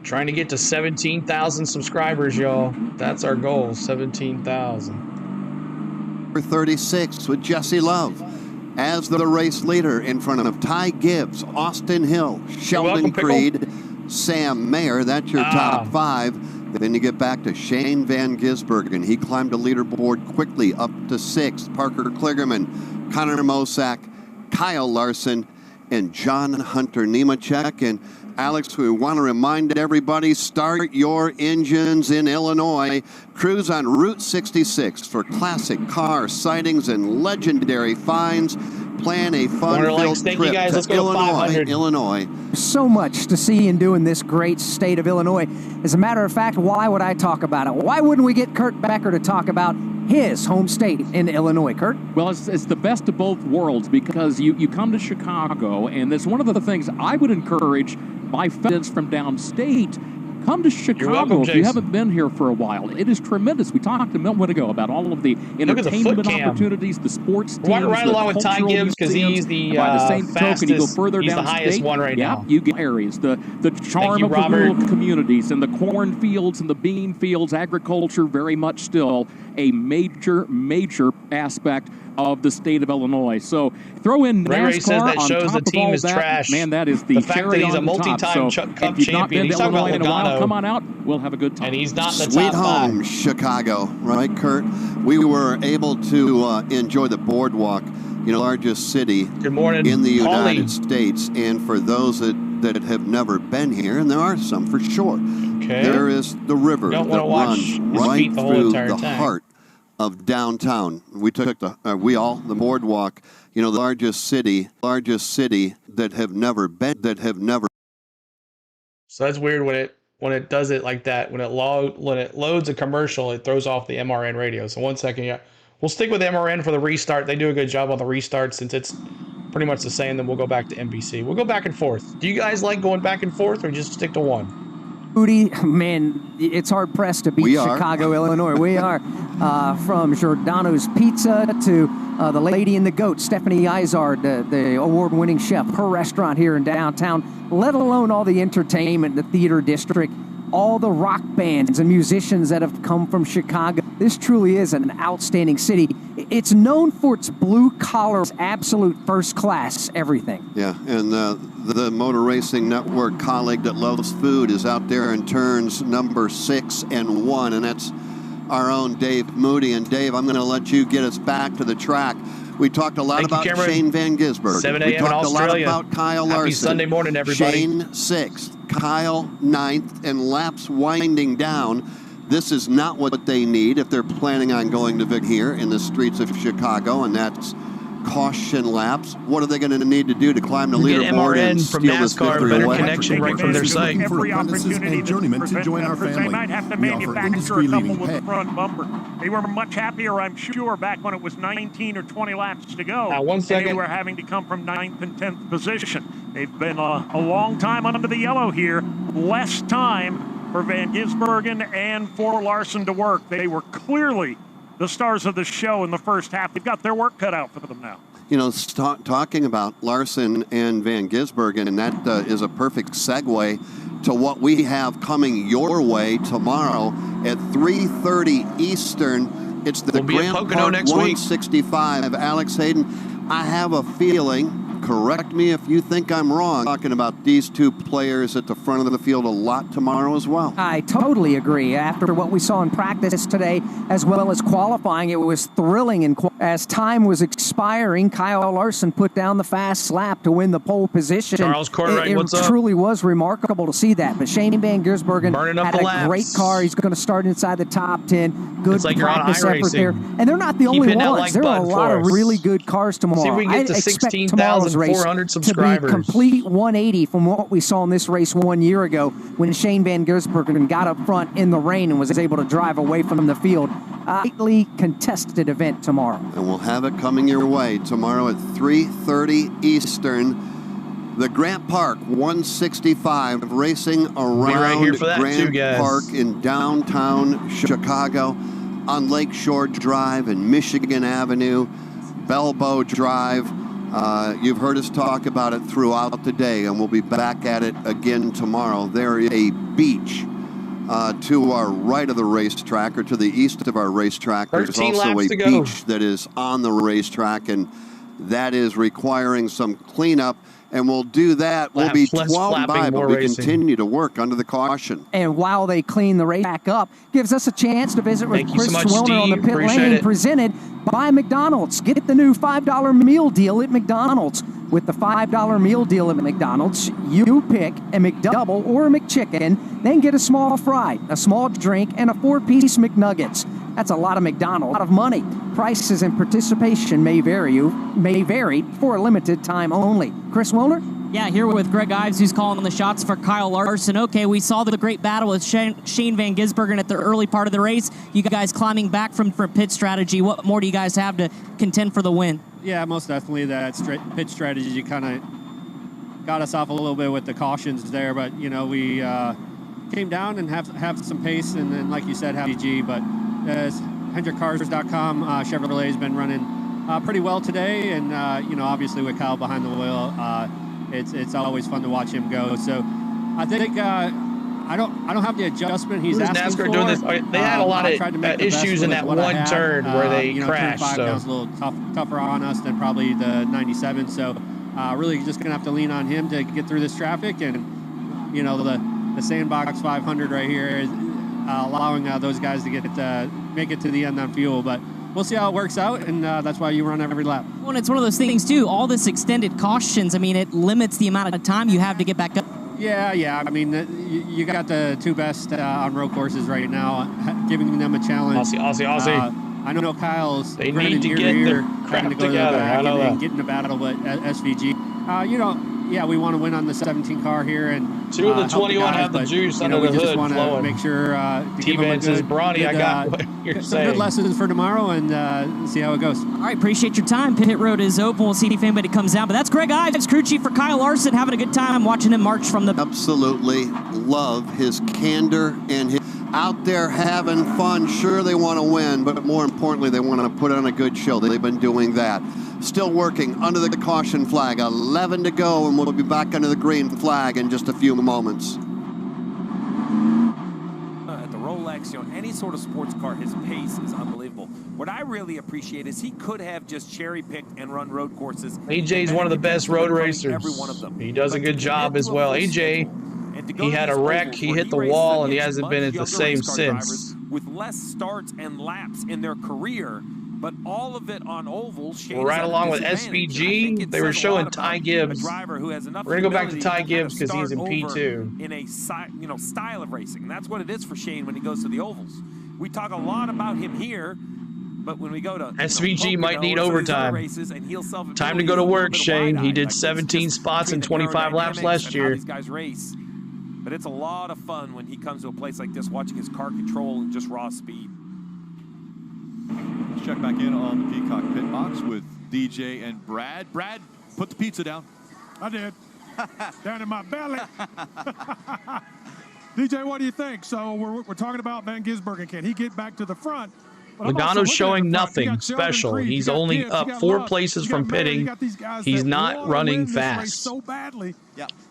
trying to get to 17,000 subscribers, y'all. That's our goal, 17,000. Number 36 with Jesse Love as the race leader in front of Ty Gibbs, Austin Hill, Sheldon Creed, Sam Mayer. That's your top 5. Then you get back to Shane Van Gisbergen. He climbed the leaderboard quickly up to 6th. Parker Kligerman, Connor Mosak, Kyle Larson, and John Hunter Nemechek. And Alex, we want to remind everybody, start your engines in Illinois. Cruise on Route 66 for classic car sightings and legendary finds. Plan a fun-filled trip to Illinois. So much to see and do in this great state of Illinois. As a matter of fact, why would I talk about it? Why wouldn't we get Kurt Becker to talk about his home state in Illinois, Kurt? Well, it's the best of both worlds, because you come to Chicago, and that's one of the things I would encourage my friends from downstate. Come to Chicago if you haven't been here for a while. It is tremendous. We talked a minute ago about all of the entertainment opportunities, the sports teams, right along with Ty Gibbs, because he's the by the same fastest, token, you go further he's the highest one right now. You get areas, the charm of the rural communities, and the cornfields and the bean fields, agriculture very much still a major aspect of the state of Illinois. So throw in NASCAR Ray says that on shows top the team of all is that. trash. Man, that is the fact that he's a multi-time Cup champion. He's talking about Logano. Come on out. We'll have a good time. And he's not the Sweet top home, five. Chicago, right, Kurt? We were able to enjoy the boardwalk, largest city in the United States. And for those that have never been here, and there are some for sure, there is the river that runs right through the heart of downtown. We took the boardwalk, the largest city that have never been, So that's weird when it does it like that. When it loads a commercial, it throws off the MRN radio. So 1 second, yeah. We'll stick with MRN for the restart. They do a good job on the restart since it's pretty much the same. Then we'll go back to NBC. We'll go back and forth. Do you guys like going back and forth, or just stick to one? Udi, man, it's hard pressed to beat Chicago, Illinois. We are. From Giordano's Pizza to the Lady and the Goat, Stephanie Izard, the award-winning chef, her restaurant here in downtown, let alone all the entertainment, the theater district, all the rock bands and musicians that have come from Chicago. This truly is an outstanding city. It's known for its blue-collar, absolute first-class everything. Yeah, and the Motor Racing Network colleague that loves food is out there in turns number 6 and 1, and that's our own Dave Moody. And Dave, I'm going to let you get us back to the track. We talked a lot about Shane Van Gisbergen. 7 a.m. We talked in Australia. a lot about Kyle Larson. Happy Sunday morning, everybody. Shane 6th, Kyle 9th, and laps winding down. This is not what they need if they're planning on going to Vic here in the streets of Chicago, and that's caution laps. What are they going to need to do to climb the leaderboard and steal this victory away? Connection right from their site. For apprentices and journeymen to join our family. They might have to We offer manufacture a couple industry-leading with pay. the front bumper. They were much happier, I'm sure, back when it was 19 or 20 laps to go. Now, 1 second. And they were having to come from 9th and 10th position. They've been a long time under the yellow here. Less time for Van Gisbergen and for Larson to work. They were clearly the stars of the show in the first half. They've got their work cut out for them now. Talking about Larson and Van Gisbergen, and that is a perfect segue to what we have coming your way tomorrow at 3:30 Eastern. It's the Grand Park 165. Alex Hayden, I have a feeling, correct me if you think I'm wrong, talking about these two players at the front of the field a lot tomorrow as well. I totally agree. After what we saw in practice today, as well as qualifying, it was thrilling. And as time was expiring, Kyle Larson put down the fast lap to win the pole position. Charles Corrigan, what's up? It truly was remarkable to see that. But Shane Van Gisbergen had a great car. He's going to start inside the top 10. Good practice effort there. And they're not the only ones. There are a lot of really good cars tomorrow. See if we can get to 16,400 subscribers. To be a complete 180 from what we saw in this race 1 year ago when Shane Van Gisbergen got up front in the rain and was able to drive away from the field. Tightly contested event tomorrow. And we'll have it coming your way tomorrow at 3:30 Eastern. The Grant Park 165 racing around Grant Park in downtown Chicago on Lakeshore Drive and Michigan Avenue, Belbo Drive. You've heard us talk about it throughout the day, and we'll be back at it again tomorrow. There is a beach to our right of the racetrack, or to the east of our racetrack. There's also a beach that is on the racetrack, and that is requiring some cleanup. And we'll do that. We'll be 12 by, but we continue to work under the caution. And while they clean the race back up, gives us a chance to visit with Chris Wilner on the pit lane, presented by McDonald's. Get the new $5 meal deal at McDonald's. With the $5 meal deal at McDonald's, you pick a McDouble or a McChicken, then get a small fry, a small drink, and a 4-piece McNuggets. That's a lot of McDonald's, a lot of money. Prices and participation may vary for a limited time only. Chris Wilner? Yeah, here with Greg Ives, who's calling the shots for Kyle Larson. Okay, we saw the great battle with Shane Van Gisbergen at the early part of the race. You guys climbing back from pit strategy. What more do you guys have to contend for the win? Yeah, most definitely that pit strategy. You kind of got us off a little bit with the cautions there, but you know we came down and have some pace, and then like you said, have DG. But as HendrickCars.com, Chevrolet has been running pretty well today, and you know obviously with Kyle behind the wheel, it's always fun to watch him go. So I think I don't have the adjustment he's asking NASCAR for. Doing this? They had a lot of issues in that one turn where they crashed. 5 now is a little tougher on us than probably the 97. So really just gonna have to lean on him to get through this traffic, and you know the Sandbox 500 right here is allowing those guys to make it to the end on fuel, but. We'll see how it works out, and that's why you run every lap. Well, and it's one of those things, too. All this extended cautions, I mean, it limits the amount of time you have to get back up. Yeah. I mean, you got the two best on road courses right now, giving them a challenge. Aussie. I know Kyle's they need to get their crap together. I know that. Get in the battle with SVG. You know, yeah, we want to win on the 17 car here, and 2 of the 21 have the juice under the hood. We just want to flowing. make sure to give them a says, Bronny, I got what you're some saying. good lessons for tomorrow, and see how it goes. All right, appreciate your time. Pit road is open. We'll see if anybody comes down. But that's Greg Ives, crew chief for Kyle Larson, having a good time watching him march from the. Absolutely love his candor and his out there having fun. Sure, they want to win, but more importantly, they want to put on a good show. They've been doing that. Still working under the caution flag. 11 to go, and we'll be back under the green flag in just a few moments. At the Rolex, you know, any sort of sports car, his pace is unbelievable. What I really appreciate is he could have just cherry-picked and run road courses. AJ's one of the best road racers. Every one of them. He does a good job as well. AJ, he had a wreck, he hit the wall, and he hasn't been at the same since. With less starts and laps in their career, but all of it on ovals. Right along with SVG, they were showing Ty Gibbs. We're gonna go back to Ty Gibbs because he's in P2. In a style of racing, and that's what it is for Shane when he goes to the ovals. We talk a lot about him here, but when we go to SVG might need overtime. Time to go to work, Shane. He did 17 spots and 25 laps last year. These guys race, but it's a lot of fun when he comes to a place like this, watching his car control and just raw speed. Let's check back in on the Peacock pit box with DJ and Brad. Brad, put the pizza down. I did. Down in my belly. DJ, what do you think? So we're talking about Van Gisbergen. Can he get back to the front? Logano's showing nothing special. He's only up 4 places from pitting. He's not running fast. So badly.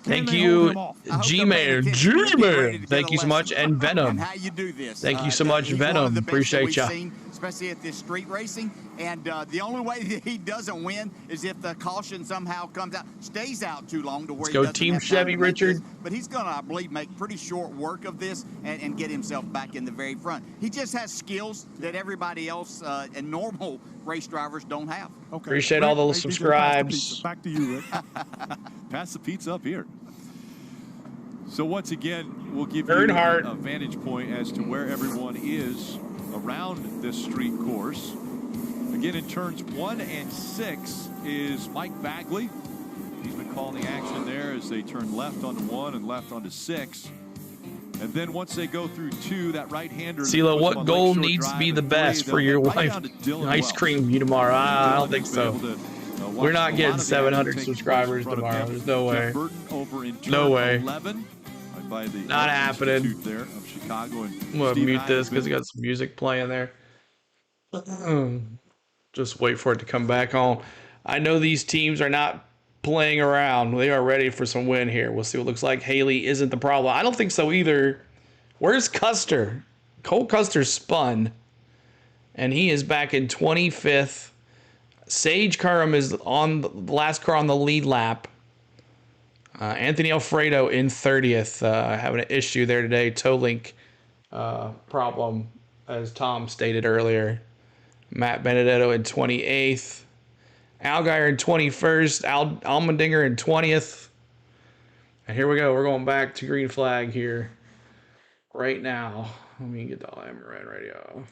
Thank you, G-Man. G-Man. Thank you so much. And Venom. Thank you so much, Venom. Appreciate you. Especially at this street racing, and the only way that he doesn't win is if the caution somehow comes out, stays out too long to where Let's go Team Chevy, Richard. But he's going to, I believe, make pretty short work of this and get himself back in the very front. He just has skills that everybody else and normal race drivers don't have. Okay. Appreciate all the subscribes. Back to you, Rick. Pass the pizza up here. So once again, we'll give Earnhardt. you a vantage point as to where everyone is around this street course. Again, in turns 1 and 6 is Mike Bagley. He's been calling the action there as they turn left onto 1 and left onto 6. And then once they go through 2, that right-hander. CeeLo, what goal needs to be the best for your wife? Ice cream you tomorrow? I don't think so. We're not getting 700 subscribers tomorrow. There's no way. No way. Not happening. I'm going to mute this because I got some music playing there. Just wait for it to come back on. I know these teams are not playing around. They are ready for some win here. We'll see what it looks like. Haley isn't the problem. I don't think so either. Where's Custer? Cole Custer spun, and he is back in 25th. Sage Curran is on the last car on the lead lap. Anthony Alfredo in 30th, having an issue there today. Toe link problem, as Tom stated earlier. Matt Benedetto in 28th. Allgaier in 21st. Allmendinger in 20th. And here we go. We're going back to green flag here right now. Let me get the radio.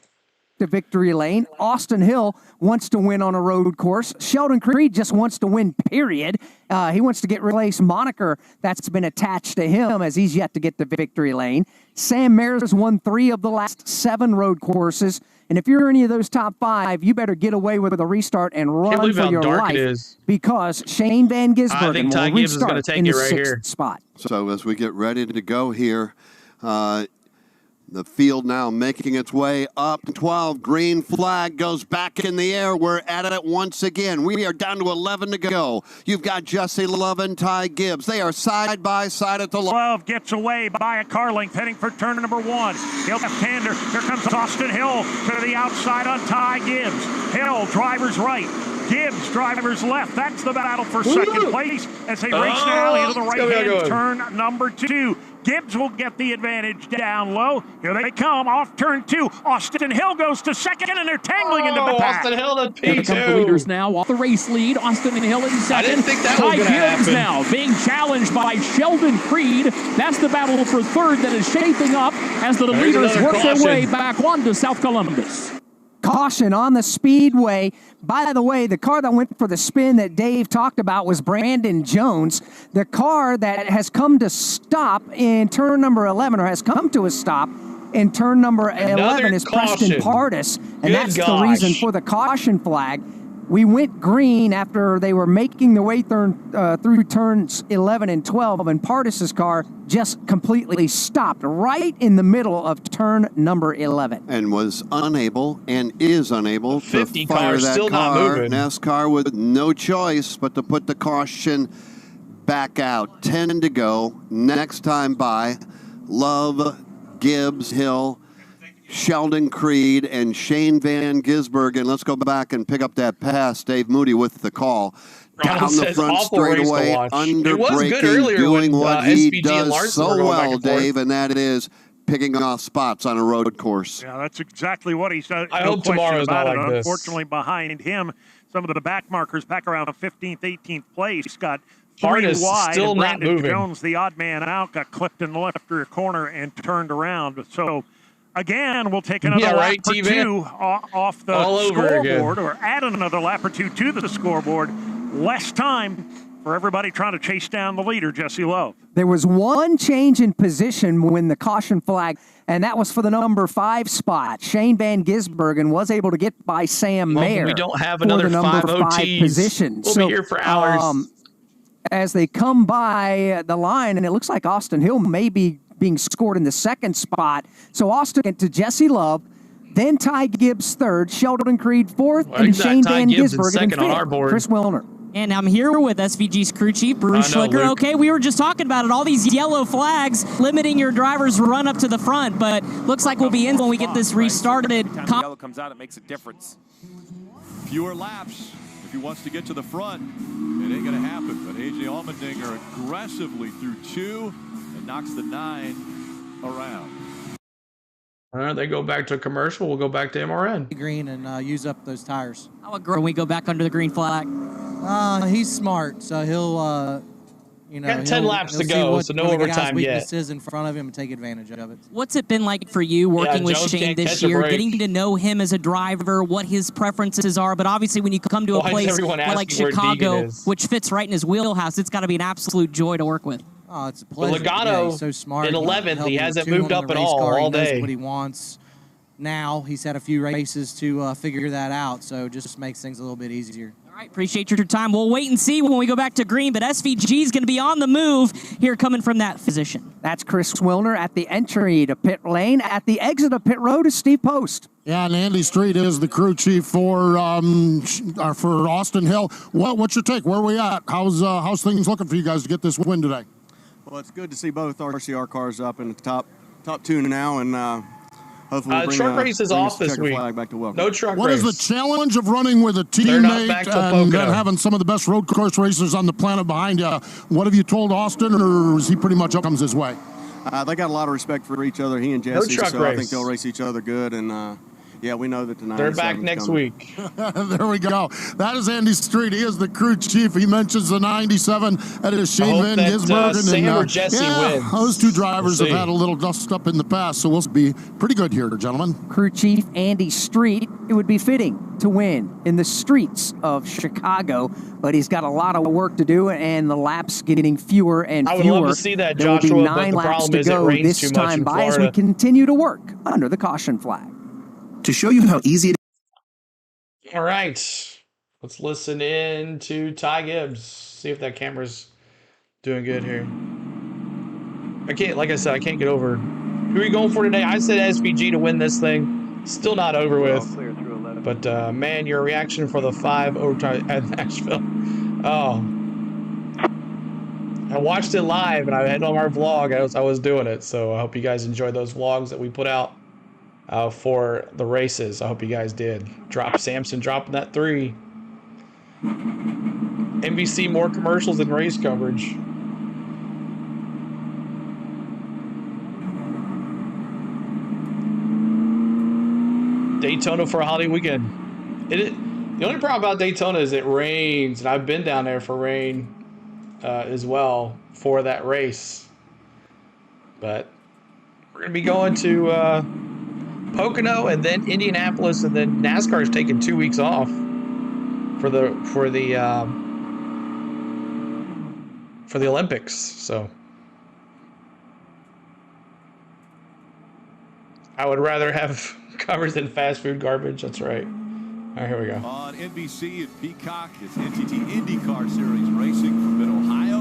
The victory lane. Austin Hill wants to win on a road course. Sheldon Creed just wants to win, period. He wants to get Relace moniker that's been attached to him as he's yet to get the victory lane. Sam Mayer's won 3 of the last 7 road courses. And if you're any of those top 5, you better get away with a restart and run for your life because Shane Van Gisbergen will restart in the 6th spot. So as we get ready to go here, the field now making its way up. 12, green flag goes back in the air. We're at it once again. We are down to 11 to go. You've got Jesse Love and Ty Gibbs. They are side by side at the line. Love gets away by a car length, heading for turn number 1. He'll left-hander. Here comes Austin Hill to the outside on Ty Gibbs. Hill, driver's right. Gibbs, driver's left. That's the battle for second place as they race now into the right-hand turn number 2. Gibbs will get the advantage down low. Here they come off turn 2. Austin Hill goes to second, and they're tangling into the pack. Austin Hill to Here come the leaders now off the race lead. Austin Hill in second. I didn't think that was going to happen. Gibbs now being challenged by Sheldon Creed. That's the battle for third that is shaping up as the leaders work their way back onto South Columbus. Caution on the speedway. By the way, the car that went for the spin that Dave talked about was Brandon Jones. The car that has come to stop in turn number 11, or has come to a stop in turn number 11, is Preston Pardis. And that's the reason for the caution flag. We went green after they were making their way through turns 11 and 12, and Pardis's car just completely stopped right in the middle of turn number 11. And was unable and is unable to fire that still car. Not moving. NASCAR with no choice but to put the caution back out. 10 to go. Next time by, Love, Gibbs, Hill, Sheldon Creed, and Shane Van Gisbergen. Let's go back and pick up that pass. Dave Moody with the call. Down the front straightaway, under braking, doing what he does so well, Dave, and that is picking off spots on a road course. Yeah, that's exactly what he's done. I hope tomorrow's not like this. Unfortunately, behind him, some of the back markers back around 15th, 18th place got 3 wide. Still and not Brandon moving. Jones, the odd man out, got clipped in the left rear corner and turned around. So, again, we'll take another lap or 2 off the scoreboard, or add another lap or 2 to the scoreboard. Less time for everybody trying to chase down the leader, Jesse Love. There was one change in position when the caution flag, and that was for the number 5 spot. Shane Van Gisbergen was able to get by Sam Mayer. We don't have another 5 OTs. Position. We'll be here for hours. As they come by the line, and it looks like Austin Hill may be being scored in the 2nd spot. So Austin to Jesse Love, then Ty Gibbs 3rd, Sheldon Creed 4th, and Shane Van Gisbergen in 5th. Chris Wilner. And I'm here with SVG's crew chief, Bruce Schlicker. Okay, we were just talking about it. All these yellow flags limiting your driver's run up to the front, but looks like we'll be in when we get this restarted. Yellow comes out, it makes a difference. Fewer laps. If he wants to get to the front, it ain't going to happen. But A.J. Allmendinger aggressively through 2 and knocks the 9 around. All right, they go back to commercial. We'll go back to MRN. Green and use up those tires. How when we go back under the green flag? He's smart, so he'll, got 10 laps to go, so no overtime yet. Weaknesses in front of him and take advantage of it. What's it been like for you working with Shane this year, getting to know him as a driver, what his preferences are? But obviously, when you come to a place like Chicago, which fits right in his wheelhouse, it's got to be an absolute joy to work with. Oh, it's a pleasure. Logano, he's so smart. in 11th, he hasn't moved up at all day. He knows what he wants. Now he's had a few races to figure that out, so just makes things a little bit easier. All right, appreciate your time. We'll wait and see when we go back to green, but SVG is going to be on the move here coming from that position. That's Chris Wilner at the entry to pit lane. At the exit of pit road is Steve Post. Yeah, and Andy Street is the crew chief for Austin Hill. What's your take? Where are we at? How's things looking for you guys to get this win today? Well, it's good to see both RCR cars up in the top 2 now, and hopefully we'll bring, truck race is bring off this week. flag back to welcome. No truck What race. is the challenge of running with a They're not back teammate till and Pocono. having some of the best road course racers on the planet behind you? What have you told Austin, or is he pretty much up comes his way? They got a lot of respect for each other, he and Jesse, truck so race. I think they'll race each other good. And yeah, we know that tonight. They're back next week. There we go. That is Andy Street. He is the crew chief. He mentions the 97. That is Shane Van Gisbergen. Sam or Jesse wins. Those two drivers We'll have see. had a little dust up in the past, so we'll be pretty good here, gentlemen. Crew chief Andy Street. It would be fitting to win in the streets of Chicago, but he's got a lot of work to do, and the laps getting fewer and I would fewer. love to see that, There will be Joshua, but 9 the laps problem to is it go rains this too much time in by as we Florida. continue to work under the caution flag. To show you how easy it All right. Let's listen in to Ty Gibbs. See if that camera's doing good here. I can't, like I said, I can't get over. Who are you going for today? I said SVG to win this thing. Still not over with. But, man, your reaction for the 5 overtime at Nashville. Oh. I watched it live, and I had on our vlog. I was doing it, so I hope you guys enjoyed those vlogs that we put out for the races. I hope you guys did. Samson dropping that 3. NBC more commercials than race coverage. Daytona for a holiday weekend. The only problem about Daytona is it rains, and I've been down there for rain as well for that race. But we're gonna be going to Pocono and then Indianapolis, and then NASCAR's taking 2 weeks off for the Olympics. So I would rather have covers than fast food garbage. That's right. All right, here we go. On NBC at Peacock, it's NTT IndyCar Series racing from Mid-Ohio.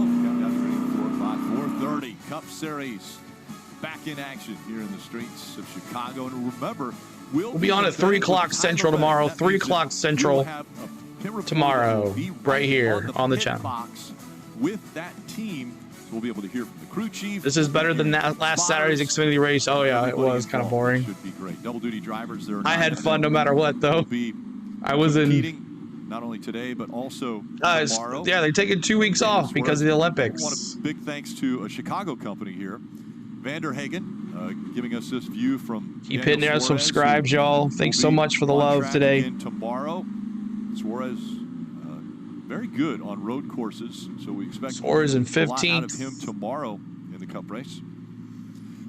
Got 4:30 Cup Series back in action here in the streets of Chicago. And remember, we'll be on at 3 o'clock Central tomorrow. 3 o'clock Central tomorrow, right here on the channel. box with that team. So we'll be able to hear from the crew chief. This is better than that last Saturday's Xfinity race. Oh yeah, it was kind of boring. Should be great. Double duty drivers there. I had fun no matter what, though. I was in. Not only today, but also tomorrow. Yeah, they're taking 2 weeks off because of the Olympics. I want a big thanks to a Chicago company here, Vanderhagen, giving us this view from. Keep hitting there, subscribe, y'all. Thanks so much for the love today. Again tomorrow, Suarez, very good on road courses, so we expect Suarez in a lot out of 15th. him tomorrow in the Cup race.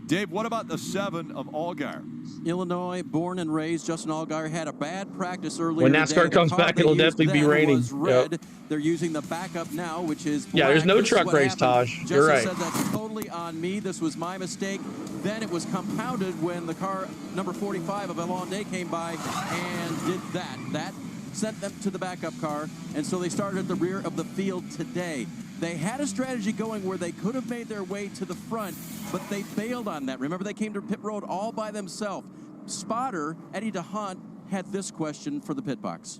Dave, what about the 7 of Allgaier? Illinois, born and raised. Justin Allgaier had a bad practice earlier. When NASCAR today. comes back, it'll definitely be raining. Yep. They're using the backup now, which is black. Yeah, there's no This is truck what race, happened. Taj. You're right. Justin said that's totally on me. This was my mistake. Then it was compounded when the car number 45 of Alon Day came by and did that. That sent them to the backup car, and so they started at the rear of the field today. They had a strategy going where they could have made their way to the front, but they bailed on that. Remember, they came to pit road all by themselves. Spotter Eddie DeHunt had this question for the pit box.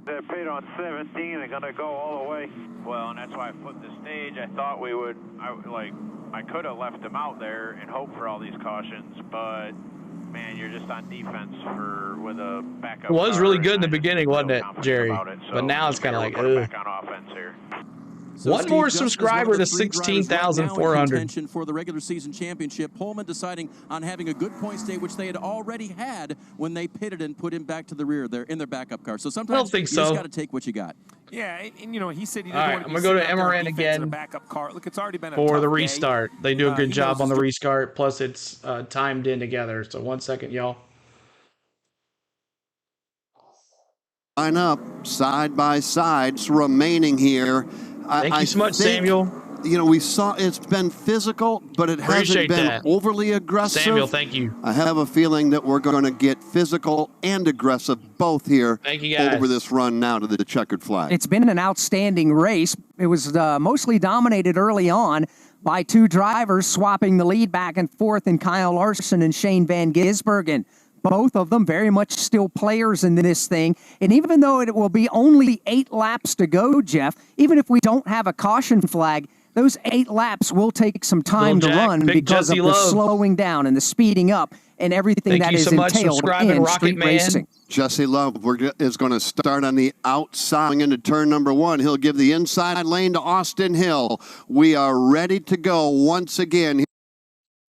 They're paid on 17. They're going to go all the way. Well, and that's why I put the stage. I thought we would, I could have left them out there and hoped for all these cautions, but man, you're just on defense with a backup. It was car, really good in and the I beginning, wasn't it, Jerry? so But now it's kind of like, we're ugh. back on offense here. So One Steve more Justin is subscriber one of to the 3 drivers right now in 16,400. contention for the regular season championship. Pullman deciding on having a good points day, which they had already had when they pitted and put him back to the rear there in their backup car. So sometimes think you so. just got to take what you got. Yeah, and you know, he said he didn't All right, want to I'm be gonna go to sitting out there MRN defense in a again backup car. Look, it's already been a for tough the day. restart. They do a good He job knows on the his- restart. Plus, it's timed in together. So 1 second, y'all. Line up side by side, remaining here. Thank you so much, think, Samuel. You know, we saw it's been physical, but it Appreciate hasn't been that. overly aggressive. Samuel, thank you. I have a feeling that we're going to get physical and aggressive both here Thank you, guys. over this run now to the checkered flag. It's been an outstanding race. It was mostly dominated early on by 2 drivers swapping the lead back and forth in Kyle Larson and Shane Van Gisbergen. Both of them very much still players in this thing. And even though it will be only 8 laps to go, Jeff, even if we don't have a caution flag, those 8 laps will take some time to run because of the slowing down and the speeding up and everything that is entailed in street racing. Jesse Love is going to start on the outside into turn number 1. He'll give the inside lane to Austin Hill. We are ready to go once again.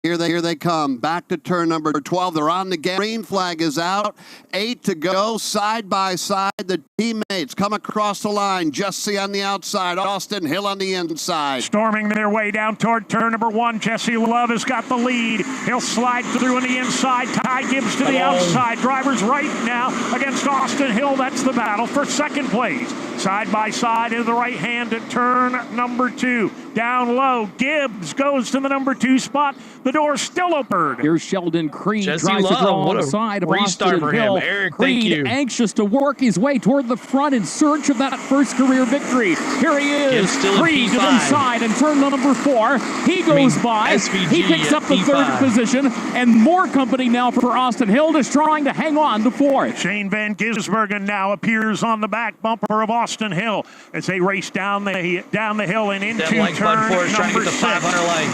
Here they come, back to turn number 12. They're on the green flag is out. 8 to go, side by side. The teammates come across the line. Jesse on the outside, Austin Hill on the inside. Storming their way down toward turn number 1. Jesse Love has got the lead. He'll slide through on the inside. Ty Gibbs to the outside. Drivers right now against Austin Hill. That's the battle for second place. Side by side into the right hand at turn number 2. Down low, Gibbs goes to the number 2 spot. The door's still open. Here's Sheldon Creed. Tries to draw on the side of Austin Hill. Eric, Creed anxious to work his way toward the front in search of that first career victory. Here he is. Creed to the inside and turn number 4. He goes by. He picks up the 3rd position, and more company now for Austin Hill, just trying to hang on to 4th. Shane Van Gisbergen now appears on the back bumper of Austin Hill as they race down the hill and into turn number 6.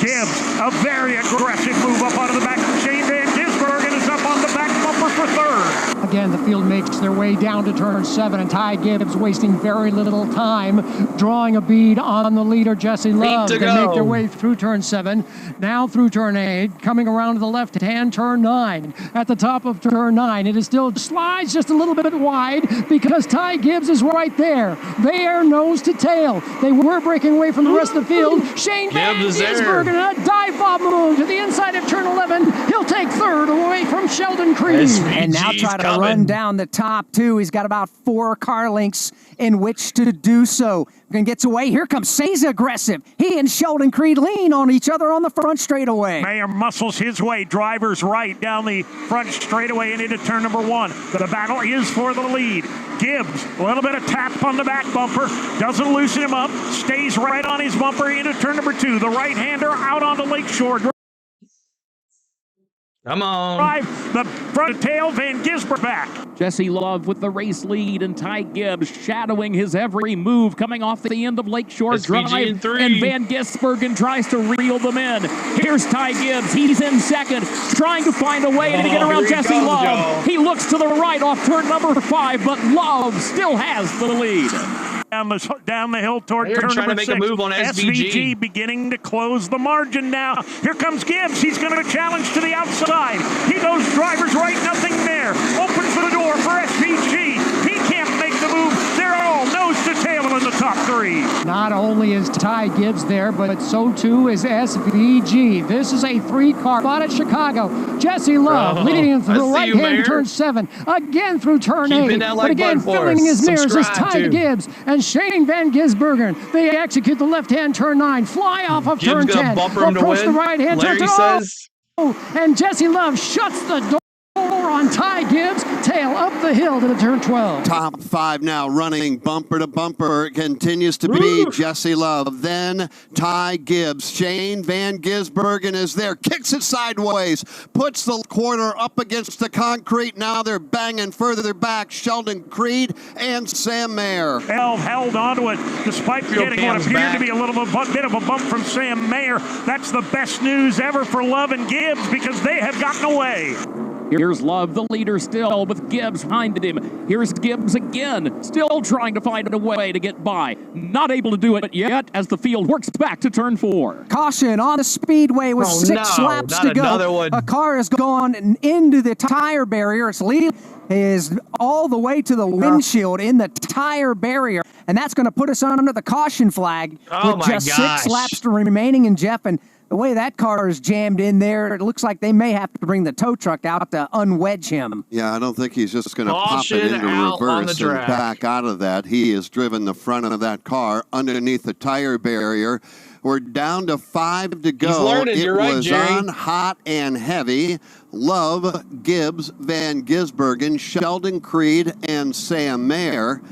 Gibbs, a very aggressive move up out of the back. Shane Van Gisbergen is up on the back bumper for 3rd. Again, the field makes their way down to turn 7, and Ty Gibbs wasting very little time, drawing a bead on the leader, Jesse Love. They make their way through turn 7, now through turn 8, coming around to the left-hand turn 9. At the top of turn 9, it is still slides just a little bit wide because Ty Gibbs is right there. They are nose to tail. They were breaking away from the rest of the field. Shane Van Gisbergen, a dive bomb move to the inside of turn 11. He'll take 3rd away from Sheldon Creed. And now try to run down the top 2. He's got about 4 car lengths in which to do so. Gonna gets away. Here comes Say's aggressive. He and Sheldon Creed lean on each other on the front straightaway. Mayer muscles his way. Drivers right down the front straightaway and into turn number 1. The battle is for the lead. Gibbs, a little bit of tap on the back bumper. Doesn't loosen him up. Stays right on his bumper into turn number 2. The right-hander out onto Lakeshore. Come on. Drive the front tail, Van Gisbergen back. Jesse Love with the race lead, and Ty Gibbs shadowing his every move coming off the end of Lakeshore Drive. And Van Gisbergen tries to reel them in. Here's Ty Gibbs. He's in 2nd, trying to find a way to get around Jesse Love. Y'all. He looks to the right off turn number 5, but Love still has the lead. Down the hill toward turn number 6. A move on SVG beginning to close the margin now. Here comes Gibbs. He's going to challenge to the outside. He goes drivers right, nothing there. Opens the door for SVG. He can't make the move. They're all nose to tail in the top 3. Not only is Ty Gibbs there, but so too is SVG. This is a 3-car spot at Chicago. Jesse Love leading through the right-hand turn 7. Again through turn 8. But again, filling his mirrors is Ty Gibbs and Shane Van Gisbergen. They execute the left-hand turn 9. Fly off of turn 10. Approach the right-hand turn 10. And Jesse Love shuts the door on Ty Gibbs, tail up the hill to the turn 12. Top 5 now running bumper to bumper. Continues to be Jesse Love. Then Ty Gibbs. Shane Van Gisbergen is there. Kicks it sideways. Puts the quarter up against the concrete. Now they're banging further back. Sheldon Creed and Sam Mayer. Held onto it despite getting what appeared to be a little bit of a bump from Sam Mayer. That's the best news ever for Love and Gibbs because they have gotten away. Here's Love, the leader still, with Gibbs behind him. Here's Gibbs again, still trying to find a way to get by. Not able to do it yet as the field works back to turn 4. Caution on the speedway with 6 laps to go. A car has gone into the tire barrier. Its lead is all the way to the windshield in the tire barrier. And that's going to put us under the caution flag with just 6 laps remaining. And Jeff, and the way that car is jammed in there, it looks like they may have to bring the tow truck out to unwedge him. Yeah, I don't think he's just going to pop it into reverse and back out of that. He has driven the front of that car underneath the tire barrier. We're down to 5 to go. It was on hot and heavy. Love, Gibbs, Van Gisbergen, Sheldon Creed, and Sam Mayer.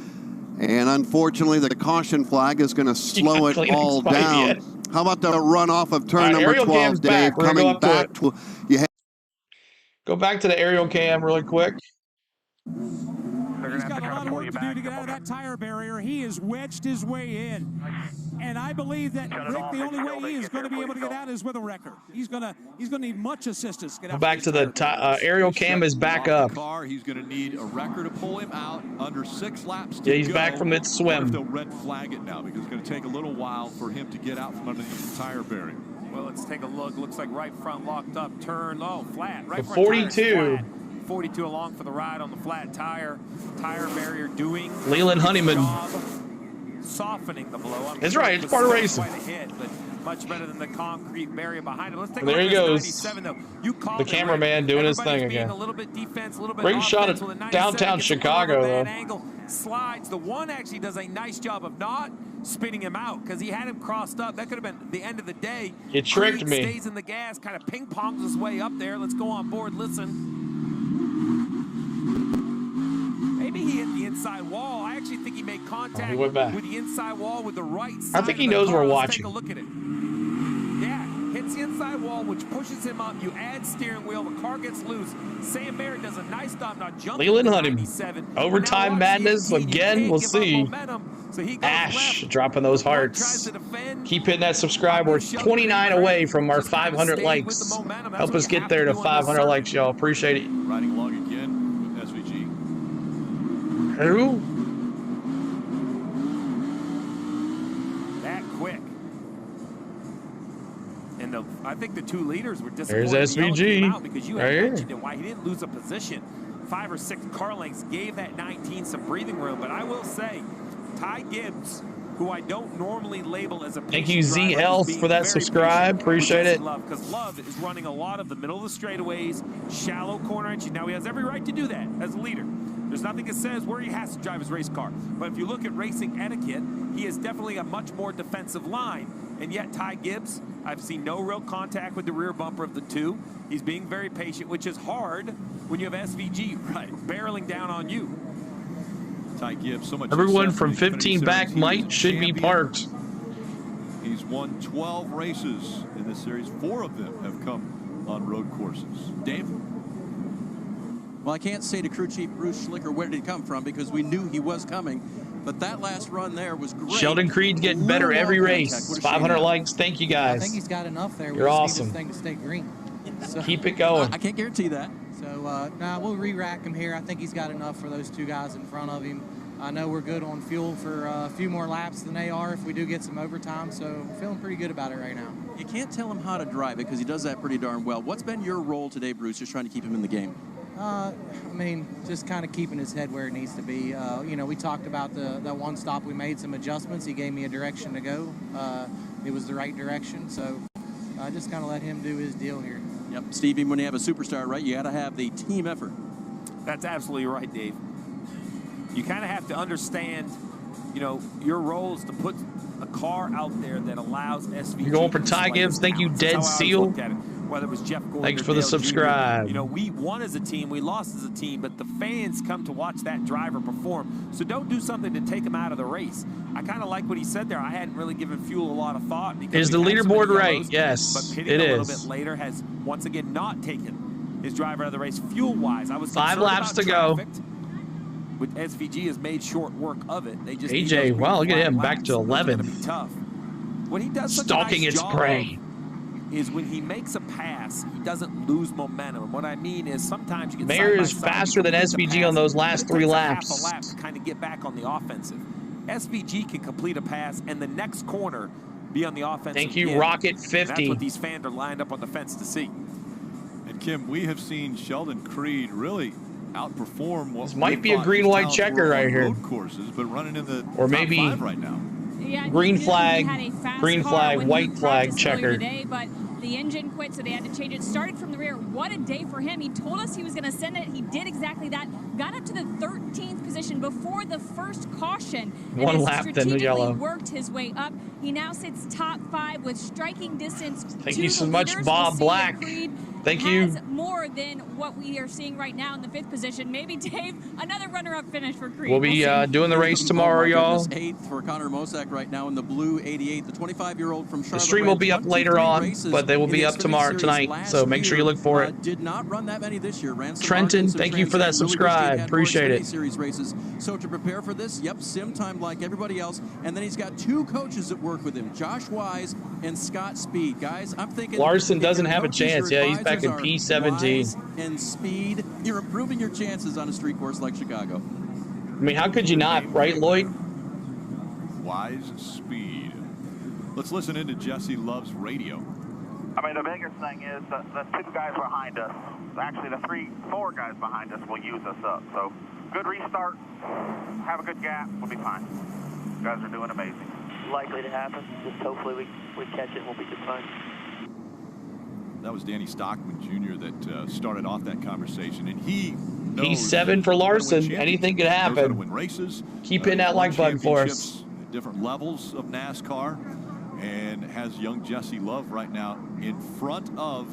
And unfortunately, the caution flag is going to slow it all down. How about the runoff of turn number 12, Dave? Coming back to go back to the aerial cam really quick. He's got a lot of work to do to get out of that tire barrier. He has wedged his way in. And I believe that Rick, the only way he is going to be able to get out is with a wrecker. He's going to need much assistance to get out. Back to the aerial cam is back up. Car, he's going to need a wrecker to pull him out under 6 laps to Yeah, he's go. back from its swim. They'll red flag it now because it's going to take a little while for him to get out from underneath the tire barrier. Well, let's take a look. Looks like right front locked up. Turn low, flat. Right front 42. flat. 42 along for the ride on the flat tire. Tire barrier doing Leland Honeyman. Softening the blow. That's right. It's part of racing. Quite a hit, but much better than the concrete barrier behind him. Let's take There a he look at goes. 97, though. You called The cameraman doing his thing again. A little bit defense, a little bit Great shot offense at with a 97, downtown gets a little Chicago, bad though. Angle, slides. The one actually does a nice job of not spinning him out because he had him crossed up. That could have been the end of the day. You tricked Creed me. Stays in the gas, kind of ping pongs his way up there. Let's go on board. Listen. Maybe he hit the inside wall. I actually think he made contact he went back. with the inside wall with the right side. I think he of the knows car. we're Let's watching. Take a look at it. Yeah, hits the inside wall, which pushes him up. You add steering wheel. The car gets loose. Sam Barrett does a nice stop. Now jumping Leland to Honeyman. 97. Overtime Now madness watch the again. can't We'll give up see. momentum. So he goes Ash left. dropping those Tries hearts. to defend. Keep hitting that subscribe. We're 29 away from our 500 likes. Help us get there to 500 likes, y'all. Appreciate it. Riding along again with SVG. Who? That quick. And I think the 2 leaders were There's disappointed. SVG. Out because you Right had here. mentioned it, why he didn't lose a position. 5 or 6 car lengths gave that 19 some breathing room. But I will say, Ty Gibbs, who I don't normally label as a Thank you, Z Health, for that subscribe. Appreciate it. Because Love is running a lot of the middle of the straightaways, shallow corner entry. Now he has every right to do that as a leader. There's nothing that says where he has to drive his race car. But if you look at racing etiquette, he is definitely a much more defensive line. And yet Ty Gibbs, I've seen no real contact with the rear bumper of the 2. He's being very patient, which is hard when you have SVG barreling down on you. Ty Gibbs, so much Everyone success from in the Xfinity 15 back Series. should be parked. He's won 12 races in this series. 4 of them have come on road courses. Dave? Well, I can't say to crew chief Bruce Schlicker where did he come from because we knew he was coming. But that last run there was great. Sheldon Creed's getting better every race. 500 likes. Thank you I guys. think he's got enough there. You're we just awesome. Need this thing to stay green. So, Keep it going. I can't guarantee that. So, we'll re-rack him here. I think he's got enough for those 2 guys in front of him. I know we're good on fuel for a few more laps than they are if we do get some overtime, so I'm feeling pretty good about it right now. You can't tell him how to drive it because he does that pretty darn well. What's been your role today, Bruce, just trying to keep him in the game? I mean, just kind of keeping his head where it needs to be. We talked about that one stop. We made some adjustments. He gave me a direction to go. It was the right direction, so I just kind of let him do his deal here. Yep, Steve, even when you have a superstar, right, you got to have the team effort. That's absolutely right, Dave. You kind of have to understand, your role is to put a car out there that allows SVG. You're going for Ty Gibbs. Thank you, Dead Seal. Whether it was Jeff Gordon Thanks or for the Dale subscribe. Jr. We won as a team, we lost as a team, but the fans come to watch that driver perform. So don't do something to take him out of the race. I kind of like what he said there. I hadn't really given fuel a lot of thought. Is the leaderboard right? Yes, but pitting it a little is. bit later has once again not taken his driver out of the race fuel-wise. I was 5 concerned laps about to go. traffic. With SVG has made short work of it. They just AJ, wow, look at him, back to 11. Be tough. When he does such Stalking a nice its job prey. is when he makes a pass, he doesn't lose momentum. And what I mean is sometimes you get Mayer side is by side, faster you than complete the SVG pass, on those but last it 3 takes laps. a half a lap to kind of get back on the offensive. SVG can complete a pass and the next corner be on the offensive. Thank you, end. Rocket And 50. that's what these fans are lined up on the fence to see. And Kim, we have seen Sheldon Creed really outperform what This might we be a thought green-white his talents checker were right on here. road courses, but running in the Or top maybe 5 right now. Yeah, green he flag, had a fast green car flag, when white he flag practiced earlier checker. Today, but the engine quit, so they had to change it. Started from the rear. What a day for him. He told us he was going to send it. He did exactly that. Got up to the 13th position before the first caution. And One has lap, then the strategically yellow. worked his way up. He now sits top 5 with striking distance. Thank to you the so much, leaders. Bob We'll see that Black. Creed Thank you. has more than what we are seeing right now in the 5th position. Maybe, Dave, another runner-up finish for Creed. We'll be doing the race tomorrow, y'all. 8th for Connor Mosak right now in the blue 88, the 25-year-old from Charlotte. The stream will be up later on, but they will be up tomorrow tonight, so make sure you look for it. Did not run that many this year. Ran some Trenton, margins, some thank you for that transition, really subscribe. wished he had more Appreciate Xfinity it. Series races. So to prepare for this, yep, sim time like everybody else, and then he's got 2 coaches that work work with him. Josh Wise and Scott Speed. Guys, I'm thinking Larson doesn't have a chance. Yeah, he's back in P17. And Speed, you're improving your chances on a street course like Chicago. I mean, how could you not, right, Lloyd? Wise Speed. Let's listen into Jesse Love's radio. I mean, the biggest thing is the two guys behind us, actually the four guys behind us will use us up. So good restart, have a good gap, we'll be fine. You guys are doing amazing. Likely to happen. Just hopefully we catch it and we'll be just fine. That was Danny Stockman Jr. that started off that conversation, and he's 7 for Larson. Anything could happen. Knows how to win races. Keep hitting that like button for us. At different levels of NASCAR, and has young Jesse Love right now in front of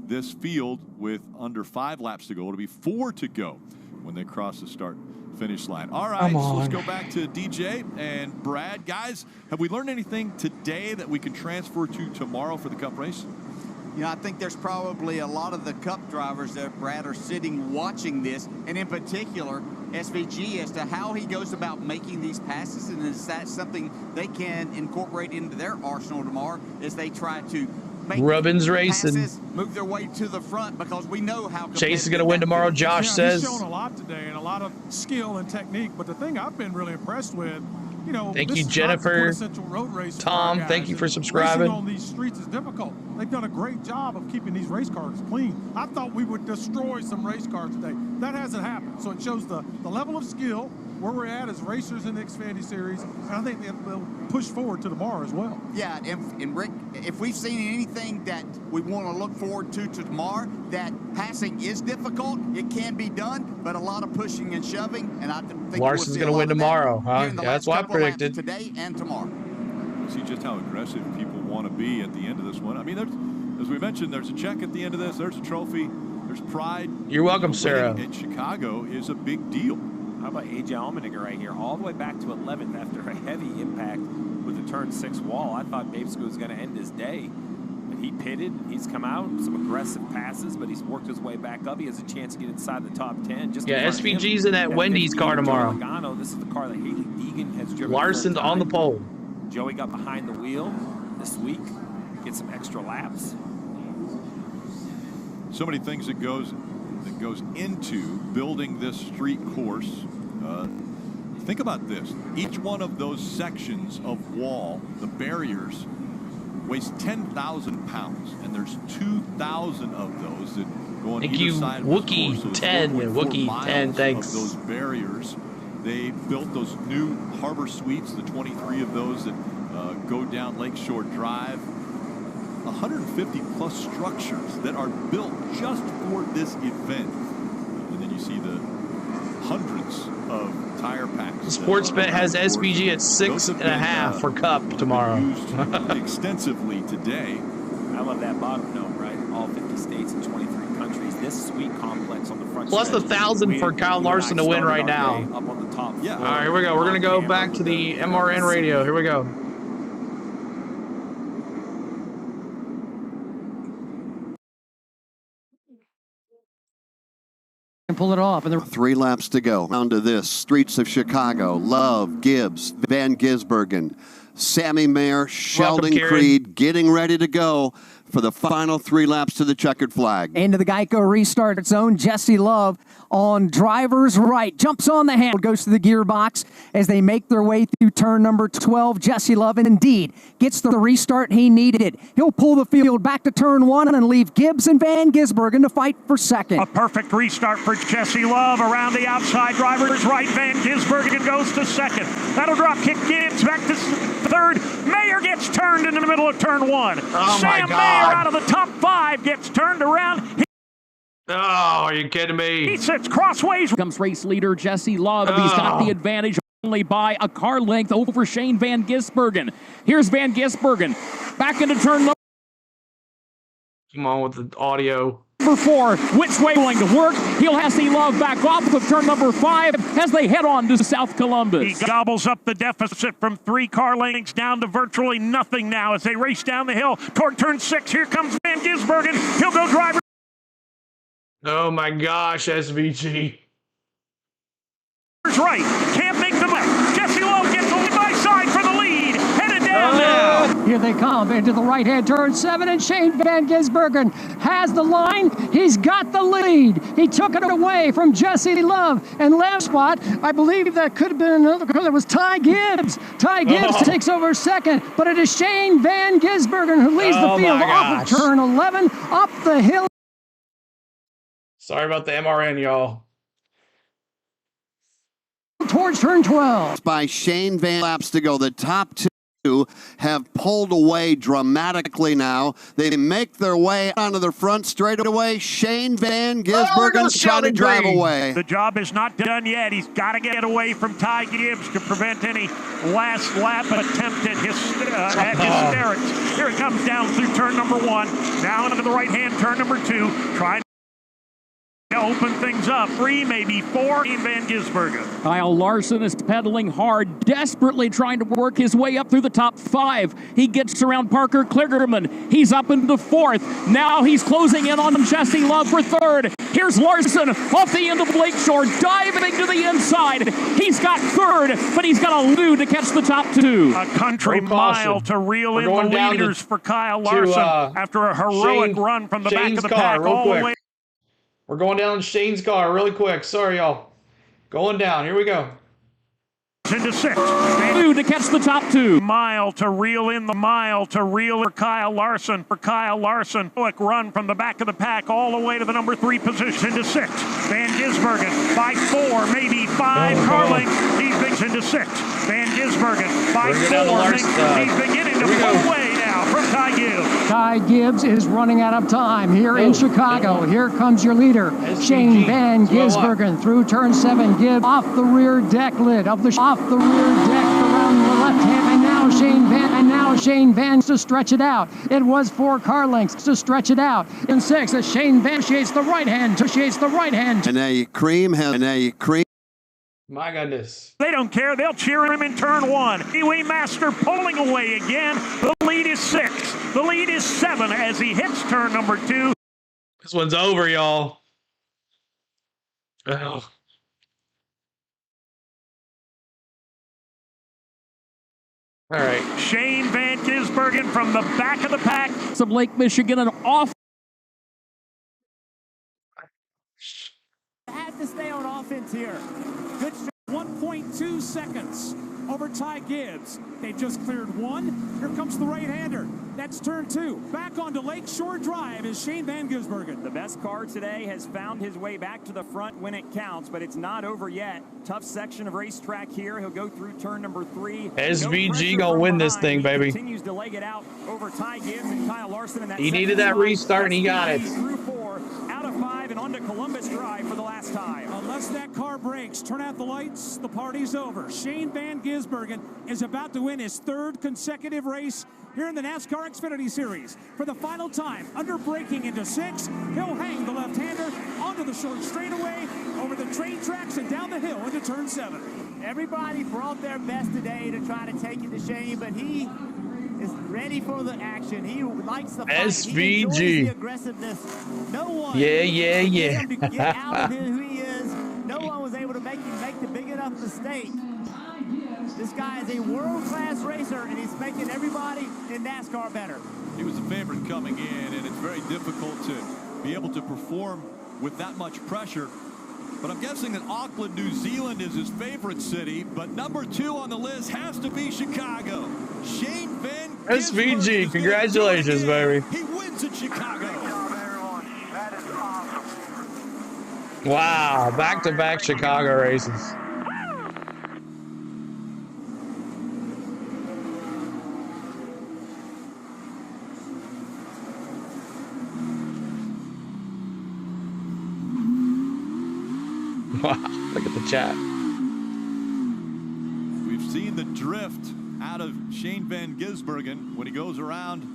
this field with under 5 laps to go. It'll be 4 to go when they cross the start-finish line. All right, so let's go back to DJ and Brad. Guys, have we learned anything today that we can transfer to tomorrow for the Cup race? You know, I think there's probably a lot of the Cup drivers that, Brad, are sitting watching this, and in particular, SVG, as to how he goes about making these passes, and is that something they can incorporate into their arsenal tomorrow as they try to make Rubbins passes, racing. move their way to the front, because we know how Chase is going to win tomorrow, Josh says. He's shown a lot today and a lot of skill and technique, but the thing I've been really impressed with, you know, thank you, Jennifer. Tom, thank you for subscribing. Racing on these streets is difficult. They've done a great job of keeping these race cars clean. I thought we would destroy some race cars today. That hasn't happened. So it shows the level of skill, where we're at as racers in the Xfinity Series, and I think they'll push forward to tomorrow as well. Yeah, and Rick, if we've seen anything that we want to look forward to tomorrow, that passing is difficult. It can be done, but a lot of pushing and shoving, and I think Larson's going to win tomorrow, huh? Yeah, that's what I predicted. Today and tomorrow. See just how aggressive people want to be at the end of this one. I mean, as we mentioned, there's a check at the end of this. There's a trophy. There's pride. You're welcome, Sarah. In Chicago is a big deal. How about AJ Allmendinger right here, all the way back to 11th after a heavy impact with the turn 6 wall. I thought Babesco was going to end his day, but he pitted. He's come out, some aggressive passes, but he's worked his way back up. He has a chance to get inside the top 10. Just yeah, SVG's in that Wendy's car tomorrow. Logano, this is the car that Haley Deegan has driven. Larson's on the pole. Joey got behind the wheel this week, get some extra laps. So many things that goes into building this street course. Think about this. Each one of those sections of wall, the barriers, weighs 10,000 pounds, and there's 2,000 of those that go on either side of the course. So 10 and Wookie 10, thanks. Of those barriers. They built those new harbor suites, the 23 of those that go down Lakeshore Drive. 150 plus structures that are built just for this event. And then you see the hundreds of tire packs. Sportsbet has SVG at 6.5 for Cup tomorrow. Used extensively today. I love that bottom note, right? All 50 states and 23 countries. This suite complex on the front. Plus the 1,000 for Kyle Larson to win right now. Up on the top. Yeah. All right, here we go. We're going to go back to the MRN radio. Here we go. And pull it off. And 3 laps to go. Down to this. Streets of Chicago. Love, Gibbs, Van Gisbergen, Sammy Mayer, Sheldon Creed getting ready to go for the final 3 laps to the checkered flag. Into the Geico restart zone. Jesse Love on driver's right. Jumps on the handle. Goes to the gearbox as they make their way through turn number 12. Jesse Love indeed gets the restart he needed. He'll pull the field back to turn 1 and leave Gibbs and Van Gisbergen to fight for second. A perfect restart for Jesse Love. Around the outside, driver's right. Van Gisbergen goes to second. That'll drop kick Gibbs back to third. Mayer gets turned in the middle of turn 1. Oh Sam Mayer out of the top 5 gets turned around. Oh, are you kidding me? He sits crossways. Comes race leader Jesse Love. He's got the advantage only by a car length over Shane Van Gisbergen. Here's Van Gisbergen back into turn number. Come on with the audio. Number 4, which way willing to work? He'll have see Love back off of turn number 5 as they head on to South Columbus. He gobbles up the deficit from 3 car lengths down to virtually nothing now as they race down the hill toward turn 6. Here comes Van Gisbergen. He'll go driver. Oh my gosh, SVG. Right, can't make the left. Jesse Love gets only by side for the lead. Headed down now. Here they come into the right-hand turn 7, and Shane Van Gisbergen has the line. He's got the lead. He took it away from Jesse Love. And last spot, I believe that could have been another car. That was Ty Gibbs. Ty Gibbs takes over second, but it is Shane Van Gisbergen who leads the field off of turn 11, up the hill. Sorry about the MRN, y'all. Towards turn 12. By Shane Van laps to go. The top two have pulled away dramatically now. They make their way onto the front straightaway. Shane Van Gisbergen trying to drive away. The job is not done yet. He's got to get away from Ty Gibbs to prevent any last lap attempt at hysterics. Here it comes down through turn number 1. Now into the right-hand turn number 2. Trying to open things up. 3, maybe 4. Van Gisbergen. Kyle Larson is pedaling hard, desperately trying to work his way up through the top 5. He gets around Parker Kligerman. He's up into 4th. Now he's closing in on Jesse Love for 3rd. Here's Larson off the end of Lakeshore, diving to the inside. He's got 3rd, but he's got a lead to catch the top 2. A country mile to reel in the leaders for Kyle Larson after a heroic run from the back of the pack all the way. We're going down to Shane's car really quick. Sorry, y'all. Going down. Here we go. Into 6th. 2 to catch the top 2. Mile to reel in the mile to reel for Kyle Larson. Quick run from the back of the pack all the way to the number 3 position into 6th. Van Gisbergen by 4, maybe 5 car lengths. He's into 6th. Van Gisbergen by 4. He's beginning to pull away now from Ty Gibbs. Ty Gibbs is running out of time here in Chicago. Here comes your leader, Shane Van Gisbergen through turn 7. Gibbs off the rear deck lid of the off the rear deck around the left hand, and now Shane Van to stretch it out. It was 4 car lengths to stretch it out. In 6, as Shane Van shades the right hand. And a cream. My goodness. They don't care. They'll cheer him in turn 1. Kiwi Master pulling away again. The lead is 6. The lead is 7 as he hits turn number 2. This one's over, y'all. Oh. All right. Shane Van Gisbergen from the back of the pack. Some Lake Michigan and off. Had to stay on offense here. Good 1.2 seconds over Ty Gibbs. They just cleared 1. Here comes the right-hander. That's turn 2. Back onto Lakeshore Drive is Shane Van Gisbergen. The best car today has found his way back to the front when it counts, but it's not over yet. Tough section of racetrack here. He'll go through turn number 3. SVG gonna win this thing, baby. He continues to leg it out over Ty Gibbs and Kyle Larson. And that he needed that restart, and he got it. Through 4, out of 5, and onto Columbus Drive for the last time. Unless that car breaks, turn out the lights, the party's over. Shane Van Gisbergen is about to win his 3rd consecutive race here in the NASCAR Xfinity Series. For the final time, under braking into 6, he'll hang the left-hander onto the short straightaway, over the train tracks and down the hill into turn 7. Everybody brought their best today to try to take it to Shane, but he is ready for the action. He likes the fight. SVG. He enjoys the aggressiveness. No one yeah. him to get out of who he is. No one was able to make him make the big enough mistake. This guy is a world-class racer, and he's making everybody in NASCAR better. He was a favorite coming in, and it's very difficult to be able to perform with that much pressure. But I'm guessing that Auckland, New Zealand is his favorite city, but number 2 on the list has to be Chicago. Shane Van Gisbergen. SVG, congratulations, baby. He wins in Chicago. That is awesome. Wow, back-to-back Chicago races. Wow, look at the chat. We've seen the drift out of Shane Van Gisbergen when he goes around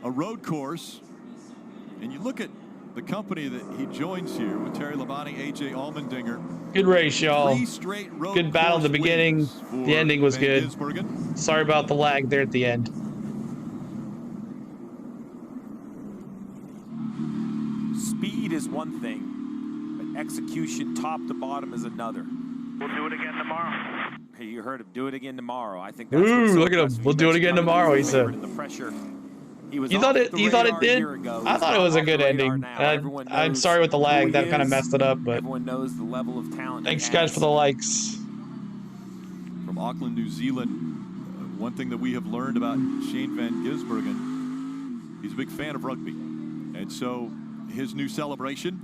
a road course. And you look at the company that he joins here with Terry Labonte, A.J. Allmendinger. Good race, y'all. Good battle at the beginning. The ending was good. Gisbergen. Sorry about the lag there at the end. Speed is one thing, but execution top to bottom is another. We'll do it again tomorrow. You heard him do it again tomorrow. I think that's Ooh, look at him. We'll do it again tomorrow, he said. The pressure. He was You thought it did? I thought it was a good ending. I'm sorry with the lag. That kind of messed it up, but everyone knows the level of talent. Thanks, guys, for the likes. From Auckland, New Zealand, one thing that we have learned about Shane Van Gisbergen, he's a big fan of rugby. And so his new celebration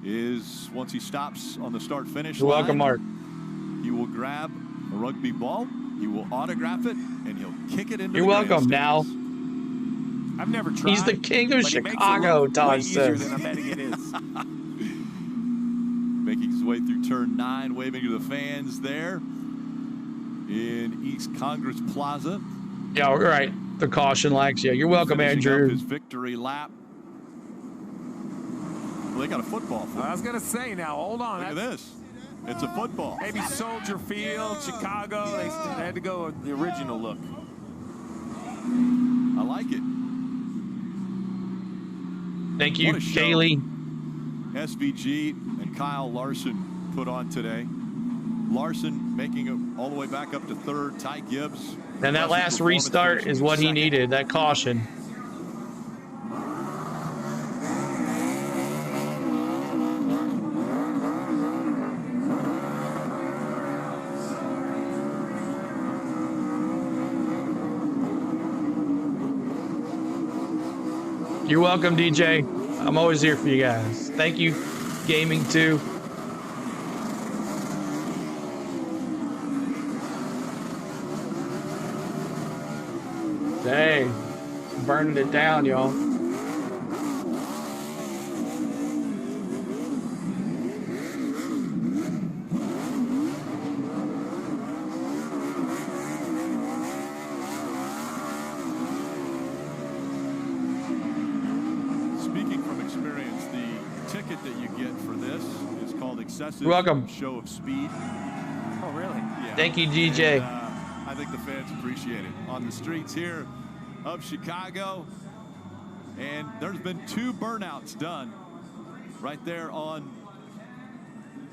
is once he stops on the start-finish line. You're welcome, Mark. He will grab a rugby ball, he will autograph it, and he'll kick it into You're the welcome, now. I've never tried. He's the king of Chicago, Todd says. Than I'm betting it is. Making his way through turn 9, waving to the fans there in East Congress Plaza. Yeah, we're right. The caution lights. Yeah, you're welcome, Finishing Andrew. up his victory lap. Well, they got a football. I was gonna say now. Hold on. Look at this. It's a football. Maybe Soldier Field, Chicago. They had to go with the original look. I like it. Thank you, Kaylee. SVG and Kyle Larson put on today. Larson making it all the way back up to third. Ty Gibbs. And that last restart is what he needed, that caution. You're welcome, DJ. I'm always here for you guys. Thank you, Gaming too. Dang, burning it down, y'all. Speaking from experience, the ticket that you get for this is called excessive You're welcome. show of speed. Oh, really? Yeah. Thank you, DJ. And, I think the fans appreciate it. On the streets here of Chicago, and there's been 2 burnouts done right there on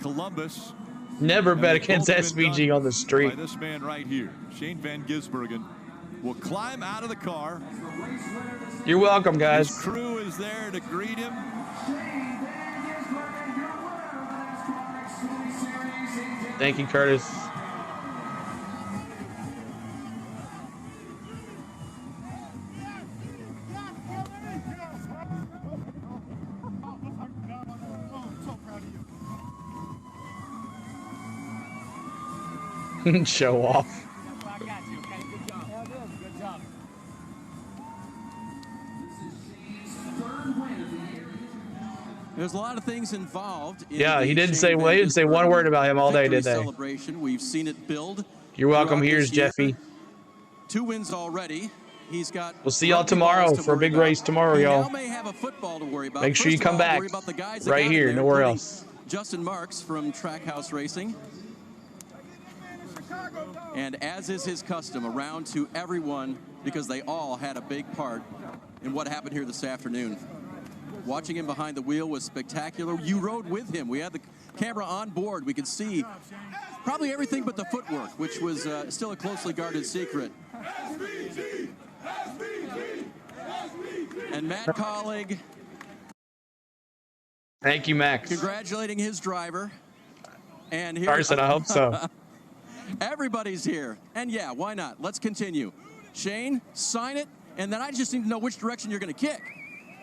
Columbus. Never And bet they've against both been SVG done on the street. by this man right here. Shane Van Gisbergen will climb out of the car. You're welcome, guys. His crew is there to greet him. Thank you, Curtis. Show off. There's a lot of things involved. Yeah, he didn't say one word about him all day, did they? Celebration. We've seen it build. You're welcome. Here's Jeffy. 2 wins already. He's got. We'll see y'all tomorrow for a big race tomorrow, y'all. May have a football to worry about. Make sure you First of come all, back worry about the guys that right got in here, there, nowhere including else. Justin Marks from Trackhouse Racing. And as is his custom, around to everyone because they all had a big part in what happened here this afternoon. Watching him behind the wheel was spectacular. You rode with him. We had the camera on board. We could see probably everything but the footwork, which was still a closely guarded secret. And Matt Collig. Thank you, Max. Congratulating his driver. And here, Carson, I hope so. Everybody's here. And yeah, why not? Let's continue. Shane, sign it. And then I just need to know which direction you're going to kick.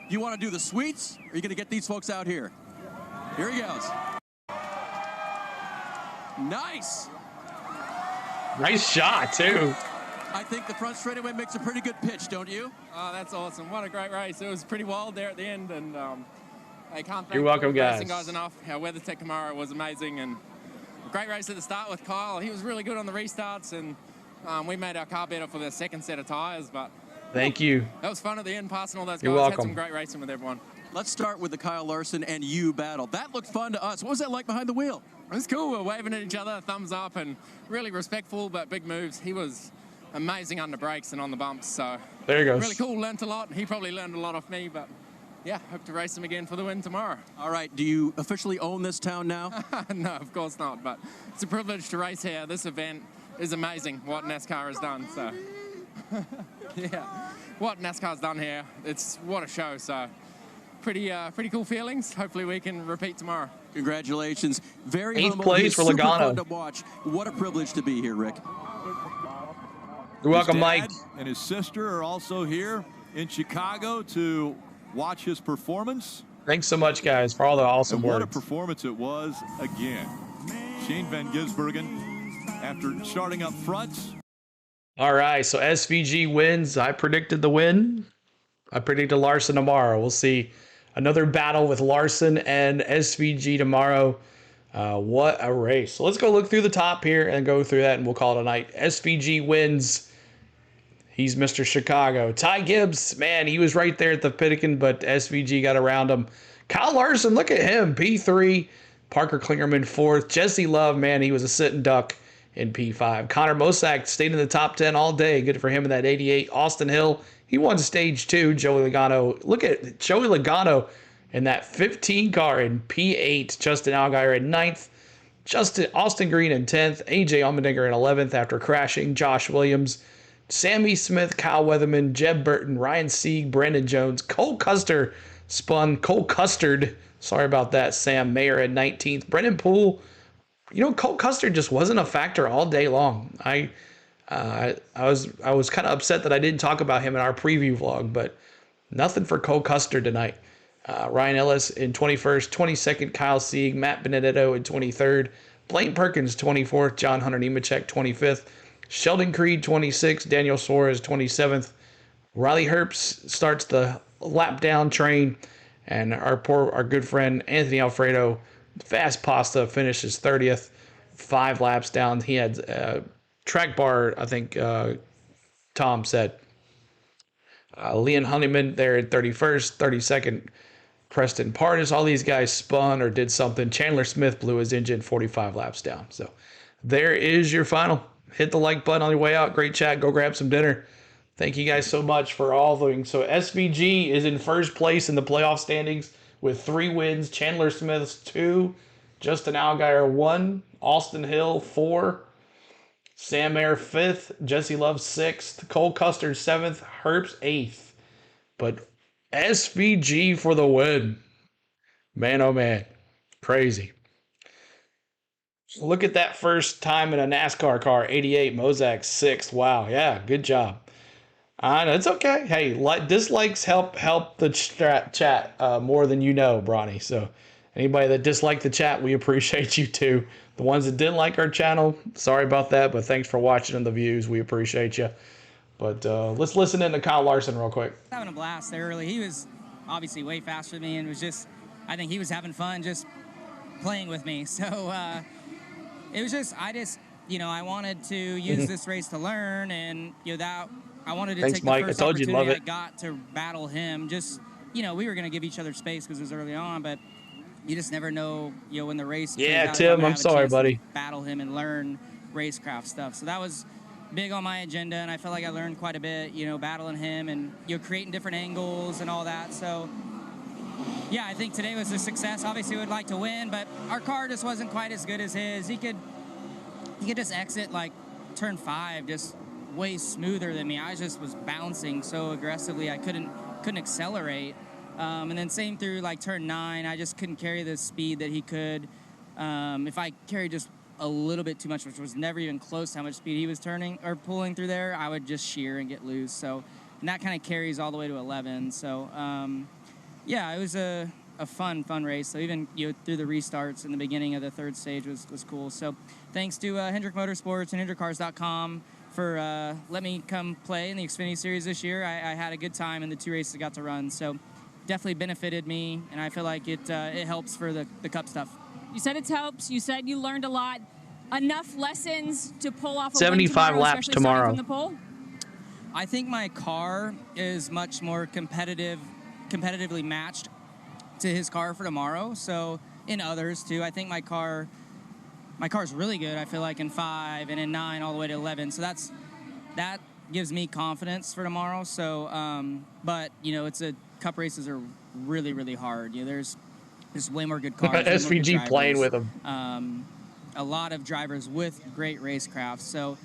You want to do the sweets, or are you going to get these folks out here? Here he goes. Nice. Nice shot, too. I think the front straightaway makes a pretty good pitch, don't you? Oh, that's awesome. What a great race. It was pretty wild there at the end, and I can't thank You're welcome, the racing guys. guys enough. Our weather tech tomorrow was amazing, and a great race at the start with Kyle. He was really good on the restarts, and we made our car better for the second set of tires, but Thank you. that was fun at the end, passing all those guys. You're Had welcome. some great racing with everyone. Let's start with the Kyle Larson and you battle. That looked fun to us. What was that like behind the wheel? It was cool. We're waving at each other, thumbs up, and really respectful, but big moves. He was amazing under brakes and on the bumps, so There he goes. really cool. Learned a lot. He probably learned a lot off me, but yeah, hope to race him again for the win tomorrow. All right, do you officially own this town now? No, of course not, but it's a privilege to race here. This event is amazing what NASCAR has done. So, yeah, what NASCAR's done here, it's what a show. So, pretty cool feelings. Hopefully, we can repeat tomorrow. Congratulations. Very 8th humble. place He's for super Logano. fun to watch. What a privilege to be here, Rick. You're welcome, His Mike. dad and his sister are also here in Chicago to watch his performance. Thanks so much, guys, for all the awesome And what words. a performance it was again. Shane Van Gisbergen, after starting up front. All right, so SVG wins. I predicted the win. I predicted Larson tomorrow. We'll see another battle with Larson and SVG tomorrow. What a race. So let's go look through the top here and go through that, and we'll call it a night. SVG wins. He's Mr. Chicago. Ty Gibbs, man, he was right there at the Pitikin, but SVG got around him. Kyle Larson, look at him, P3. Parker Klingerman, 4th. Jesse Love, man, he was a sitting duck in P5. Connor Mosack stayed in the top 10 all day. Good for him in that 88. Austin Hill, he won stage 2. Joey Logano, look at Joey Logano in that 15 car in P8. Justin Allgaier in 9th. Austin Green in 10th. AJ Allmendinger in 11th after crashing. Josh Williams, Sammy Smith, Kyle Weatherman, Jeb Burton, Ryan Sieg, Brandon Jones, Cole Custer spun. Cole Custard, sorry about that. Sam Mayer at 19th. Brendan Poole, Cole Custard just wasn't a factor all day long. I was kind of upset that I didn't talk about him in our preview vlog, but nothing for Cole Custard tonight. Ryan Ellis in 21st, 22nd, Kyle Sieg, Matt Benedetto in 23rd, Blaine Perkins 24th, John Hunter Nemechek 25th, Sheldon Creed 26th, Daniel Suarez 27th, Riley Herbst starts the lap down train, and our good friend Anthony Alfredo, Fast Pasta, finishes 30th, 5 laps down. He had track bar, I think Tom said. Leon Honeyman there at 31st, 32nd. Preston Pardis, all these guys spun or did something. Chandler Smith blew his engine 45 laps down. So there is your final. Hit the like button on your way out. Great chat. Go grab some dinner. Thank you guys so much for all voting. So SVG is in first place in the playoff standings with 3 wins. Chandler Smith's 2. Justin Allgaier 1. Austin Hill 4. Sam Mayer 5th. Jesse Love 6th. Cole Custard 7th. Herbst 8th. But SVG for the win. Man, oh man. Crazy. So look at that first time in a NASCAR car. 88. Mozak 6th. Wow. Yeah, good job. I know, it's okay. Hey, dislikes help the chat more than you know, Bronny. So anybody that disliked the chat, we appreciate you too. The ones that didn't like our channel, sorry about that, but thanks for watching and the views. We appreciate you. But let's listen in to Kyle Larson real quick. Having a blast there early. He was obviously way faster than me, and I think he was having fun just playing with me. So it was I wanted to use this race to learn, and that I wanted to Thanks, take Mike. the first I told you, opportunity love it. I got to battle him. We were going to give each other space because it was early on, but you just never know, when the race. Yeah, plays out, Tim, I'm I'm sorry, buddy. Battle him and learn racecraft stuff. So that was big on my agenda, and I felt like I learned quite a bit, battling him and creating different angles and all that. So yeah, I think today was a success. Obviously, we'd like to win, but our car just wasn't quite as good as his. He could just exit like turn 5 just way smoother than me. I just was bouncing so aggressively I couldn't accelerate. And then same through like turn 9, I just couldn't carry the speed that he could. If I carried just a little bit too much, which was never even close to how much speed he was turning or pulling through there, I would just shear and get loose. So, and that kind of carries all the way to 11. So, yeah, it was a fun race. So even through the restarts in the beginning of the 3rd stage was cool. So thanks to Hendrick Motorsports and HendrickCars.com for letting me come play in the Xfinity Series this year. I had a good time in the 2 races I got to run. So definitely benefited me, and I feel like it helps for the Cup stuff. You said it helps. You said you learned a lot. Enough lessons to pull off a 75 win tomorrow, laps especially tomorrow. starting from the pole? I think my car is much more competitively matched to his car for tomorrow. So in others too, I think my car's really good. I feel like in 5 and in 9 all the way to 11. So that gives me confidence for tomorrow. So, but Cup races are really, really hard. There's way more good cars. SVG playing with him. a lot of drivers with great racecraft. So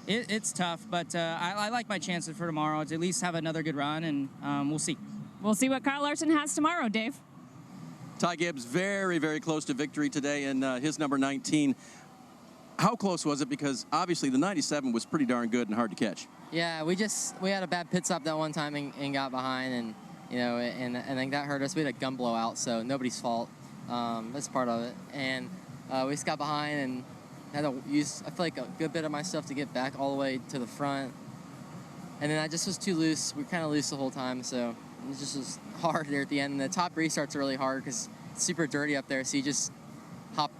it's tough, but I like my chances for tomorrow to at least have another good run, and we'll see. We'll see what Kyle Larson has tomorrow, Dave. Ty Gibbs very, very close to victory today in his number 19. How close was it? Because obviously the 97 was pretty darn good and hard to catch. Yeah, we had a bad pit stop that one time and got behind, and and then that hurt us. We had a gun blowout, so nobody's fault. That's part of it. And we just got behind and had to use, I feel like, a good bit of my stuff to get back all the way to the front. And then I just was too loose. We were kind of loose the whole time, so it just was hard there at the end. And the top restarts are really hard because it's super dirty up there, so you just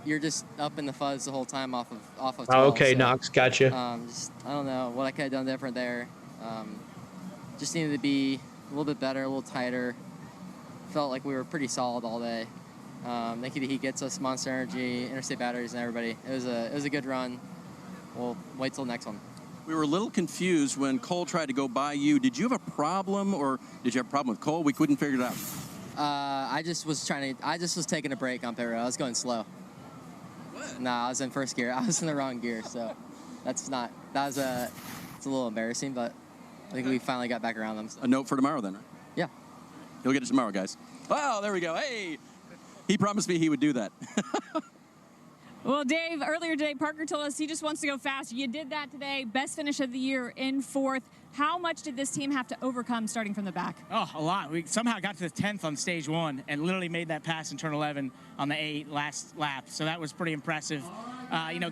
you're just up in the fuzz the whole time off of 12, okay, so, Knox, gotcha. I don't know what I could have done different there. Just needed to be a little bit better, a little tighter. Felt like we were pretty solid all day. Thank you to He Gets Us, Monster Energy, Interstate Batteries, and everybody. It was a good run. We'll wait till the next one. We were a little confused when Cole tried to go by you. Did you have a problem, or did you have a problem with Cole? We couldn't figure it out. I just was taking a break on pit road. I was going slow. What? No, I was in first gear. I was in the wrong gear, so it's a little embarrassing, but I think we finally got back around them. So. A note for tomorrow then, right? Yeah. You'll get it tomorrow, guys. Oh, there we go. Hey, he promised me he would do that. Well, Dave, earlier today, Parker told us he just wants to go fast. You did that today. Best finish of the year in 4th. How much did this team have to overcome starting from the back? Oh, a lot. We somehow got to the 10th on stage 1 and literally made that pass in turn 11 on the 8 last lap. So that was pretty impressive.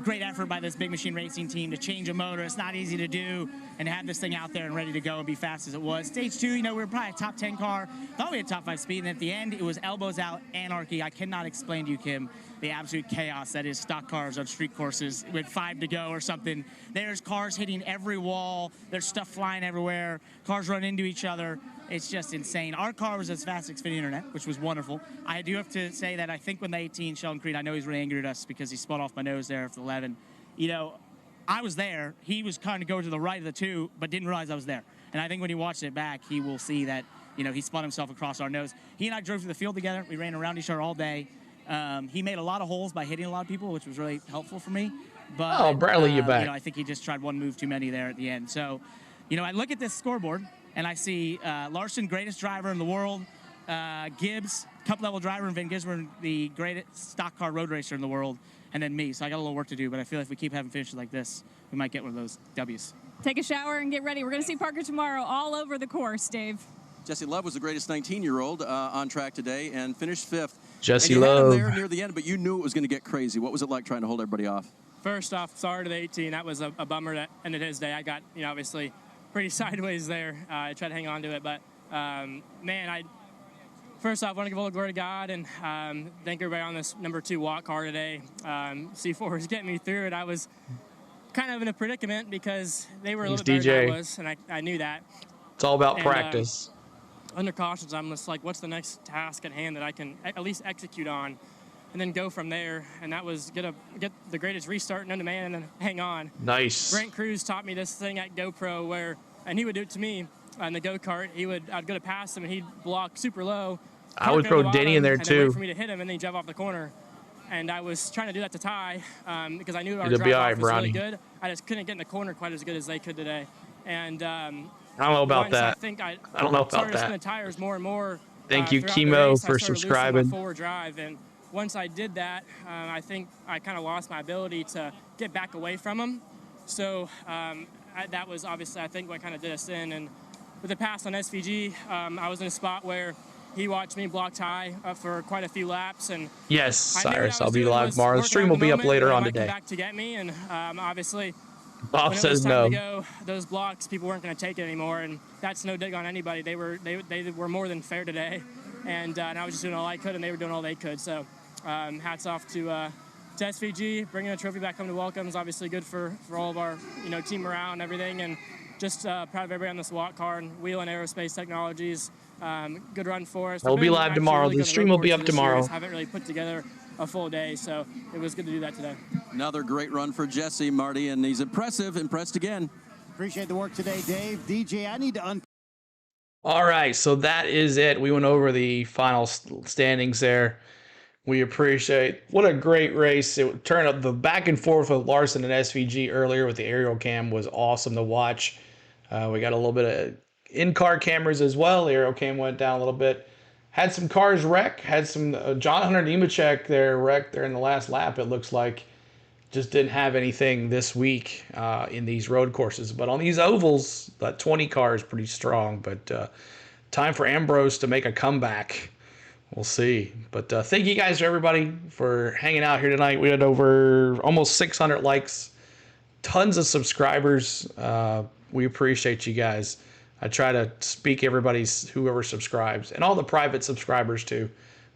Great effort by this Big Machine Racing team to change a motor. It's not easy to do, and to have this thing out there and ready to go and be fast as it was. Stage 2, we were probably a top 10 car. Thought we had top 5 speed, and at the end, it was elbows out, anarchy. I cannot explain to you, Kim, the absolute chaos that is stock cars on street courses with 5 to go or something. There's cars hitting every wall. There's stuff flying everywhere. Cars run into each other. It's just insane. Our car was as fast as Xfinity Internet, which was wonderful. I do have to say that I think when the 18, Sheldon Creed, I know he's really angry at us because he spun off my nose there after 11. I was there. He was kind of going to the right of the 2, but didn't realize I was there. And I think when he watched it back, he will see that, he spun himself across our nose. He and I drove through the field together. We ran around each other all day. He made a lot of holes by hitting a lot of people, which was really helpful for me. But, Bradley, you're back. I think he just tried one move too many there at the end. So, I look at this scoreboard, and I see Larson, greatest driver in the world. Gibbs, cup-level driver, and Van Gisbergen, the greatest stock car road racer in the world. And then me. So I got a little work to do, but I feel like if we keep having finishes like this, we might get one of those W's. Take a shower and get ready. We're going to see Parker tomorrow all over the course, Dave. Jesse Love was the greatest 19-year-old on track today and finished 5th. Jesse and you Love. had him there near the end, but you knew it was going to get crazy. What was it like trying to hold everybody off? First off, sorry to the 18. That was a bummer that ended his day. I got, obviously pretty sideways there. I tried to hang on to it, but, first off, I want to give all the glory to God and thank everybody on this number 2 walk car today. C4 was getting me through it. I was kind of in a predicament because they were a little bit better than I was, and I knew that. It's all about practice. Under cautions, I'm just like, what's the next task at hand that I can at least execute on and then go from there? And that was get the greatest restart known to man and then hang on. Nice. Brent Cruz taught me this thing at GoPro and he would do it to me on the go-kart. I'd go to pass him and he'd block super low. I would throw Denny in there and too. Then wait for me to hit him and then drive off the corner. And I was trying to do that to Ty because I knew our It'll be all right, drive-off was really Brownie. good. I just couldn't get in the corner quite as good as they could today. And I don't know about that. I don't know about started that. spinning tires more and more. Thank you, throughout the Chemo, race. for I started losing subscribing. my forward drive, and once I did that, I think I kind of lost my ability to get back away from him. So that was obviously, I think, what kind of did us in. And with the pass on SVG, I was in a spot where he watched me block Ty for quite a few laps. And Yes, Cyrus, I'll be live tomorrow. The stream will be up later on today. Back to get me, and obviously. Bob says no. When it was time to go, those blocks, people weren't going to take it anymore, and that's no dig on anybody. They were more than fair today, and I was just doing all I could, and they were doing all they could. So, hats off to SVG, bringing a trophy back home to welcome is obviously good for all of our team morale and everything, and just proud of everybody on this walk car and Wheel and Aerospace Technologies. Good run for us. We'll be live tomorrow. The stream will be up tomorrow. Haven't really put together a full day, so it was good to do that today. Another great run for Jesse, Marty, and he's impressed again. Appreciate the work today, Dave. DJ, I need to All right, so that is it. We went over the final standings there. We appreciate. What a great race. It turned up the back and forth with Larson and SVG earlier with the aerial cam was awesome to watch. We got a little bit of in-car cameras as well. The aerial cam went down a little bit. Had some cars wreck. Had some John Hunter Nemechek there wrecked there in the last lap. It looks like just didn't have anything this week in these road courses. But on these ovals, that 20 car is pretty strong. But time for Ambrose to make a comeback. We'll see. But thank you guys, everybody, for hanging out here tonight. We had over almost 600 likes, tons of subscribers. We appreciate you guys. I try to speak whoever subscribes, and all the private subscribers too.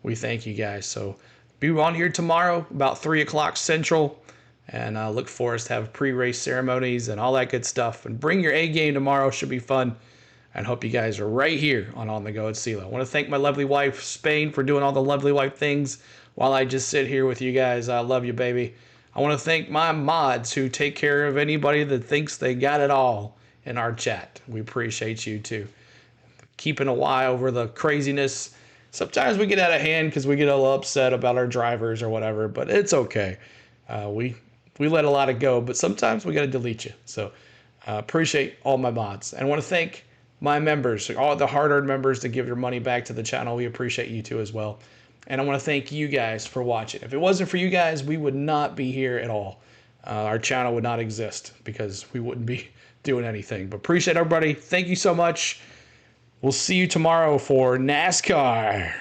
We thank you guys. So be on here tomorrow about 3 o'clock Central, and look for us to have pre-race ceremonies and all that good stuff. And bring your A game tomorrow. Should be fun. And hope you guys are right here on the Go at SELA. I want to thank my lovely wife, Spain, for doing all the lovely wife things while I just sit here with you guys. I love you, baby. I want to thank my mods who take care of anybody that thinks they got it all in our chat. We appreciate you, too. Keeping an eye over the craziness. Sometimes we get out of hand because we get a little upset about our drivers or whatever, but it's okay. We let a lot of go, but sometimes we got to delete you. So appreciate all my mods. And I want to thank my members, all the hard-earned members that give your money back to the channel. We appreciate you too as well. And I want to thank you guys for watching. If it wasn't for you guys, we would not be here at all. Our channel would not exist because we wouldn't be doing anything. But appreciate everybody. Thank you so much. We'll see you tomorrow for NASCAR.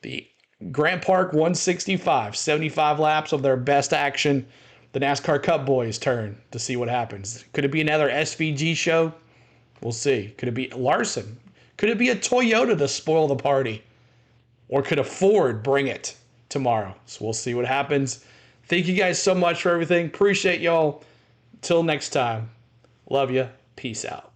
The Grant Park 165, 75 laps of their best action. The NASCAR Cup boys' turn to see what happens. Could it be another SVG show? We'll see. Could it be Larson? Could it be a Toyota to spoil the party? Or could a Ford bring it tomorrow? So we'll see what happens. Thank you guys so much for everything. Appreciate y'all. Till next time. Love you. Peace out.